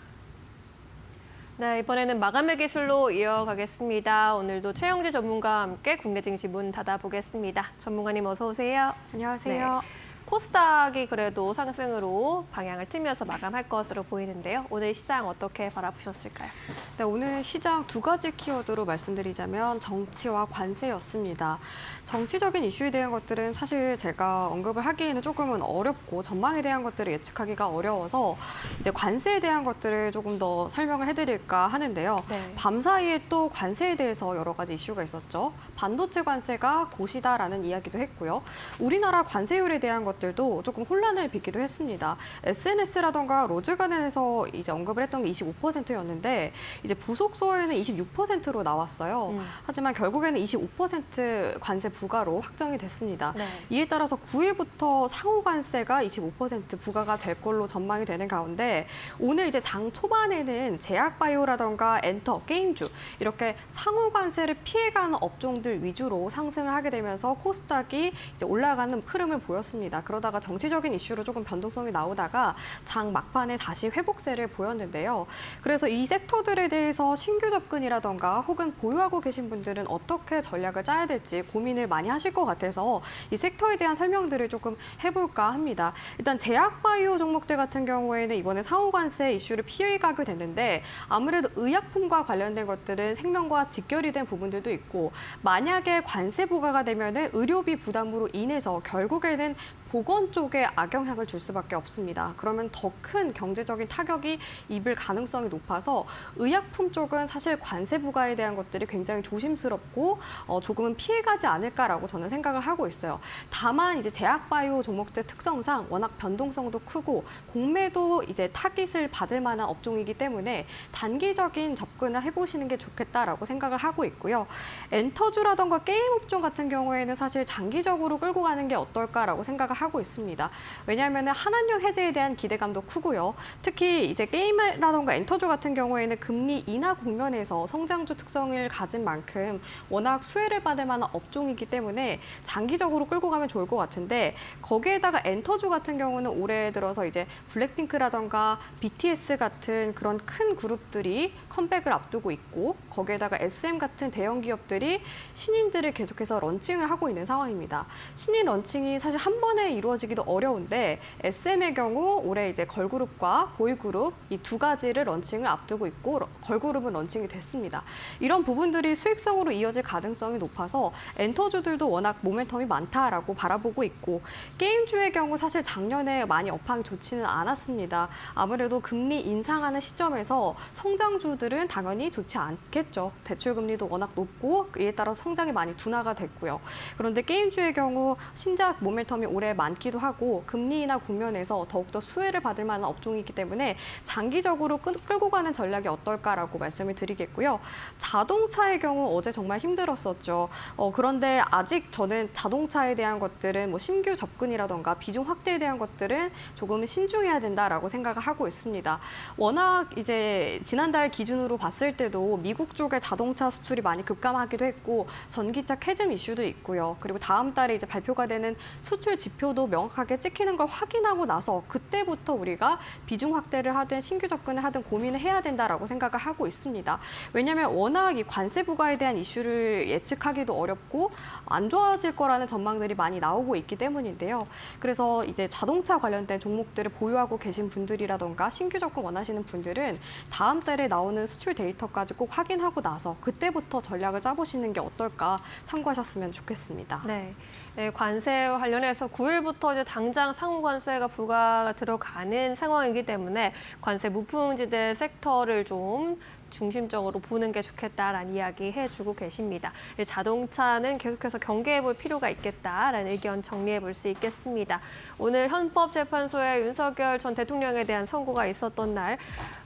네, 이번에는 마감의 기술로 이어가겠습니다. 오늘도 최영지 전문가와 함께 국내 증시 문 닫아보겠습니다. 전문가님 어서 오세요. 안녕하세요. 코스닥이 그래도 상승으로 방향을 틀면서 마감할 것으로 보이는데요. 오늘 시장 어떻게 바라보셨을까요? 네, 오늘 시장 두 가지 키워드로 말씀드리자면 정치와 관세였습니다. 정치적인 이슈에 대한 것들은 사실 제가 언급을 하기에는 조금은 어렵고 전망에 대한 것들을 예측하기가 어려워서 이제 관세에 대한 것들을 조금 더 설명을 해드릴까 하는데요. 네. 밤사이에 또 관세에 대해서 여러 가지 이슈가 있었죠. 반도체 관세가 고시다라는 이야기도 했고요. 우리나라 관세율에 대한 것들도 조금 혼란을 빚기도 했습니다. SNS라던가 로즈가든에서 이제 언급을 했던 게 25%였는데 이제 부속서에는 26%로 나왔어요. 하지만 결국에는 25% 관세 부과로 확정이 됐습니다. 네. 이에 따라서 9일부터 상호 관세가 25% 부과가 될 걸로 전망이 되는 가운데 오늘 이제 장 초반에는 제약바이오라던가 엔터, 게임주 이렇게 상호 관세를 피해가는 업종들 위주로 상승을 하게 되면서 코스닥이 이제 올라가는 흐름을 보였습니다. 그러다가 정치적인 이슈로 조금 변동성이 나오다가 장 막판에 다시 회복세를 보였는데요. 그래서 이 섹터들에 대해서 신규 접근이라던가 혹은 보유하고 계신 분들은 어떻게 전략을 짜야 될지 고민을 많이 하실 것 같아서 이 섹터에 대한 설명들을 조금 해볼까 합니다. 일단 제약바이오 종목들 같은 경우에는 이번에 상호관세 이슈를 피해가게 됐는데 아무래도 의약품과 관련된 것들은 생명과 직결이 된 부분들도 있고 만약에 관세 부과가 되면은 의료비 부담으로 인해서 결국에는 보건 쪽에 악영향을 줄 수밖에 없습니다. 그러면 더 큰 경제적인 타격이 입을 가능성이 높아서 의약품 쪽은 사실 관세 부과에 대한 것들이 굉장히 조심스럽고 조금은 피해가지 않을까라고 저는 생각을 하고 있어요. 다만 이제 제약바이오 종목들 특성상 워낙 변동성도 크고 공매도 이제 타깃을 받을 만한 업종이기 때문에 단기적인 접근을 해보시는 게 좋겠다라고 생각을 하고 있고요. 엔터주라던가 게임 업종 같은 경우에는 사실 장기적으로 끌고 가는 게 어떨까라고 생각을 하고 있습니다. 왜냐하면 한한령 해제에 대한 기대감도 크고요. 특히 이제 게임이라던가 엔터주 같은 경우에는 금리 인하 국면에서 성장주 특성을 가진 만큼 워낙 수혜를 받을 만한 업종이기 때문에 장기적으로 끌고 가면 좋을 것 같은데 거기에다가 엔터주 같은 경우는 올해 들어서 이제 블랙핑크라던가 BTS 같은 그런 큰 그룹들이 컴백을 앞두고 있고 거기에다가 SM 같은 대형 기업들이 신인들을 계속해서 런칭을 하고 있는 상황입니다. 신인 런칭이 사실 한 번에 이루어지기도 어려운데 SM의 경우 올해 이제 걸그룹과 보이그룹 이 두 가지를 런칭을 앞두고 있고 걸그룹은 런칭이 됐습니다. 이런 부분들이 수익성으로 이어질 가능성이 높아서 엔터주들도 워낙 모멘텀이 많다라고 바라보고 있고 게임주의 경우 사실 작년에 많이 업황이 좋지는 않았습니다. 아무래도 금리 인상하는 시점에서 성장주들은 당연히 좋지 않겠죠. 대출금리도 워낙 높고 이에 따라서 성장이 많이 둔화가 됐고요. 그런데 게임주의 경우 신작 모멘텀이 올해 많기도 하고 금리 인하 국면에서 더욱더 수혜를 받을 만한 업종이기 때문에 장기적으로 끌고 가는 전략이 어떨까라고 말씀을 드리겠고요. 자동차의 경우 어제 정말 힘들었었죠. 그런데 아직 저는 자동차에 대한 것들은 뭐 신규 접근이라던가 비중 확대에 대한 것들은 조금 신중해야 된다라고 생각을 하고 있습니다. 워낙 이제 지난달 기준으로 봤을 때도 미국 쪽의 자동차 수출이 많이 급감하기도 했고 전기차 캐즘 이슈도 있고요. 그리고 다음 달에 이제 발표가 되는 수출 지표 진로도 명확하게 찍히는 걸 확인하고 나서 그때부터 우리가 비중 확대를 하든 신규 접근을 하든 고민을 해야 된다라고 생각을 하고 있습니다. 왜냐하면 워낙 이 관세 부과에 대한 이슈를 예측하기도 어렵고 안 좋아질 거라는 전망들이 많이 나오고 있기 때문인데요. 그래서 이제 자동차 관련된 종목들을 보유하고 계신 분들이라던가 신규 접근 원하시는 분들은 다음 달에 나오는 수출 데이터까지 꼭 확인하고 나서 그때부터 전략을 짜보시는 게 어떨까 참고하셨으면 좋겠습니다. 네. 네, 관세 관련해서 9일부터 이제 당장 상호 관세가 부과가 들어가는 상황이기 때문에 관세 무풍지대 섹터를 좀 중심적으로 보는 게 좋겠다라는 이야기 해주고 계십니다. 자동차는 계속해서 경계해 볼 필요가 있겠다라는 의견 정리해 볼 수 있겠습니다. 오늘 헌법재판소에 윤석열 전 대통령에 대한 선고가 있었던 날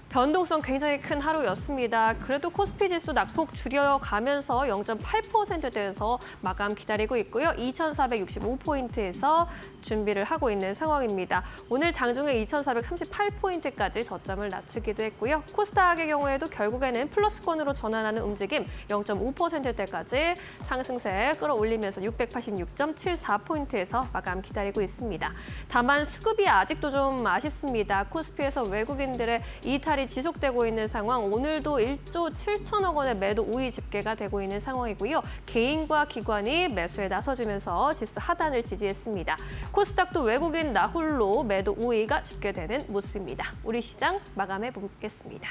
변동성 굉장히 큰 하루였습니다. 그래도 코스피 지수 낙폭 줄여가면서 0.8%대에서 마감 기다리고 있고요. 2,465포인트에서 준비를 하고 있는 상황입니다. 오늘 장중에 2,438포인트까지 저점을 낮추기도 했고요. 코스닥의 경우에도 결국에는 플러스권으로 전환하는 움직임 0.5%대까지 상승세 끌어올리면서 686.74포인트에서 마감 기다리고 있습니다. 다만 수급이 아직도 좀 아쉽습니다. 코스피에서 외국인들의 이탈이 지속되고 있는 상황, 오늘도 1조 7천억 원의 매도 우위 집계가 되고 있는 상황이고요. 개인과 기관이 매수에 나서주면서 지수 하단을 지지했습니다. 코스닥도 외국인 나홀로 매도 우위가 집계되는 모습입니다. 우리 시장 마감해 보겠습니다.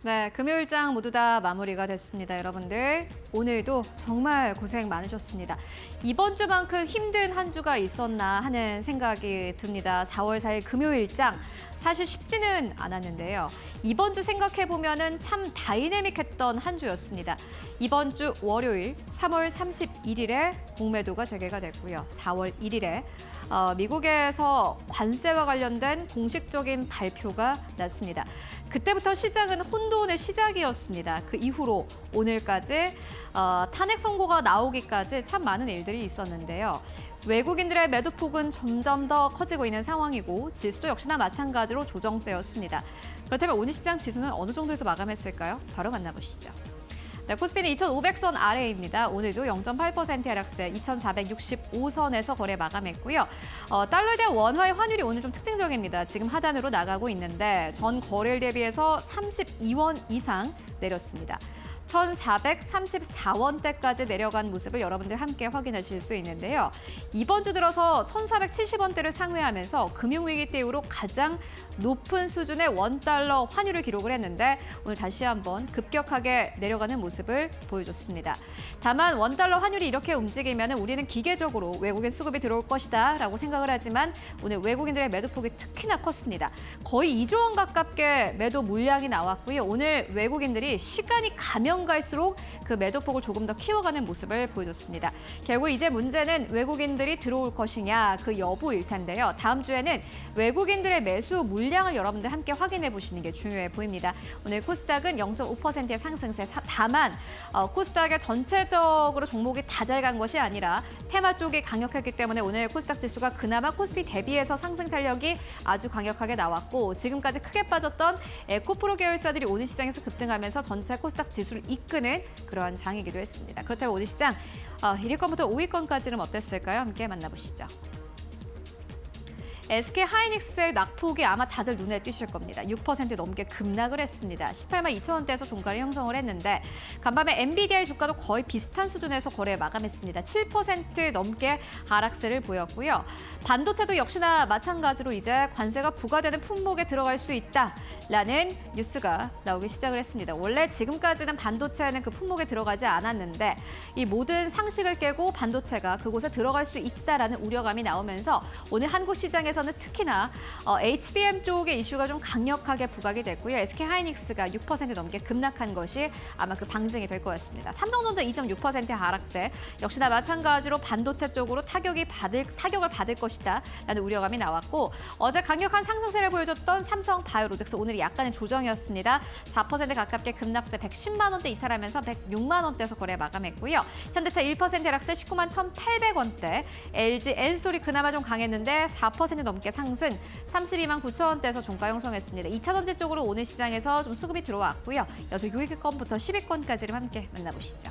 네, 금요일장 모두 다 마무리가 됐습니다. 여러분들 오늘도 정말 고생 많으셨습니다. 이번 주만큼 힘든 한 주가 있었나 하는 생각이 듭니다. 4월 4일 금요일장 사실 쉽지는 않았는데요. 이번 주 생각해보면은 참 다이내믹했던 한 주였습니다. 이번 주 월요일 3월 31일에 공매도가 재개가 됐고요. 4월 1일에 미국에서 관세와 관련된 공식적인 발표가 났습니다. 그때부터 시장은 혼돈의 시작이었습니다. 그 이후로 오늘까지 탄핵 선고가 나오기까지 참 많은 일들이 있었는데요. 외국인들의 매도폭은 점점 더 커지고 있는 상황이고 지수도 역시나 마찬가지로 조정세였습니다. 그렇다면 오늘 시장 지수는 어느 정도에서 마감했을까요? 바로 만나보시죠. 네, 코스피는 2,500선 아래입니다. 오늘도 0.8% 하락세 2,465선에서 거래 마감했고요. 달러에 대한 원화의 환율이 오늘 좀 특징적입니다. 지금 하단으로 나가고 있는데 전 거래일 대비해서 32원 이상 내렸습니다. 1,434원대까지 내려간 모습을 여러분들 함께 확인하실 수 있는데요. 이번 주 들어서 1,470원대를 상회하면서 금융위기 때 이후로 가장 높은 수준의 원달러 환율을 기록을 했는데 오늘 다시 한번 급격하게 내려가는 모습을 보여줬습니다. 다만 원달러 환율이 이렇게 움직이면 우리는 기계적으로 외국인 수급이 들어올 것이다 라고 생각을 하지만 오늘 외국인들의 매도폭이 특히나 컸습니다. 거의 2조 원 가깝게 매도 물량이 나왔고요. 오늘 외국인들이 시간이 가면 갈수록 그 매도폭을 조금 더 키워가는 모습을 보여줬습니다. 결국 이제 문제는 외국인들이 들어올 것이냐 그 여부일 텐데요. 다음 주에는 외국인들의 매수 물량을 여러분들 함께 확인해 보시는 게 중요해 보입니다. 오늘 코스닥은 0.5%의 상승세. 다만 코스닥의 전체적으로 종목이 다 잘 간 것이 아니라 테마 쪽이 강력했기 때문에 오늘 코스닥 지수가 그나마 코스피 대비해서 상승 탄력이 아주 강력하게 나왔고 지금까지 크게 빠졌던 에코프로 계열사들이 오늘 시장에서 급등하면서 전체 코스닥 지수를 이끄는 그러한 장이기도 했습니다. 그렇다면 오늘 시장 1위권부터 5위권까지는 어땠을까요? 함께 만나보시죠. SK 하이닉스의 낙폭이 아마 다들 눈에 띄실 겁니다. 6% 넘게 급락을 했습니다. 18만 2천 원대에서 종가를 형성을 했는데 간밤에 엔비디아의 주가도 거의 비슷한 수준에서 거래 마감했습니다. 7% 넘게 하락세를 보였고요. 반도체도 역시나 마찬가지로 이제 관세가 부과되는 품목에 들어갈 수 있다라는 뉴스가 나오기 시작을 했습니다. 원래 지금까지는 반도체는 그 품목에 들어가지 않았는데 이 모든 상식을 깨고 반도체가 그곳에 들어갈 수 있다라는 우려감이 나오면서 오늘 한국 시장에서는 특히나 HBM 쪽의 이슈가 좀 강력하게 부각이 됐고요. SK 하이닉스가 6% 넘게 급락한 것이 아마 그 방증이 될 것 같습니다. 삼성전자 2.6% 하락세 역시나 마찬가지로 반도체 쪽으로 타격을 받을 것이다라는 우려감이 나왔고 어제 강력한 상승세를 보여줬던 삼성 바이오로직스 오늘이 약간의 조정이었습니다. 4% 가깝게 급락세 110만 원대 이탈하면서 106만 원대에서 거래 마감했고요. 현대차 1% 하락세 19만 1,800원대, LG 엔솔이 그나마 좀 강했는데 4% 넘게 상승, 32만 9천 원대에서 종가 형성했습니다. 2차 전지 쪽으로 오늘 시장에서 좀 수급이 들어왔고요. 이어서 6위권부터 10위권까지를 함께 만나보시죠.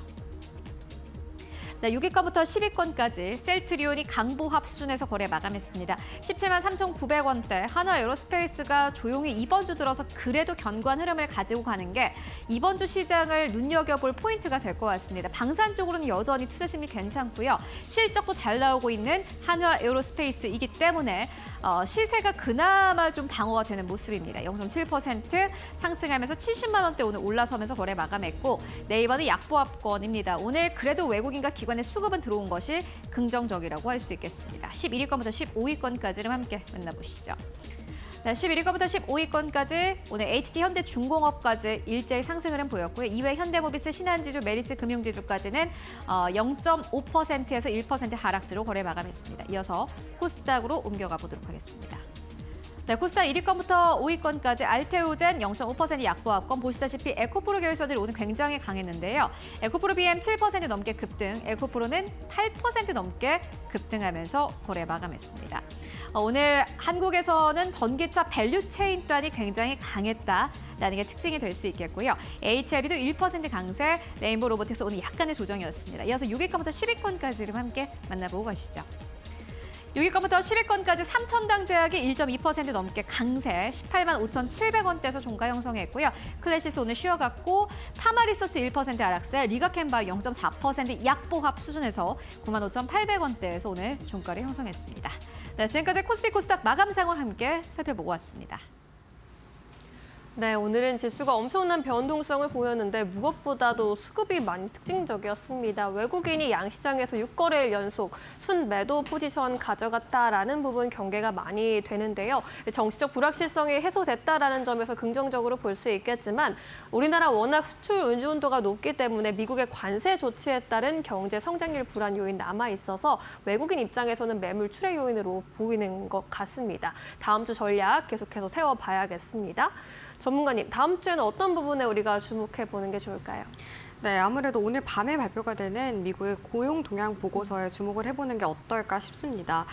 자, 6위권부터 10위권까지 셀트리온이 강보합 수준에서 거래 마감했습니다. 17만 3,900원대 한화 에어로스페이스가 조용히 이번 주 들어서 그래도 견고한 흐름을 가지고 가는 게 이번 주 시장을 눈여겨볼 포인트가 될 것 같습니다. 방산 쪽으로는 여전히 투자 심리 괜찮고요. 실적도 잘 나오고 있는 한화 에어로스페이스이기 때문에 시세가 그나마 좀 방어가 되는 모습입니다. 0.7% 상승하면서 70만 원대 오늘 올라서면서 거래 마감했고 네이버는 약보합권입니다. 오늘 그래도 외국인과 기관의 수급은 들어온 것이 긍정적이라고 할 수 있겠습니다. 11위권부터 15위권까지를 함께 만나보시죠. 네, 11위권부터 15위권까지 오늘 HT 현대중공업까지 일제히 상승 흐름 보였고요. 이외 현대모비스, 신한지주, 메리츠 금융지주까지는 0.5%에서 1% 하락세로 거래 마감했습니다. 이어서 코스닥으로 옮겨가 보도록 하겠습니다. 네, 코스닥 1위권부터 5위권까지 알테오젠 0.5% 약보합권, 보시다시피 에코프로 계열사들이 오늘 굉장히 강했는데요. 에코프로 BM 7% 넘게 급등, 에코프로는 8% 넘게 급등하면서 거래 마감했습니다. 오늘 한국에서는 전기차 밸류체인 단이 굉장히 강했다라는 게 특징이 될 수 있겠고요. HLB도 1% 강세, 레인보우 로보틱스 오늘 약간의 조정이었습니다. 이어서 6위권부터 10위권까지를 함께 만나보고 가시죠. 6위권부터 10위권까지 삼천당 제약이 1.2% 넘게 강세, 18만 5,700원대에서 종가 형성했고요. 클래시스 오늘 쉬어갔고, 파마리서치 1% 하락세, 리가캔바이오 0.4% 약보합 수준에서 9만 5,800원대에서 오늘 종가를 형성했습니다. 네, 지금까지 코스피 코스닥 마감 상황 함께 살펴보고 왔습니다. 네, 오늘은 지수가 엄청난 변동성을 보였는데 무엇보다도 수급이 많이 특징적이었습니다. 외국인이 양시장에서 6거래일 연속 순매도 포지션 가져갔다라는 부분 경계가 많이 되는데요. 정치적 불확실성이 해소됐다라는 점에서 긍정적으로 볼 수 있겠지만 우리나라 워낙 수출 의존도가 높기 때문에 미국의 관세 조치에 따른 경제 성장률 불안 요인 남아 있어서 외국인 입장에서는 매물 출회 요인으로 보이는 것 같습니다. 다음 주 전략 계속해서 세워봐야겠습니다. 전문가님, 다음 주에는 어떤 부분에 우리가 주목해 보는 게 좋을까요? 네, 아무래도 오늘 밤에 발표가 되는 미국의 고용 동향 보고서에 주목을 해보는 게 어떨까 싶습니다.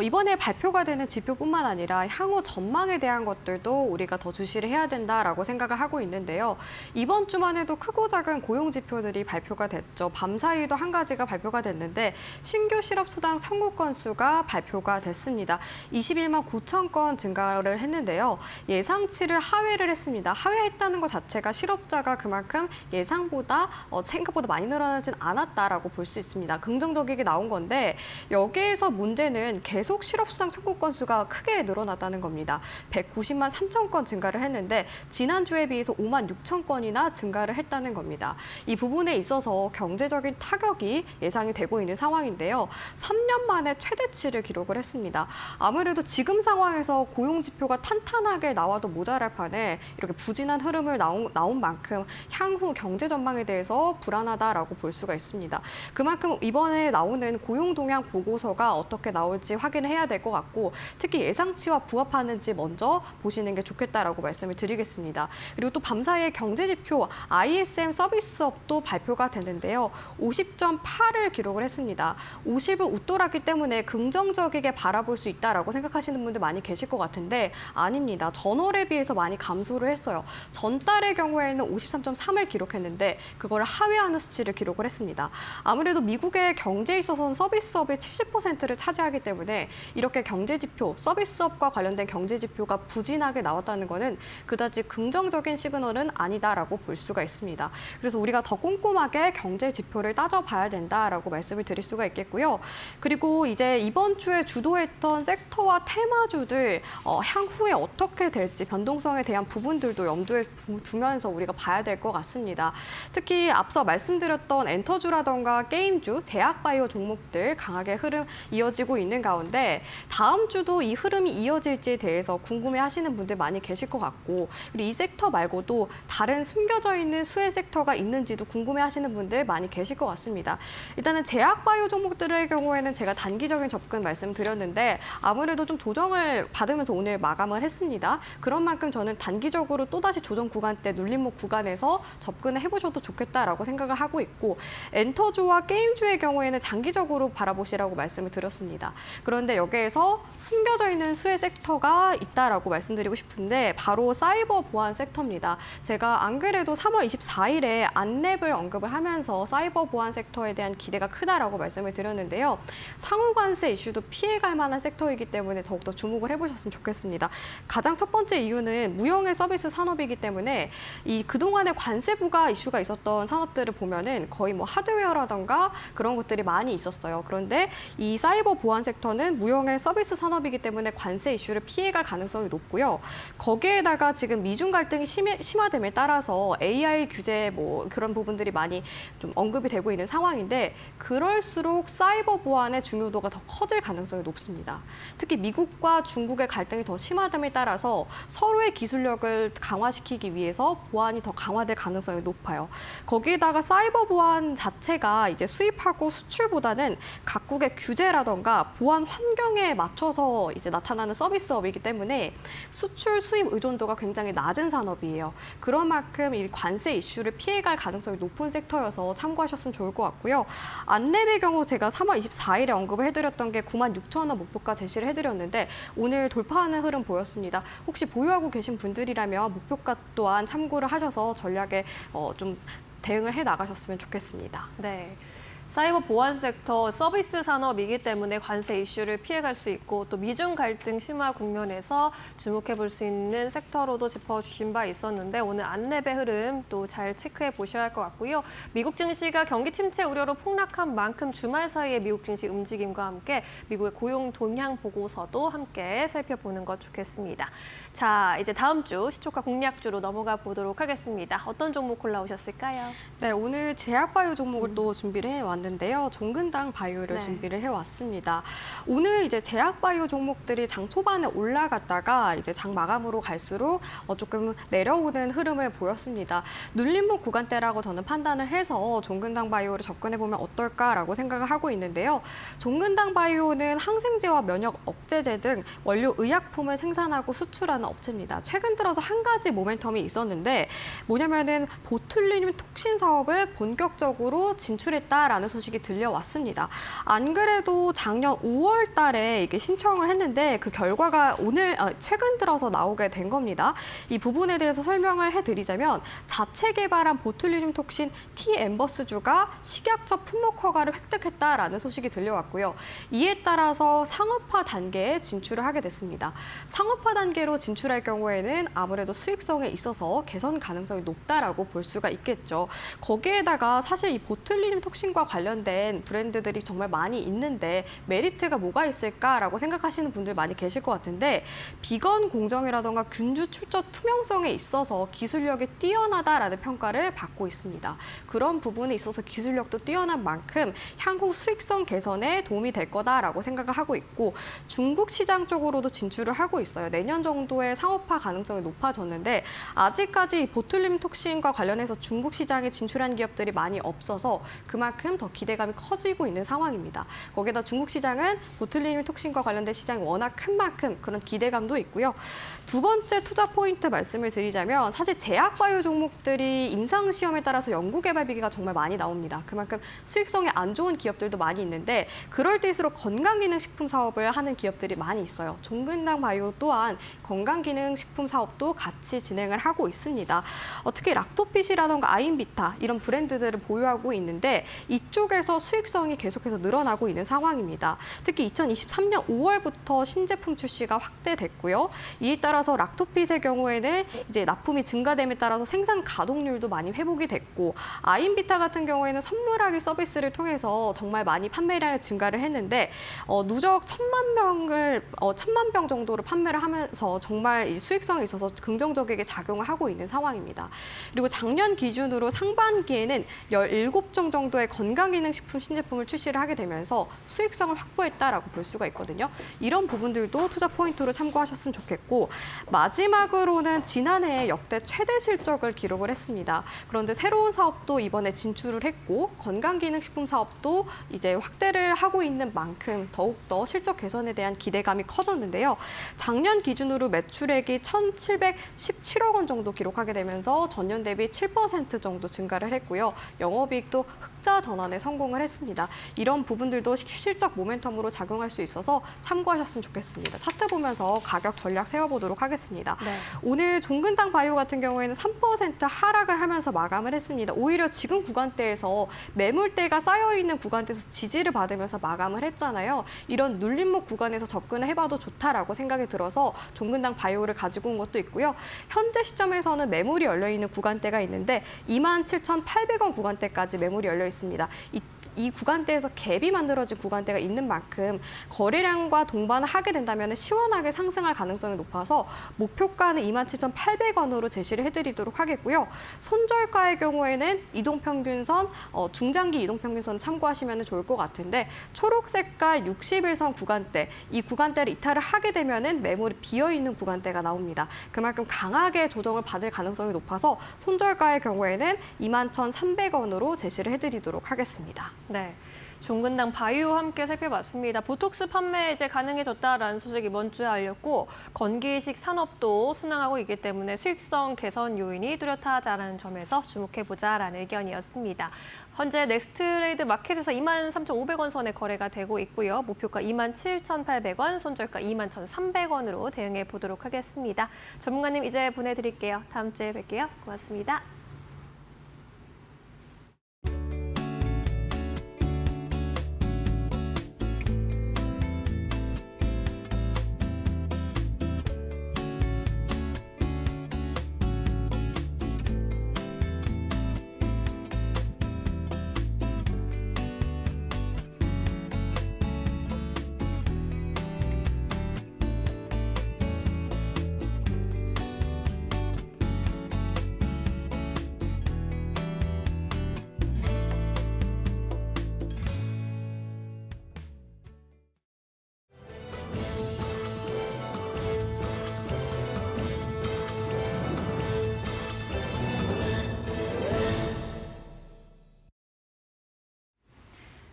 이번에 발표가 되는 지표뿐만 아니라 향후 전망에 대한 것들도 우리가 더 주시를 해야 된다라고 생각을 하고 있는데요. 이번 주만 해도 크고 작은 고용 지표들이 발표가 됐죠. 밤사이도 한 가지가 발표가 됐는데 신규 실업수당 청구 건수가 발표가 됐습니다. 21만 9천 건 증가를 했는데요. 예상치를 하회를 했습니다. 하회했다는 것 자체가 실업자가 그만큼 예상보다 생각보다 많이 늘어나진 않았다라고 볼 수 있습니다. 긍정적이게 나온 건데 여기에서 문제는 계속 실업수당 청구 건수가 크게 늘어났다는 겁니다. 190만 3천 건 증가를 했는데 지난주에 비해서 5만 6천 건이나 증가를 했다는 겁니다. 이 부분에 있어서 경제적인 타격이 예상이 되고 있는 상황인데요. 3년 만에 최대치를 기록을 했습니다. 아무래도 지금 상황에서 고용 지표가 탄탄하게 나와도 모자랄 판에 이렇게 부진한 흐름을 나온 만큼 향후 경제 전망에 대해서 불안하다라고 볼 수가 있습니다. 그만큼 이번에 나오는 고용 동향 보고서가 어떻게 나올지 확인을 해야 될 것 같고 특히 예상치와 부합하는지 먼저 보시는 게 좋겠다라고 말씀을 드리겠습니다. 그리고 또 밤사이에 경제 지표 ISM 서비스업도 발표가 됐는데요. 50.8을 기록을 했습니다. 50을 웃돌았기 때문에 긍정적이게 바라볼 수 있다라고 생각하시는 분들 많이 계실 것 같은데 아닙니다. 전월에 비해서 많이 감소를 했어요. 전달의 경우에는 53.3을 기록했는데 그걸 하회하는 수치를 기록을 했습니다. 아무래도 미국의 경제에 있어서는 서비스업의 70%를 차지하기 때문에 이렇게 경제 지표, 서비스업과 관련된 경제 지표가 부진하게 나왔다는 것은 그다지 긍정적인 시그널은 아니다라고 볼 수가 있습니다. 그래서 우리가 더 꼼꼼하게 경제 지표를 따져봐야 된다라고 말씀을 드릴 수가 있겠고요. 그리고 이제 이번 주에 주도했던 섹터와 테마주들 향후에 어떻게 될지 변동성에 대한 부분들도 염두에 두면서 우리가 봐야 될 것 같습니다. 특히 앞서 말씀드렸던 엔터주라던가 게임주, 제약바이오 종목들 강하게 흐름 이어지고 있는 가운데 다음 주도 이 흐름이 이어질지에 대해서 궁금해하시는 분들 많이 계실 것 같고 그리고 이 섹터 말고도 다른 숨겨져 있는 수혜 섹터가 있는지도 궁금해하시는 분들 많이 계실 것 같습니다. 일단은 제약바이오 종목들의 경우에는 제가 단기적인 접근 말씀드렸는데 아무래도 좀 조정을 받으면서 오늘 마감을 했습니다. 그런 만큼 저는 단기적으로 또다시 조정 구간대 눌림목 구간에서 접근을 해보셔도 좋겠습니다. 좋겠다라고 생각을 하고 있고 엔터주와 게임주의 경우에는 장기적으로 바라보시라고 말씀을 드렸습니다. 그런데 여기에서 숨겨져 있는 수혜 섹터가 있다라고 말씀드리고 싶은데 바로 사이버 보안 섹터입니다. 제가 안 그래도 3월 24일에 안랩을 언급을 하면서 사이버 보안 섹터에 대한 기대가 크다라고 말씀을 드렸는데요. 상호관세 이슈도 피해갈 만한 섹터이기 때문에 더욱더 주목을 해보셨으면 좋겠습니다. 가장 첫 번째 이유는 무형의 서비스 산업이기 때문에 이 그동안에 관세 부과 이슈가 있었던 산업들을 보면은 거의 뭐 하드웨어라던가 그런 것들이 많이 있었어요. 그런데 이 사이버 보안 섹터는 무형의 서비스 산업이기 때문에 관세 이슈를 피해갈 가능성이 높고요. 거기에다가 지금 미중 갈등이 심화됨에 따라서 AI 규제 뭐 그런 부분들이 많이 좀 언급이 되고 있는 상황인데 그럴수록 사이버 보안의 중요도가 더 커질 가능성이 높습니다. 특히 미국과 중국의 갈등이 더 심화됨에 따라서 서로의 기술력을 강화시키기 위해서 보안이 더 강화될 가능성이 높아요. 거기에다가 사이버 보안 자체가 이제 수입하고 수출보다는 각국의 규제라던가 보안 환경에 맞춰서 이제 나타나는 서비스업이기 때문에 수출 수입 의존도가 굉장히 낮은 산업이에요. 그런 만큼 이 관세 이슈를 피해갈 가능성이 높은 섹터여서 참고하셨으면 좋을 것 같고요. 안랩의 경우 제가 3월 24일에 언급을 해드렸던 게 96,000원 목표가 제시를 해드렸는데 오늘 돌파하는 흐름 보였습니다. 혹시 보유하고 계신 분들이라면 목표가 또한 참고를 하셔서 전략에 좀 대응을 해 나가셨으면 좋겠습니다. 네. 사이버 보안 섹터 서비스 산업이기 때문에 관세 이슈를 피해갈 수 있고 또 미중 갈등 심화 국면에서 주목해 볼 수 있는 섹터로도 짚어주신 바 있었는데 오늘 안랩의 흐름 또 잘 체크해 보셔야 할 것 같고요. 미국 증시가 경기 침체 우려로 폭락한 만큼 주말 사이에 미국 증시 움직임과 함께 미국의 고용 동향 보고서도 함께 살펴보는 것 좋겠습니다. 자, 이제 다음 주 시초가 공략주로 넘어가 보도록 하겠습니다. 어떤 종목 골라오셨을까요? 네, 오늘 제약바이오 종목을 또 준비를 해왔는데요. 종근당 바이오를 네. 준비를 해왔습니다. 오늘 이제 제약바이오 종목들이 장 초반에 올라갔다가 이제 장 마감으로 갈수록 조금 내려오는 흐름을 보였습니다. 눌림목 구간대라고 저는 판단을 해서 종근당 바이오를 접근해보면 어떨까라고 생각을 하고 있는데요. 종근당 바이오는 항생제와 면역 억제제 등 원료 의약품을 생산하고 수출하는 업체입니다. 최근 들어서 한 가지 모멘텀이 있었는데 뭐냐면은 보툴리늄 톡신 사업을 본격적으로 진출했다라는 소식이 들려왔습니다. 안 그래도 작년 5월 달에 이게 신청을 했는데 그 결과가 오늘 최근 들어서 나오게 된 겁니다. 이 부분에 대해서 설명을 해드리자면 자체 개발한 보툴리늄 톡신 T-엠버스주가 식약처 품목 허가를 획득했다라는 소식이 들려왔고요. 이에 따라서 상업화 단계에 진출을 하게 됐습니다. 상업화 단계로 진출할 경우에는 아무래도 수익성에 있어서 개선 가능성이 높다라고 볼 수가 있겠죠. 거기에다가 사실 이 보툴리늄 톡신과 관련된 브랜드들이 정말 많이 있는데 메리트가 뭐가 있을까라고 생각하시는 분들 많이 계실 것 같은데 비건 공정이라던가 균주 출처 투명성에 있어서 기술력이 뛰어나다라는 평가를 받고 있습니다. 그런 부분에 있어서 기술력도 뛰어난 만큼 향후 수익성 개선에 도움이 될 거다라고 생각을 하고 있고 중국 시장 쪽으로도 진출을 하고 있어요. 내년 정도에 상업화 가능성이 높아졌는데 아직까지 보툴리늄 톡신과 관련해서 중국 시장에 진출한 기업들이 많이 없어서 그만큼 더 기대감이 커지고 있는 상황입니다. 거기다 중국 시장은 보툴리늄 톡신과 관련된 시장이 워낙 큰 만큼 그런 기대감도 있고요. 두 번째 투자 포인트 말씀을 드리자면 사실 제약바이오 종목들이 임상시험에 따라서 연구개발비가 정말 많이 나옵니다. 그만큼 수익성이 안 좋은 기업들도 많이 있는데 그럴 때일수록 건강기능식품 사업을 하는 기업들이 많이 있어요. 종근당 바이오 또한 건강기능식품 사업도 같이 진행을 하고 있습니다. 특히 락토핏이라던가 아인비타 이런 브랜드들을 보유하고 있는데 이쪽에서 수익성이 계속해서 늘어나고 있는 상황입니다. 특히 2023년 5월부터 신제품 출시가 확대됐고요. 이에 따라서 락토핏의 경우에는 이제 납품이 증가됨에 따라서 생산 가동률도 많이 회복이 됐고 아인비타 같은 경우에는 선물하기 서비스를 통해서 정말 많이 판매량이 증가를 했는데 누적 1,000만 병 정도를 판매를 하면서 정말 이 수익성에 있어서 긍정적이게 작용을 하고 있는 상황입니다. 그리고 작년 기준으로 상반기에는 17종 정도의 건강 건강기능식품 신제품을 출시를 하게 되면서 수익성을 확보했다라고 볼 수가 있거든요. 이런 부분들도 투자 포인트로 참고하셨으면 좋겠고 마지막으로는 지난해 역대 최대 실적을 기록을 했습니다. 그런데 새로운 사업도 이번에 진출을 했고 건강기능식품 사업도 이제 확대를 하고 있는 만큼 더욱더 실적 개선에 대한 기대감이 커졌는데요. 작년 기준으로 매출액이 1,717억 원 정도 기록하게 되면서 전년 대비 7% 정도 증가를 했고요. 영업이익도 흑자 전환에 성공을 했습니다. 이런 부분들도 실적 모멘텀으로 작용할 수 있어서 참고하셨으면 좋겠습니다. 차트 보면서 가격 전략 세워보도록 하겠습니다. 네. 오늘 종근당 바이오 같은 경우에는 3% 하락을 하면서 마감을 했습니다. 오히려 지금 구간대에서 매물대가 쌓여있는 구간대에서 지지를 받으면서 마감을 했잖아요. 이런 눌림목 구간에서 접근을 해봐도 좋다라고 생각이 들어서 종근당 바이오를 가지고 온 것도 있고요. 현재 시점에서는 매물이 열려있는 구간대가 있는데 27,800원 구간대까지 매물이 열려 있습니다. 이 구간대에서 갭이 만들어진 구간대가 있는 만큼 거래량과 동반을 하게 된다면 시원하게 상승할 가능성이 높아서 목표가는 27,800원으로 제시를 해드리도록 하겠고요. 손절가의 경우에는 이동평균선, 중장기 이동평균선 참고하시면 좋을 것 같은데 초록 색깔 61선 구간대, 이 구간대를 이탈을 하게 되면 매물이 비어있는 구간대가 나옵니다. 그만큼 강하게 조정을 받을 가능성이 높아서 손절가의 경우에는 21,300원으로 제시를 해드리도록 하겠습니다. 네. 종근당 바이오와 함께 살펴봤습니다. 보톡스 판매 이제 가능해졌다라는 소식이 이번 주에 알렸고 건기식 산업도 순항하고 있기 때문에 수익성 개선 요인이 뚜렷하다는 점에서 주목해보자라는 의견이었습니다. 현재 넥스트레이드 마켓에서 23,500원 선에 거래가 되고 있고요. 목표가 27,800원, 손절가 21,300원으로 대응해 보도록 하겠습니다. 전문가님 이제 보내드릴게요. 다음 주에 뵐게요. 고맙습니다.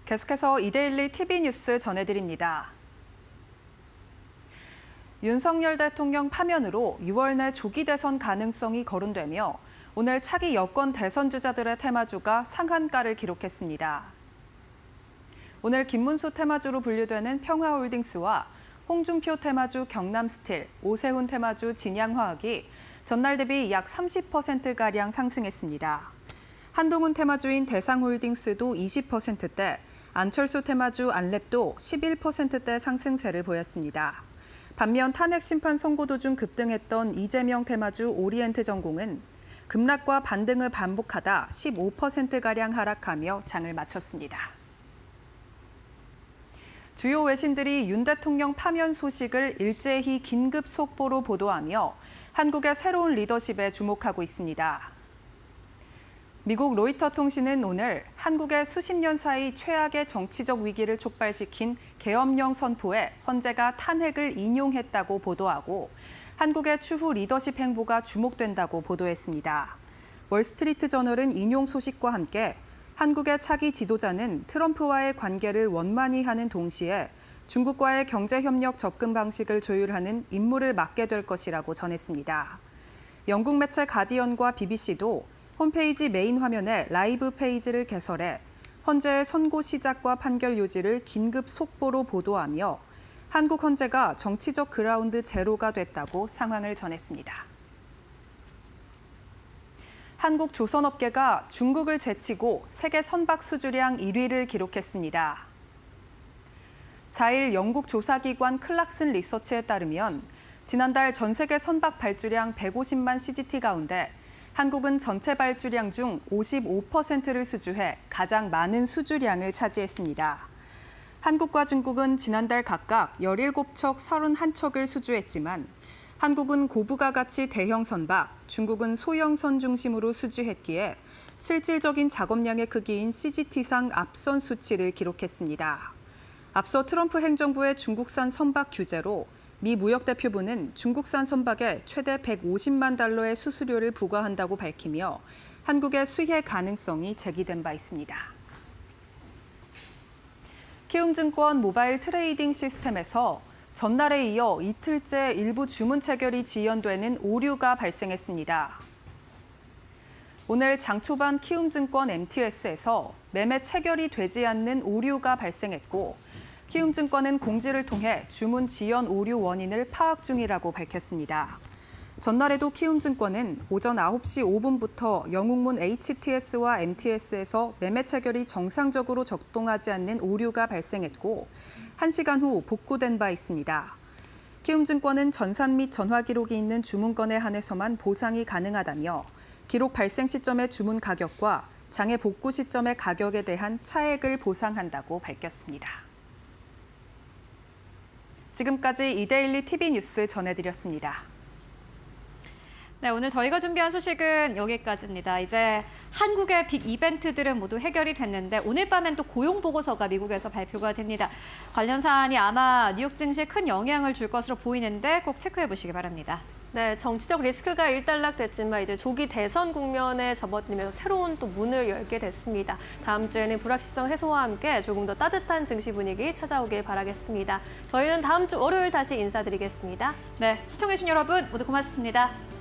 계속해서 이데일리 TV 뉴스 전해드립니다. 윤석열 대통령 파면으로 6월 내 조기 대선 가능성이 거론되며 오늘 차기 여권 대선 주자들의 테마주가 상한가를 기록했습니다. 오늘 김문수 테마주로 분류되는 평화홀딩스와 홍준표 테마주 경남스틸, 오세훈 테마주 진양화학이 전날 대비 약 30%가량 상승했습니다. 한동훈 테마주인 대상홀딩스도 20%대, 안철수 테마주 안랩도 11%대 상승세를 보였습니다. 반면 탄핵 심판 선고 도중 급등했던 이재명 테마주 오리엔트전공은 급락과 반등을 반복하다 15%가량 하락하며 장을 마쳤습니다. 주요 외신들이 윤 대통령 파면 소식을 일제히 긴급 속보로 보도하며 한국의 새로운 리더십에 주목하고 있습니다. 미국 로이터 통신은 오늘 한국의 수십 년 사이 최악의 정치적 위기를 촉발시킨 계엄령 선포에 헌재가 탄핵을 인용했다고 보도하고 한국의 추후 리더십 행보가 주목된다고 보도했습니다. 월스트리트 저널은 인용 소식과 함께 한국의 차기 지도자는 트럼프와의 관계를 원만히 하는 동시에 중국과의 경제협력 접근 방식을 조율하는 임무를 맡게 될 것이라고 전했습니다. 영국 매체 가디언과 BBC도 홈페이지 메인 화면에 라이브 페이지를 개설해 헌재의 선고 시작과 판결 요지를 긴급 속보로 보도하며 한국 헌재가 정치적 그라운드 제로가 됐다고 상황을 전했습니다. 한국 조선업계가 중국을 제치고 세계 선박 수주량 1위를 기록했습니다. 4일 영국 조사기관 클락슨 리서치에 따르면 지난달 전 세계 선박 발주량 150만 CGT 가운데 한국은 전체 발주량 중 55%를 수주해 가장 많은 수주량을 차지했습니다. 한국과 중국은 지난달 각각 17척, 31척을 수주했지만 한국은 고부가 가치 대형 선박, 중국은 소형 선 중심으로 수주했기에 실질적인 작업량의 크기인 CGT상 앞선 수치를 기록했습니다. 앞서 트럼프 행정부의 중국산 선박 규제로 미 무역대표부는 중국산 선박에 최대 150만 달러의 수수료를 부과한다고 밝히며 한국의 수혜 가능성이 제기된 바 있습니다. 키움증권 모바일 트레이딩 시스템에서 전날에 이어 이틀째 일부 주문 체결이 지연되는 오류가 발생했습니다. 오늘 장 초반 키움증권 MTS에서 매매 체결이 되지 않는 오류가 발생했고 키움증권은 공지를 통해 주문 지연 오류 원인을 파악 중이라고 밝혔습니다. 전날에도 키움증권은 오전 9시 5분부터 영웅문 HTS와 MTS에서 매매 체결이 정상적으로 작동하지 않는 오류가 발생했고 1시간 후 복구된 바 있습니다. 키움증권은 전산 및 전화 기록이 있는 주문건에 한해서만 보상이 가능하다며 기록 발생 시점의 주문 가격과 장애 복구 시점의 가격에 대한 차액을 보상한다고 밝혔습니다. 지금까지 이데일리 TV 뉴스 전해드렸습니다. 네, 오늘 저희가 준비한 소식은 여기까지입니다. 이제 한국의 빅 이벤트들은 모두 해결이 됐는데 오늘 밤엔 또 고용 보고서가 미국에서 발표가 됩니다. 관련 사안이 아마 뉴욕 증시에 큰 영향을 줄 것으로 보이는데 꼭 체크해 보시기 바랍니다. 네, 정치적 리스크가 일단락됐지만 이제 조기 대선 국면에 접어들면서 새로운 또 문을 열게 됐습니다. 다음 주에는 불확실성 해소와 함께 조금 더 따뜻한 증시 분위기 찾아오길 바라겠습니다. 저희는 다음 주 월요일 다시 인사드리겠습니다. 네, 시청해주신 여러분 모두 고맙습니다.